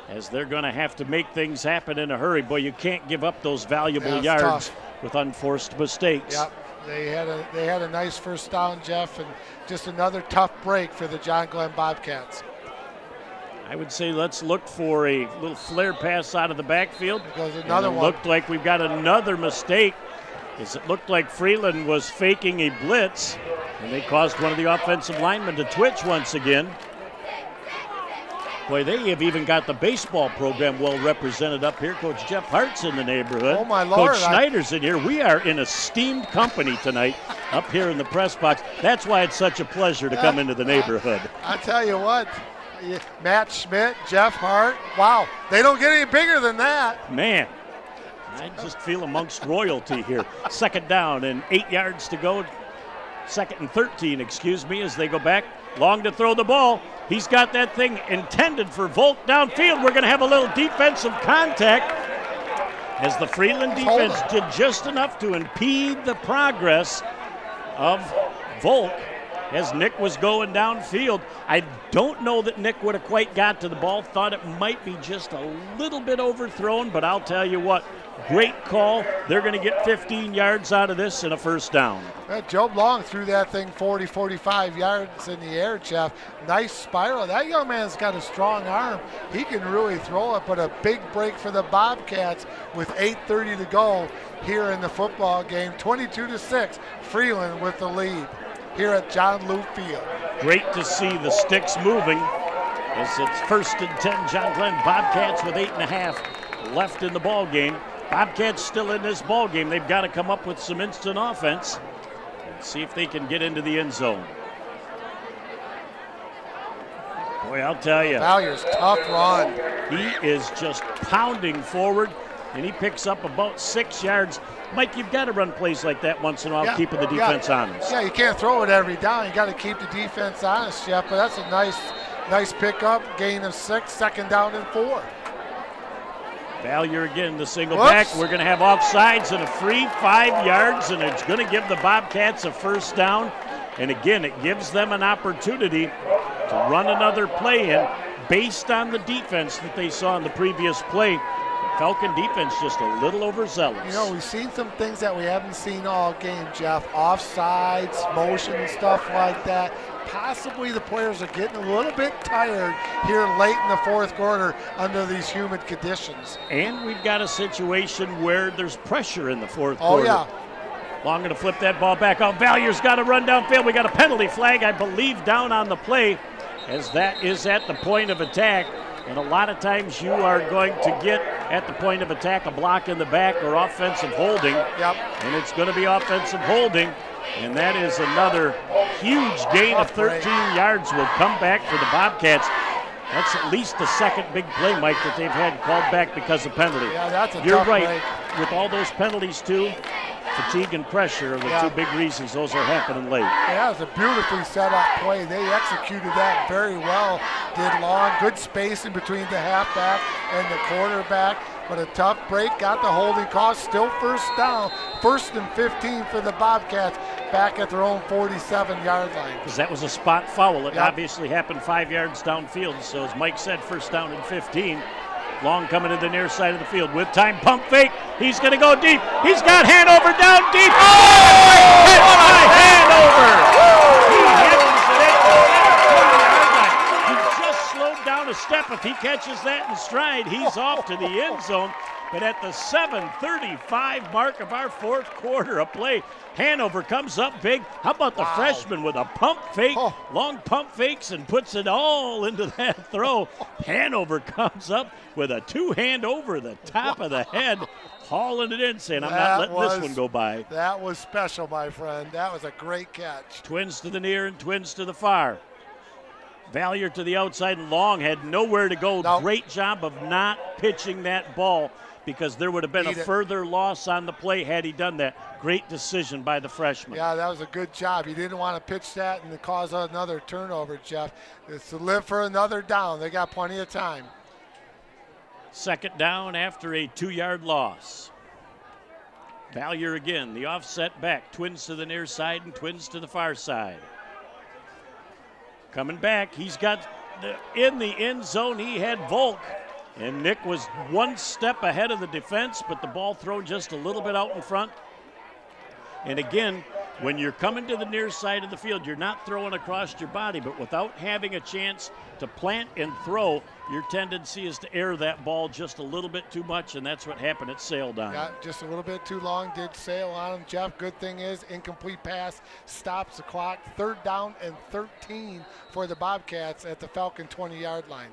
as they're going to have to make things happen in a hurry. Boy, you can't give up those valuable yards tough with unforced mistakes. Yep, they had a nice first down, Jeff, and just another tough break for the John Glenn Bobcats. I would say let's look for a little flare pass out of the backfield. There goes another one. Looked like we've got another mistake, as it looked like Freeland was faking a blitz, and they caused one of the offensive linemen to twitch once again. Boy, they have even got the baseball program well represented up here. Coach Jeff Hart's in the neighborhood. Oh, my Lord. Coach Schneider's in here. We are in esteemed company tonight up here in the press box. That's why it's such a pleasure to come into the neighborhood. I tell you what, Matt Schmidt, Jeff Hart, wow, they don't get any bigger than that. Man, I just feel amongst royalty here. 2nd down and 8 yards to go. 2nd and 13, excuse me, as they go back. Long to throw the ball. He's got that thing intended for Volk downfield. We're going to have a little defensive contact as the Freeland defense did just enough to impede the progress of Volk as Nick was going downfield. I don't know that Nick would have quite got to the ball. Thought it might be just a little bit overthrown, but I'll tell you what, great call. They're going to get 15 yards out of this and a first down. Joe Long threw that thing 40, 45 yards in the air, Jeff. Nice spiral. That young man's got a strong arm. He can really throw it, but a big break for the Bobcats with 8:30 to go here in the football game. 22-6, Freeland with the lead here at John Luke Field. Great to see the sticks moving as it's 1st and 10, John Glenn. Bobcats with 8.5 left in the ball game. Bobcats still in this ball game. They've got to come up with some instant offense and see if they can get into the end zone. Boy, I'll tell you. Value's tough run. He is just pounding forward, and he picks up about 6 yards. Mike, you've got to run plays like that once in a while, keeping the defense honest. Yeah, you can't throw it every down. You got to keep the defense honest, Jeff. But that's a nice pickup. Gain of 6, 2nd down and 4. Vallier again, the single back. We're going to have offsides and a free 5 yards, and it's going to give the Bobcats a first down. And again, it gives them an opportunity to run another play in based on the defense that they saw in the previous play. Falcon defense just a little overzealous. You know, we've seen some things that we haven't seen all game, Jeff. Offsides, motion and stuff like that. Possibly the players are getting a little bit tired here late in the 4th quarter under these humid conditions. And we've got a situation where there's pressure in the 4th quarter. Oh, yeah. Long going to flip that ball back out. Valyer's got to run downfield. We got a penalty flag, I believe, down on the play, as that is at the point of attack. And a lot of times you are going to get at the point of attack a block in the back or offensive holding. Yep. And it's going to be offensive holding. And that is another huge gain of 13 yards will come back for the Bobcats. That's at least the second big play, Mike, that they've had called back because of penalty. Yeah, that's a You're tough right. break. With all those penalties, too, fatigue and pressure are the 2 big reasons those are happening late. Yeah, it was a beautifully set up play. They executed that very well. Did Long, good space in between the halfback and the quarterback. But a tough break, got the holding call, still first down. 1st and 15 for the Bobcats back at their own 47-yard line. Because that was a spot foul. It obviously happened 5 yards downfield. So as Mike said, first down and 15. Long coming to the near side of the field with time, pump fake. He's going to go deep. He's got Hanover down deep. Oh! Catch by Hanover! He happens it at the 20-yard line. He just slowed down a step. If he catches that in stride, he's off to the end zone. But at the 7:35 mark of our 4th quarter, a play. Hanover comes up big. How about the freshman with a pump fake? Long pump fakes and puts it all into that throw. Hanover comes up with a 2-hand over the top of the head, hauling it in, saying, I'm not letting this one go by. That was special, my friend. That was a great catch. Twins to the near and twins to the far. Vallier to the outside, and Long had nowhere to go. Nope. Great job of not pitching that ball, because there would have been a further loss on the play had he done that. Great decision by the freshman. Yeah, that was a good job. He didn't want to pitch that and cause another turnover, Jeff. It's to live for another down. They got plenty of time. 2nd down after a 2-yard loss. Vallier again, the offset back. Twins to the near side and twins to the far side. Coming back, he's got in the end zone, he had Volk. And Nick was 1 step ahead of the defense, but the ball thrown just a little bit out in front. And again, when you're coming to the near side of the field, you're not throwing across your body, but without having a chance to plant and throw, your tendency is to air that ball just a little bit too much, and that's what happened. It sailed on. Got just a little bit too long, did sail on him, Jeff. Good thing is, incomplete pass stops the clock. 3rd down and 13 for the Bobcats at the Falcon 20-yard line.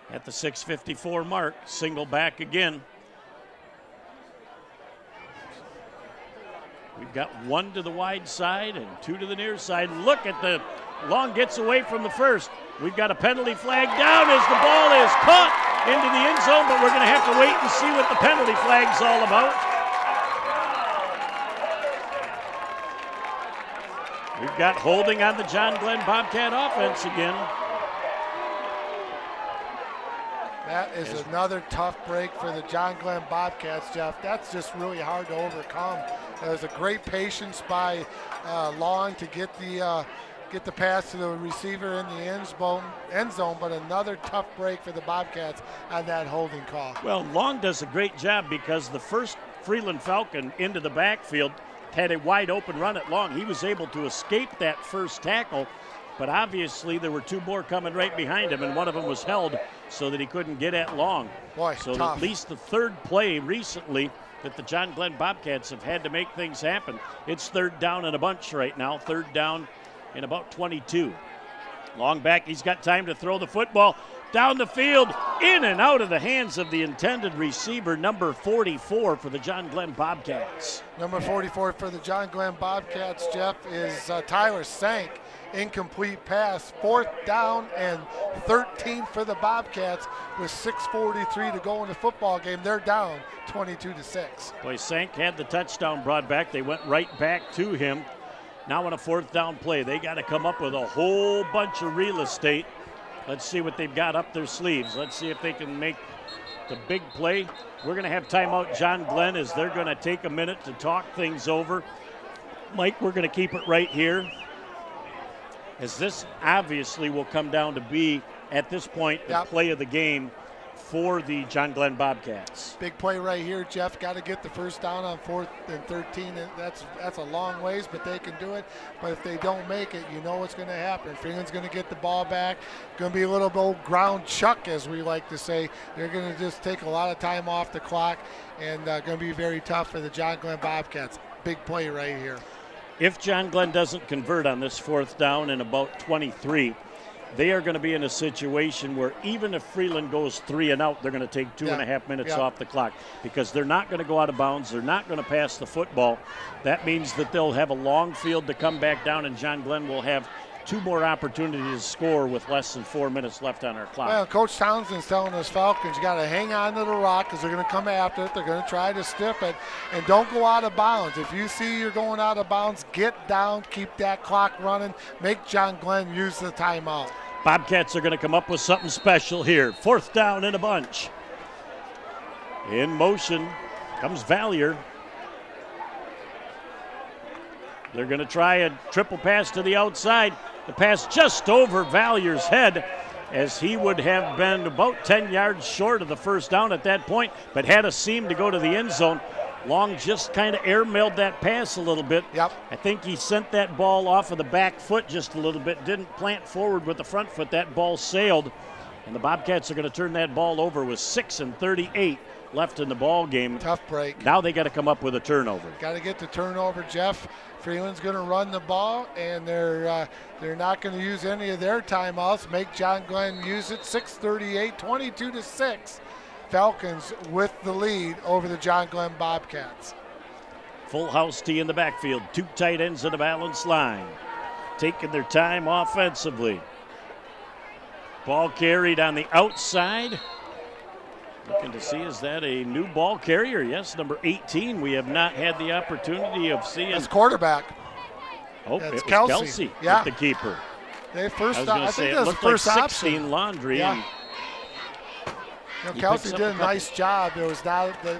At the 6:54 mark, single back again. We've got 1 to the wide side and 2 to the near side. Look at the Long gets away from the first. We've got a penalty flag down as the ball is caught into the end zone, but we're going to have to wait and see what the penalty flag's all about. We've got holding on the John Glenn Bobcat offense again. That is another tough break for the John Glenn Bobcats, Jeff. That's just really hard to overcome. There's a great patience by Long to get the pass to the receiver in the end zone, but another tough break for the Bobcats on that holding call. Well, Long does a great job because the first Freeland Falcon into the backfield had a wide open run at Long. He was able to escape that first tackle, but obviously there were two more coming right behind him, and one of them was held so that he couldn't get at Long. Boy, so tough. At least the third play recently that the John Glenn Bobcats have had to make things happen. It's third down in a bunch right now, third down in about 22. Long back, he's got time to throw the football down the field, in and out of the hands of the intended receiver, number 44 for the John Glenn Bobcats. Number 44 for the John Glenn Bobcats, Jeff, is Tyler Sank. Incomplete pass, 4th down and 13 for the Bobcats with 6:43 to go in the football game. They're down 22-6. Boy, Sank had the touchdown brought back. They went right back to him. Now on a 4th down play, they got to come up with a whole bunch of real estate. Let's see what they've got up their sleeves. Let's see if they can make the big play. We're going to have timeout John Glenn as they're going to take a minute to talk things over. Mike, we're going to keep it right here, as this obviously will come down to be, at this point, the play of the game for the John Glenn Bobcats. Big play right here, Jeff. Got to get the first down on 4th and 13. That's a long ways, but they can do it. But if they don't make it, you know what's going to happen. Freeland's going to get the ball back. Going to be a little bit old ground chuck, as we like to say. They're going to just take a lot of time off the clock, and going to be very tough for the John Glenn Bobcats. Big play right here. If John Glenn doesn't convert on this 4th down in about 23, they are going to be in a situation where even if Freeland goes 3 and out, they're going to take 2.5 minutes off the clock, because they're not going to go out of bounds. They're not going to pass the football. That means that they'll have a long field to come back down, and John Glenn will have 2 more opportunities to score with less than 4 minutes left on our clock. Well, Coach Townsend's telling us Falcons, you got to hang on to the rock because they're going to come after it. They're going to try to stiff it, and don't go out of bounds. If you see you're going out of bounds, get down, keep that clock running, make John Glenn use the timeout. Bobcats are going to come up with something special here. 4th down in a bunch. In motion comes Valier. They're going to try a triple pass to the outside. The pass just over Valier's head, as he would have been about 10 yards short of the first down at that point, but had a seam to go to the end zone. Long just kind of airmailed that pass a little bit. Yep. I think he sent that ball off of the back foot just a little bit, didn't plant forward with the front foot. That ball sailed, and the Bobcats are going to turn that ball over with 6:38 left in the ball game. Tough break. Now they got to come up with a turnover. Got to get the turnover, Jeff. Freeland's going to run the ball, and they're not going to use any of their timeouts. Make John Glenn use it. 6:38, 22-6. Falcons with the lead over the John Glenn Bobcats. Full house tee in the backfield. 2 tight ends in a balanced line, taking their time offensively. Ball carried on the outside. Looking to see, is that a new ball carrier? Yes, number 18. We have not had the opportunity of seeing. That's quarterback. Oh, that's it was Kelsey. With the keeper. They first. I think it that's looked the first like option. 16 Laundry. Yeah. And Kelsey did a nice job. There was not the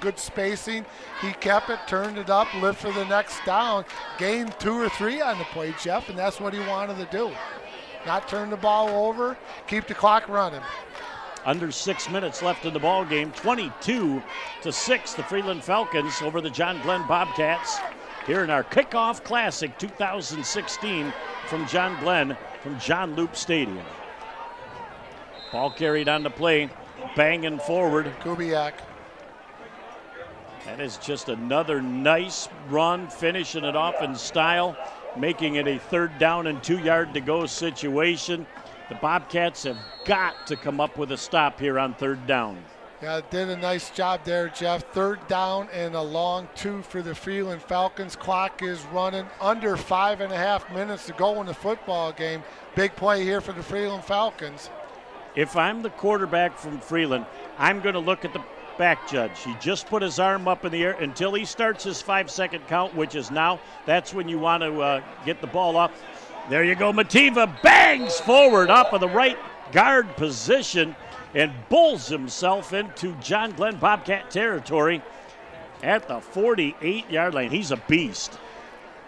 good spacing. He kept it, turned it up, lived for the next down, gained 2 or 3 on the play, Jeff, and that's what he wanted to do. Not turn the ball over, keep the clock running. Under 6 minutes left in the ball game. 22-6, the Freeland Falcons over the John Glenn Bobcats here in our Kickoff Classic 2016 from John Glenn from John Loop Stadium. Ball carried on the play, banging forward. Kubiak. That is just another nice run, finishing it off in style, making it a 3rd down and 2 yard to go situation. The Bobcats have got to come up with a stop here on 3rd down. Yeah, did a nice job there, Jeff. 3rd down and a long 2 for the Freeland Falcons. Clock is running, under 5.5 minutes to go in the football game. Big play here for the Freeland Falcons. If I'm the quarterback from Freeland, I'm going to look at the back judge. He just put his arm up in the air until he starts his 5-second count, which is now. That's when you want to get the ball up. There you go. Mativa bangs forward off of the right guard position and bulls himself into John Glenn Bobcat territory. at the 48-yard line. He's a beast.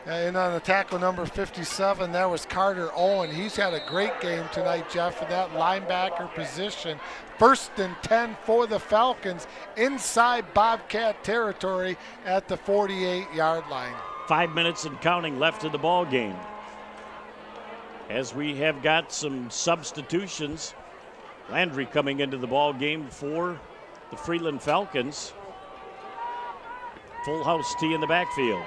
And on the tackle number 57, that was Carter Owen. He's had a great game tonight, Jeff, in that linebacker position. 1st and 10 for the Falcons inside Bobcat territory at the 48-yard line. 5 minutes and counting left in the ball game. As we have got some substitutions, Landry coming into the ball game for the Freeland Falcons. Full house tee in the backfield.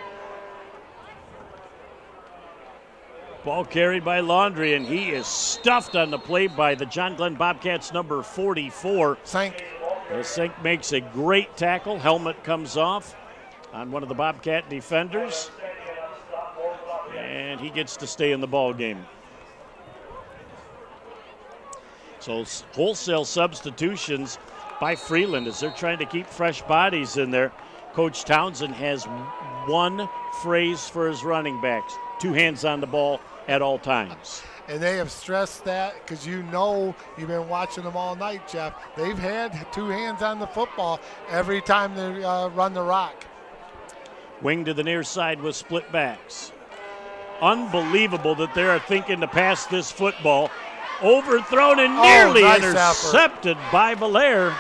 Ball carried by Laundry, and he is stuffed on the play by the John Glenn Bobcats number 44. Sink. Sink makes a great tackle. Helmet comes off on one of the Bobcat defenders, and he gets to stay in the ball game. So wholesale substitutions by Freeland as they're trying to keep fresh bodies in there. Coach Townsend has one phrase for his running backs: 2 hands on the ball at all times. And they have stressed that because you know you've been watching them all night, Jeff. They've had 2 hands on the football every time they run the rock. Wing to the near side with split backs. Unbelievable that they are thinking to pass this football. Overthrown and nearly nice intercepted by Valaire.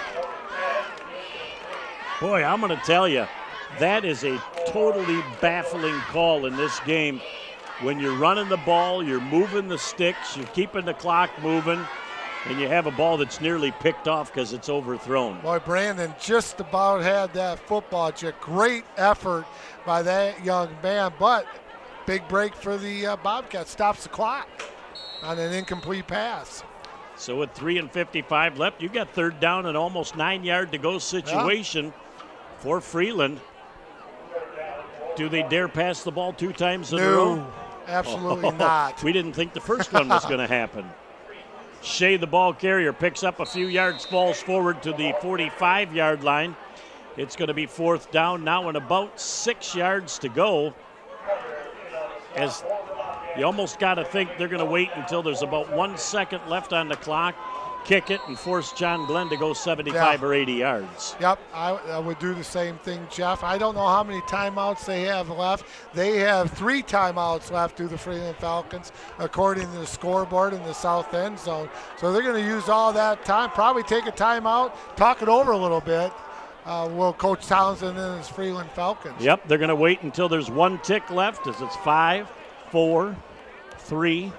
Boy, I'm going to tell you, that is a totally baffling call in this game. When you're running the ball, you're moving the sticks, you're keeping the clock moving, and you have a ball that's nearly picked off because it's overthrown. Boy, Brandon just about had that football. Just great effort by that young man, but big break for the Bobcats. Stops the clock on an incomplete pass. So with 3:55 left, you got 3rd down and almost 9-yard to go situation for Freeland. Do they dare pass the ball 2 times in a row? Absolutely not. We didn't think the first one was going to happen. Shea, the ball carrier, picks up a few yards, falls forward to the 45-yard line. It's going to be 4th down now and about 6 yards to go. As you almost got to think they're going to wait until there's about 1 second left on the clock, kick it, and force John Glenn to go 75 or 80 yards. Yep, I would do the same thing, Jeff. I don't know how many timeouts they have left. They have 3 timeouts left to the Freeland Falcons, according to the scoreboard in the south end zone. So they're going to use all that time, probably take a timeout, talk it over a little bit. Will Coach Townsend and his Freeland Falcons. Yep, they're going to wait until there's 1 tick left as it's 5, 4, 3,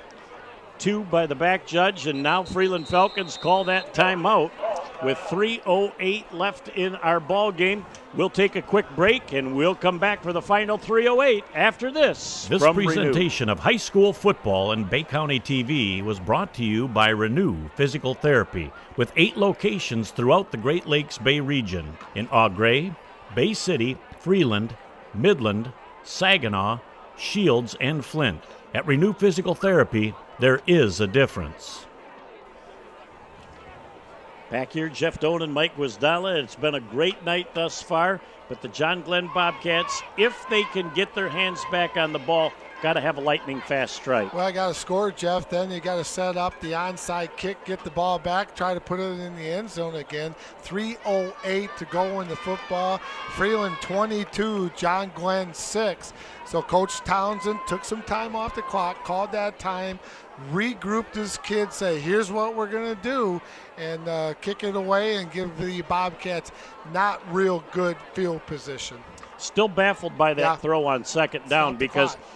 2 by the back judge, and now Freeland Falcons call that timeout with 3:08 left in our ball game. We'll take a quick break, and we'll come back for the final 3:08 after this. This presentation of high school football and Bay County TV was brought to you by Renew Physical Therapy, with 8 locations throughout the Great Lakes Bay region in Eau Gray, Bay City, Freeland, Midland, Saginaw, Shields, and Flint. At Renew Physical Therapy, there is a difference. Back here, Jeff Doan and Mike Guzdala. It's been a great night thus far, but the John Glenn Bobcats, if they can get their hands back on the ball, got to have a lightning fast strike. Well, I got to score, Jeff. Then you got to set up the onside kick, get the ball back, try to put it in the end zone again. 3:08 to go in the football. Freeland 22, John Glenn 6. So Coach Townsend took some time off the clock, called that time, regrouped his kids, say, here's what we're going to do, and kick it away and give the Bobcats not real good field position. Still baffled by that throw on 2nd down because clock.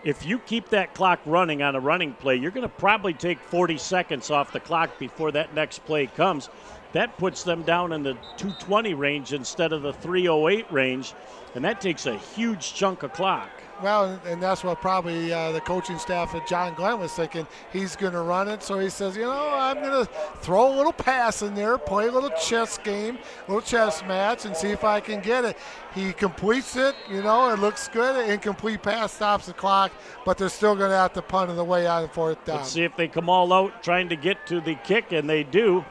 If you keep that clock running on a running play, you're going to probably take 40 seconds off the clock before that next play comes. That puts them down in the 2:20 range instead of the 3:08 range, and that takes a huge chunk of clock. Well, and that's what probably the coaching staff at John Glenn was thinking. He's going to run it, so he says, I'm going to throw a little pass in there, play a little chess game, a little chess match, and see if I can get it. He completes it, it looks good. An incomplete pass stops the clock, but they're still going to have to punt on the way on 4th down. Let's see if they come all out trying to get to the kick, and they do.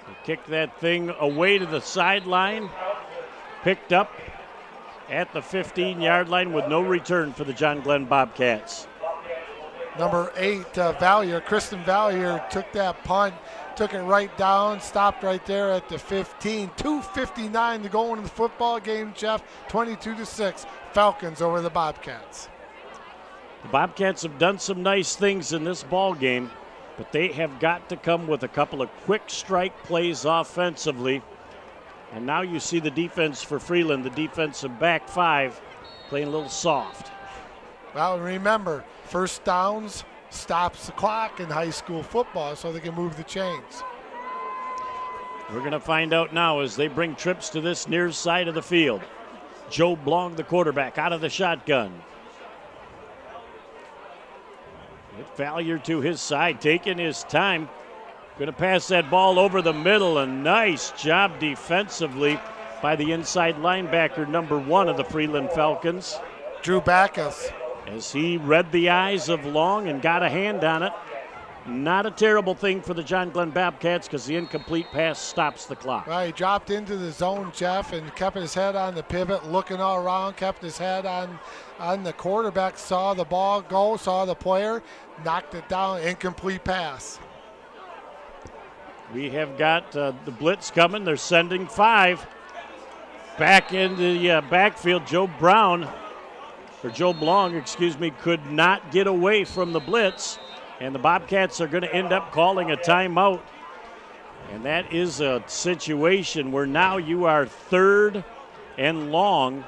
They kick that thing away to the sideline, picked up at the 15-yard line with no return for the John Glenn Bobcats. Number 8, Kristen Valier took that punt took it right down, stopped right there at the 15. 2:59 to go in the football game, Jeff. 22-6, Falcons over the Bobcats. The Bobcats have done some nice things in this ball game, but they have got to come with a couple of quick strike plays offensively. And now you see the defense for Freeland, the defensive back five, playing a little soft. Well, remember, first downs stops the clock in high school football so they can move the chains. We're going to find out now as they bring trips to this near side of the field. Joe Blong, the quarterback, out of the shotgun. With Valier to his side, taking his time. Going to pass that ball over the middle. A nice job defensively by the inside linebacker, number 1 of the Freeland Falcons. Drew Backus. As he read the eyes of Long and got a hand on it. Not a terrible thing for the John Glenn Bobcats because the incomplete pass stops the clock. Right, he dropped into the zone, Jeff, and kept his head on the pivot, looking all around, kept his head on the quarterback, saw the ball go, saw the player, knocked it down, incomplete pass. We have got the blitz coming. They're sending 5 back in the backfield. Joe Blong, could not get away from the blitz, and the Bobcats are going to end up calling a timeout. And that is a situation where now you are 3rd and long,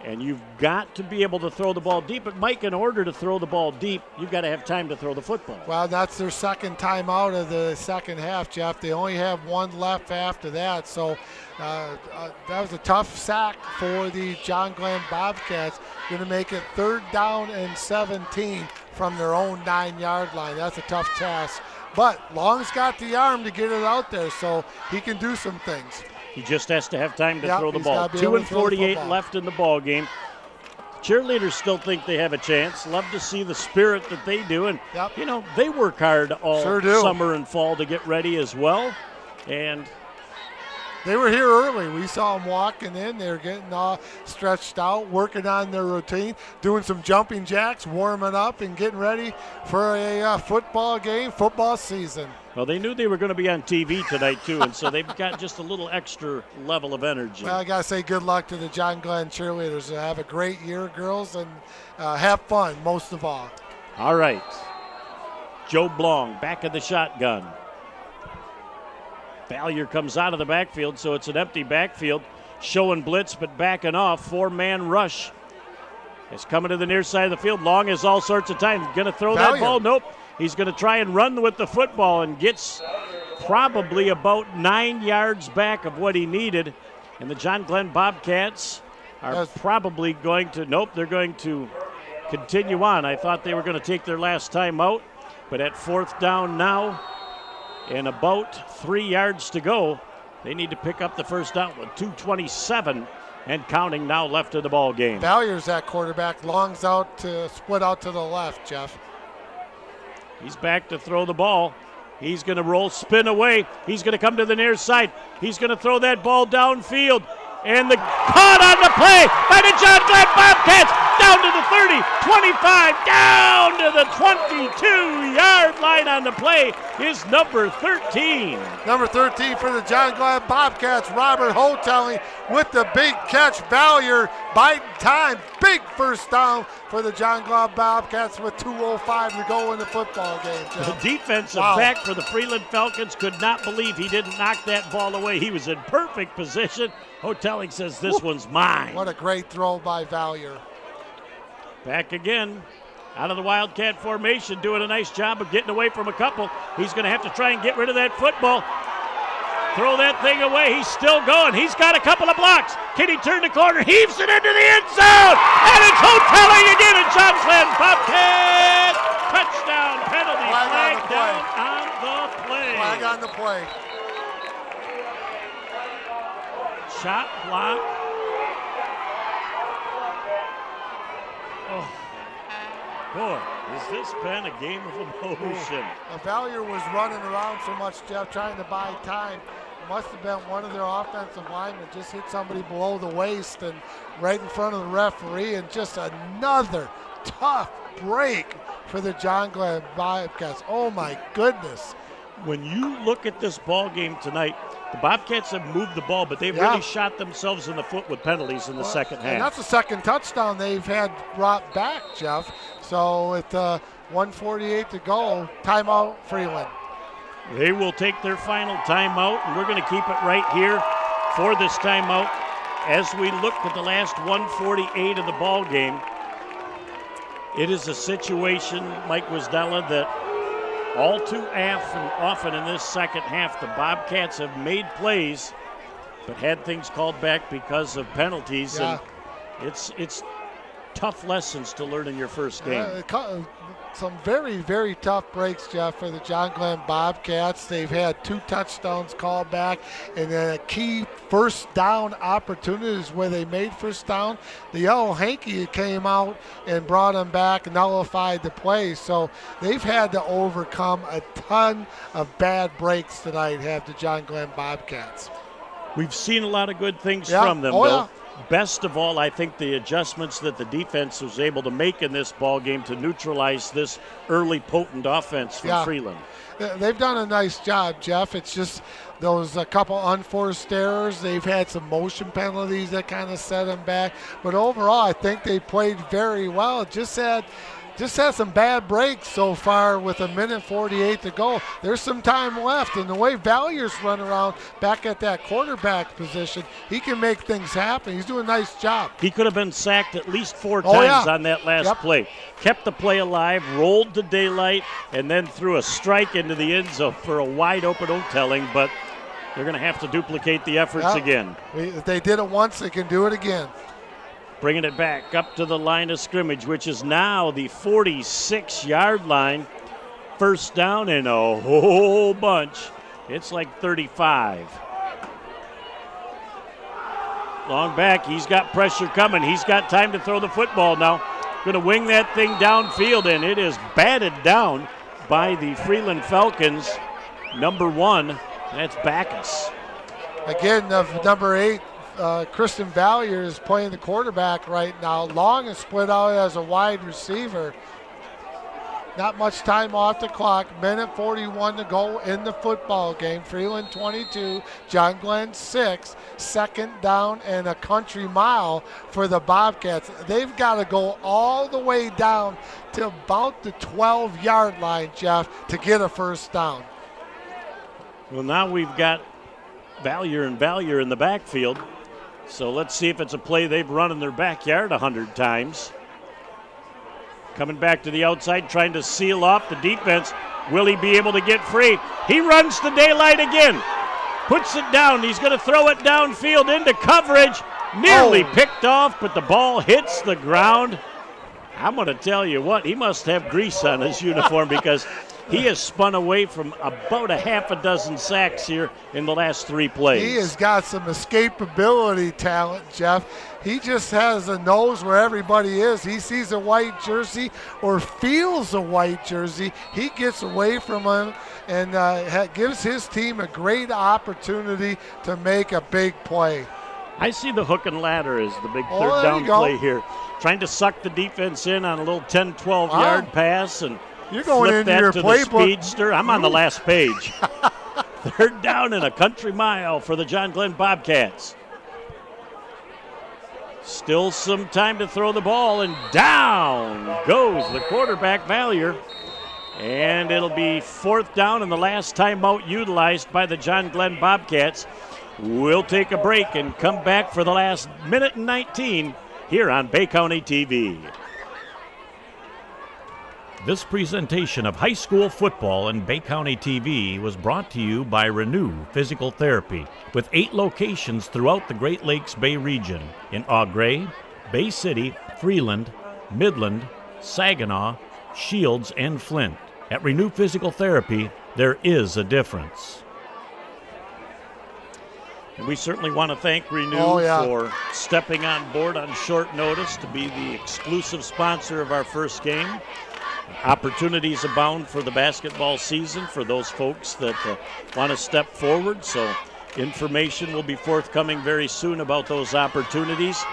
and you've got to be able to throw the ball deep. But, Mike, in order to throw the ball deep, you've got to have time to throw the football. Well, that's their second timeout of the second half, Jeff. They only have one left after that. So that was a tough sack for the John Glenn Bobcats. Going to make it 3rd down and 17 from their own 9-yard line. That's a tough task. But Long's got the arm to get it out there, so he can do some things. He just has to have time to throw the he's ball. gotta be able to throw the 2:48 football. left in the ball game. Cheerleaders still think they have a chance. Love to see the spirit that they do. And, you know, they work hard all summer and fall to get ready as well. And they were here early. We saw them walking in. They were getting all stretched out, working on their routine, doing some jumping jacks, warming up, and getting ready for a football game, football season. Well, they knew they were going to be on TV tonight, too, and so they've got just a little extra level of energy. Well, I got to say good luck to the John Glenn cheerleaders. Have a great year, girls, and have fun, most of all. All right. Joe Blong, back of the shotgun. Valier comes out of the backfield, so it's an empty backfield. Showing blitz, but backing off. 4-man rush. It's coming to the near side of the field. Long has all sorts of time. Going to throw that ball? Nope. He's going to try and run with the football and gets probably about 9 yards back of what he needed. And the John Glenn Bobcats are probably going to, they're going to continue on. I thought they were going to take their last time out, but at 4th down now and about 3 yards to go, they need to pick up the first down with 2:27 and counting now left in the ball game. Valier's that quarterback. Long's out to split out to the left, Jeff. He's back to throw the ball. He's going to roll, spin away. He's going to come to the near side. He's going to throw that ball downfield. And the caught on the play by the John Glenn Bobcats. Down to the 30, 25, down to the 22-yard line on the play is number 13. Number 13 for the John Glenn Bobcats, Robert Hotelling with the big catch. Valier biding time. Big first down for the John Glenn Bobcats with 2:05 to go in the football game, Jeff. The defensive back for the Freeland Falcons could not believe he didn't knock that ball away. He was in perfect position. Hotelling says this one's mine. What a great throw by Valier. Back again, out of the Wildcat formation, doing a nice job of getting away from a couple. He's going to have to try and get rid of that football. Throw that thing away. He's still going. He's got a couple of blocks. Can he turn the corner? Heaves it into the end zone. And it's Hotelling again. And John Glenn Bobcat. Touchdown penalty. Flag down on the play. Flag on the play. Shot block. Oh, boy, has this been a game of emotion. Valier was running around so much, Jeff, trying to buy time. Must have been one of their offensive linemen just hit somebody below the waist and right in front of the referee, and just another tough break for the John Glenn Bobcats. Oh, my goodness. when you look at this ball game tonight, the Bobcats have moved the ball, but they've really shot themselves in the foot with penalties in the second half. And that's the second touchdown they've had brought back, Jeff. So with 1:48 to go, timeout, Freeland. They will take their final timeout, and we're going to keep it right here for this timeout as we look at the last 1:48 of the ball game. It is a situation, Mike Wisdella, that all too often in this second half, the Bobcats have made plays but had things called back because of penalties. Yeah. And it's tough lessons to learn in your first game. Some very, very tough breaks, Jeff, for the John Glenn Bobcats. They've had 2 touchdowns called back, and then a key first down opportunities where they made first down. The yellow hanky came out and brought them back, nullified the play. So they've had to overcome a ton of bad breaks tonight, have the John Glenn Bobcats. We've seen a lot of good things from them, Bill. Yeah. Best of all, I think the adjustments that the defense was able to make in this ball game to neutralize this early potent offense from Freeland. They've done a nice job, Jeff. It's just those a couple unforced errors. They've had some motion penalties that kind of set them back. But overall, I think they played very well. Just had some bad breaks so far with 1:48 to go. There's some time left, and the way Valyer's run around back at that quarterback position, he can make things happen. He's doing a nice job. He could have been sacked at least 4 times on that last play. Kept the play alive, rolled to daylight, and then threw a strike into the end zone for a wide open no-telling, but they're going to have to duplicate the efforts again. If they did it once, they can do it again. Bringing it back up to the line of scrimmage, which is now the 46-yard line. First down in a whole bunch. It's like 35. Long back, he's got pressure coming. He's got time to throw the football now. Going to wing that thing downfield, and it is batted down by the Freeland Falcons. Number 1, that's Backus. Again, number 8. Kristen Vallier is playing the quarterback right now. Long is split out as a wide receiver. Not much time off the clock. 1:41 to go in the football game. Freeland 22, John Glenn 6. Second down and a country mile for the Bobcats. They've got to go all the way down to about the 12-yard line, Jeff, to get a first down. Well, now we've got Vallier in the backfield. So let's see if it's a play they've run in their backyard 100 times. Coming back to the outside, trying to seal off the defense. Will he be able to get free? He runs to daylight again. Puts it down. He's going to throw it downfield into coverage. Nearly picked off, but the ball hits the ground. I'm going to tell you what, he must have grease on his uniform because he has spun away from about a half a dozen sacks here in the last 3 plays. He has got some escapability talent, Jeff. He just has a nose where everybody is. He sees a white jersey or feels a white jersey. He gets away from him and gives his team a great opportunity to make a big play. I see the hook and ladder as the big third down play here. Trying to suck the defense in on a little 10, 12-yard pass and you're going flip into that your to playbook. The speedster. I'm on the last page. Third down and a country mile for the John Glenn Bobcats. Still some time to throw the ball, and down goes the quarterback, Vallier. And it'll be 4th down and the last timeout utilized by the John Glenn Bobcats. We'll take a break and come back for the last minute and 19 here on Bay County TV. This presentation of high school football and Bay County TV was brought to you by Renew Physical Therapy, with 8 locations throughout the Great Lakes Bay region in Augrey, Bay City, Freeland, Midland, Saginaw, Shields, and Flint. At Renew Physical Therapy, there is a difference. And we certainly want to thank Renew for stepping on board on short notice to be the exclusive sponsor of our first game. Opportunities abound for the basketball season for those folks that want to step forward. So information will be forthcoming very soon about those opportunities.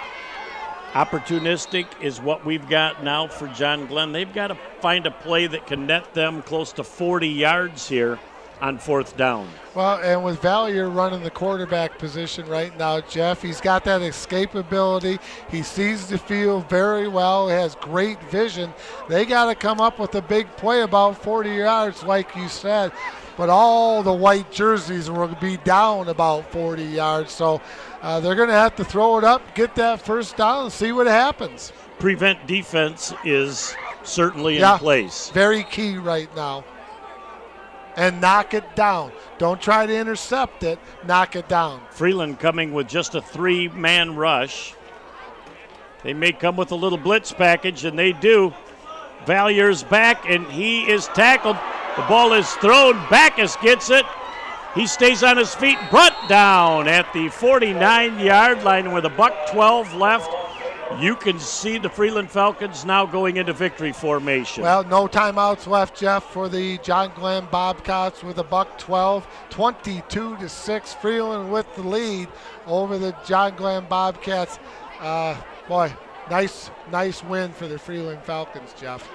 Opportunistic is what we've got now for John Glenn. They've got to find a play that can net them close to 40 yards here on 4th down. Well, and with Valier running the quarterback position right now, Jeff, he's got that escapability. He sees the field very well. He has great vision. They got to come up with a big play about 40 yards, like you said. But all the white jerseys will be down about 40 yards. So they're going to have to throw it up, get that first down, and see what happens. Prevent defense is certainly in place. Very key right now. And knock it down. Don't try to intercept it. Knock it down. Freeland coming with just a 3-man rush. They may come with a little blitz package, and they do. Valier's back, and he is tackled. The ball is thrown. Backus gets it. He stays on his feet. Brought down at the 49-yard line with $1:12 left. You can see the Freeland Falcons now going into victory formation. Well, no timeouts left, Jeff, for the John Glenn Bobcats with $1:12, 22-6. Freeland with the lead over the John Glenn Bobcats. Boy, nice win for the Freeland Falcons, Jeff.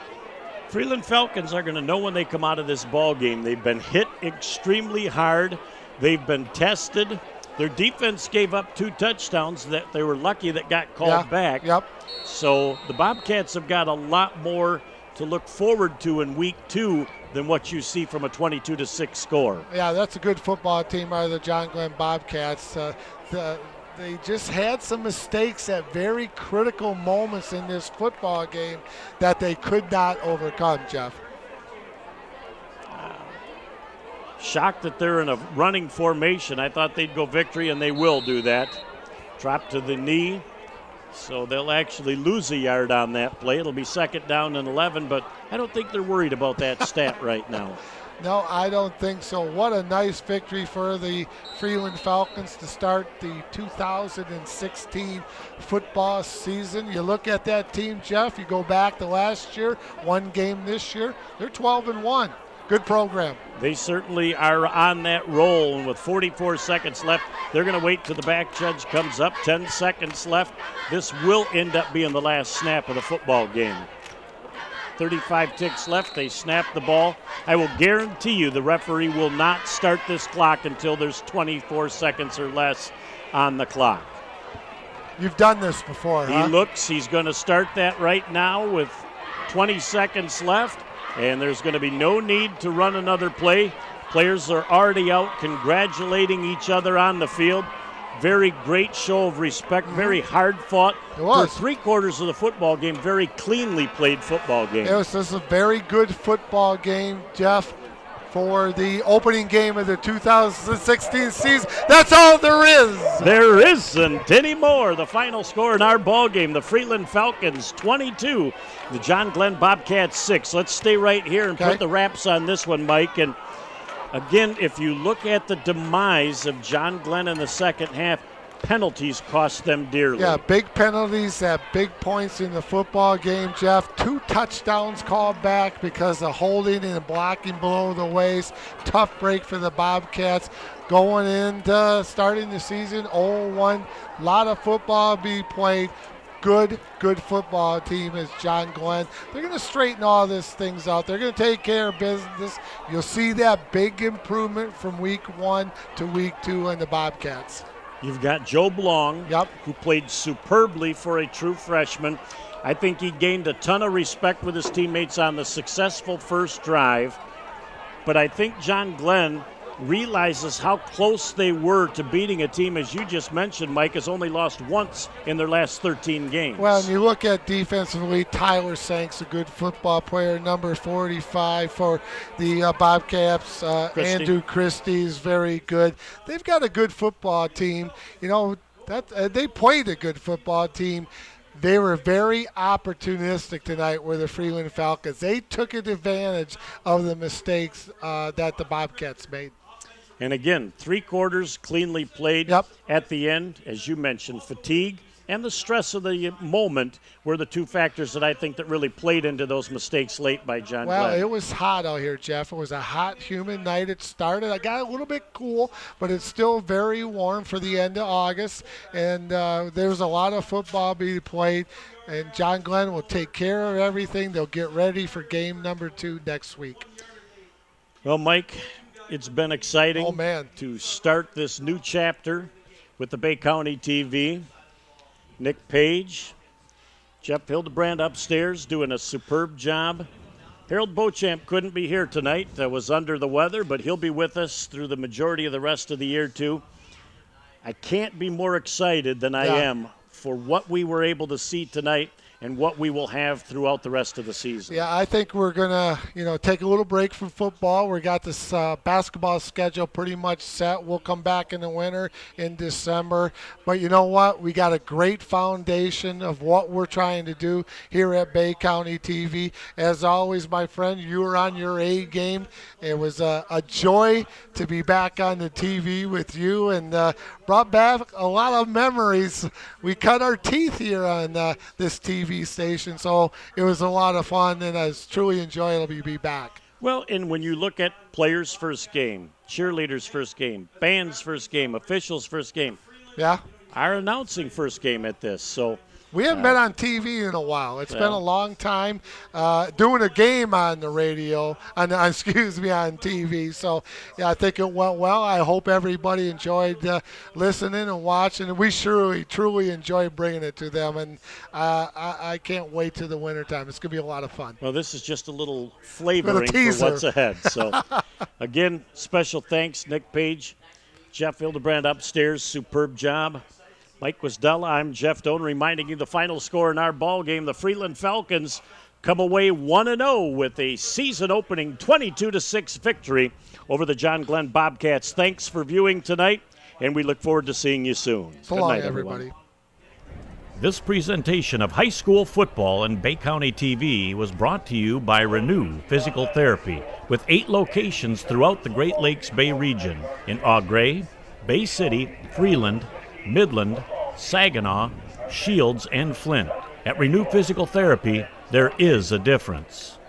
Freeland Falcons are going to know when they come out of this ball game. They've been hit extremely hard. They've been tested. Their defense gave up 2 touchdowns that they were lucky that got called back. Yep. So the Bobcats have got a lot more to look forward to in week 2 than what you see from a 22-6 score. Yeah, that's a good football team out of the John Glenn Bobcats. They just had some mistakes at very critical moments in this football game that they could not overcome, Jeff. Shocked that they're in a running formation. I thought they'd go victory, and they will do that. Drop to the knee, so they'll actually lose a yard on that play. It'll be 2nd down and 11, but I don't think they're worried about that stat right now. No, I don't think so. What a nice victory for the Freeland Falcons to start the 2016 football season. You look at that team, Jeff, you go back to last year, 1 game this year, they're 12-1. Good program. They certainly are on that roll, and with 44 seconds left, they're going to wait till the back judge comes up. 10 seconds left. This will end up being the last snap of the football game. 35 ticks left. They snap the ball. I will guarantee you the referee will not start this clock until there's 24 seconds or less on the clock. You've done this before, huh? He looks. He's going to start that right now with 20 seconds left. And there's going to be no need to run another play. Players are already out congratulating each other on the field. Very great show of respect, very hard fought. It was. For 3/4 of the football game, very cleanly played football game. This is a very good football game, Jeff, for the opening game of the 2016 season. That's all there is. There isn't any more. The final score in our ball game, the Freeland Falcons 22, the John Glenn Bobcats 6. Let's stay right here and put the wraps on this one, Mike. And again, if you look at the demise of John Glenn in the second half, penalties cost them dearly. Yeah, big penalties at big points in the football game, Jeff. 2 touchdowns called back because of holding and blocking below the waist. Tough break for the Bobcats. Going into starting the season 0-1. A lot of football be played. Good football team is John Glenn. They're going to straighten all these things out. They're going to take care of business. You'll see that big improvement from week 1 to week 2 in the Bobcats. You've got Joe Blong, who played superbly for a true freshman. I think he gained a ton of respect with his teammates on the successful first drive. But I think John Glenn realizes how close they were to beating a team, as you just mentioned, Mike, has only lost once in their last 13 games. Well, and you look at defensively, Tyler Sank's a good football player, number 45 for the Bobcats. Andrew Christie's very good. They've got a good football team. You know, they played a good football team. They were very opportunistic tonight with the Freeland Falcons. They took advantage of the mistakes that the Bobcats made. And again, 3/4 cleanly played at the end. As you mentioned, fatigue and the stress of the moment were the 2 factors that I think that really played into those mistakes late by John Glenn. Well, it was hot out here, Jeff. It was a hot, humid night. It started. I got a little bit cool, but it's still very warm for the end of August. And there's a lot of football being played. And John Glenn will take care of everything. They'll get ready for game number 2 next week. Well, Mike, it's been exciting Oh, man. to start this new chapter with the Bay County TV. Nick Page, Jeff Hildebrand upstairs doing a superb job. Harold Beauchamp couldn't be here tonight. Was under the weather, but he'll be with us through the majority of the rest of the year, too. I can't be more excited than I am for what we were able to see tonight and what we will have throughout the rest of the season. Yeah, I think we're going to, take a little break from football. We got this basketball schedule pretty much set. We'll come back in the winter in December. But you know what? We got a great foundation of what we're trying to do here at Bay County TV. As always, my friend, you were on your A game. It was a joy to be back on the TV with you and brought back a lot of memories. We cut our teeth here on this TV station, so it was a lot of fun, and it's truly enjoyable to be back. Well, and when you look at players' first game, cheerleaders' first game, band's first game, officials' first game, our announcing first game at this, so we haven't been on TV in a while. It's been a long time doing a game on the radio, on TV. So, I think it went well. I hope everybody enjoyed listening and watching. We truly enjoyed bringing it to them, and I can't wait to the wintertime. It's going to be a lot of fun. Well, this is just a little flavoring for what's ahead. So, again, special thanks, Nick Page, Jeff Hildebrand upstairs, superb job. Mike Guzdala, I'm Jeff Doan, reminding you the final score in our ball game. The Freeland Falcons come away 1-0 with a season-opening 22-6 victory over the John Glenn Bobcats. Thanks for viewing tonight, and we look forward to seeing you soon. So long, everybody. This presentation of high school football and Bay County TV was brought to you by Renew Physical Therapy, with 8 locations throughout the Great Lakes Bay region in Augrey, Bay City, Freeland, Midland, Saginaw, Shields, and Flint. At Renew Physical Therapy, there is a difference.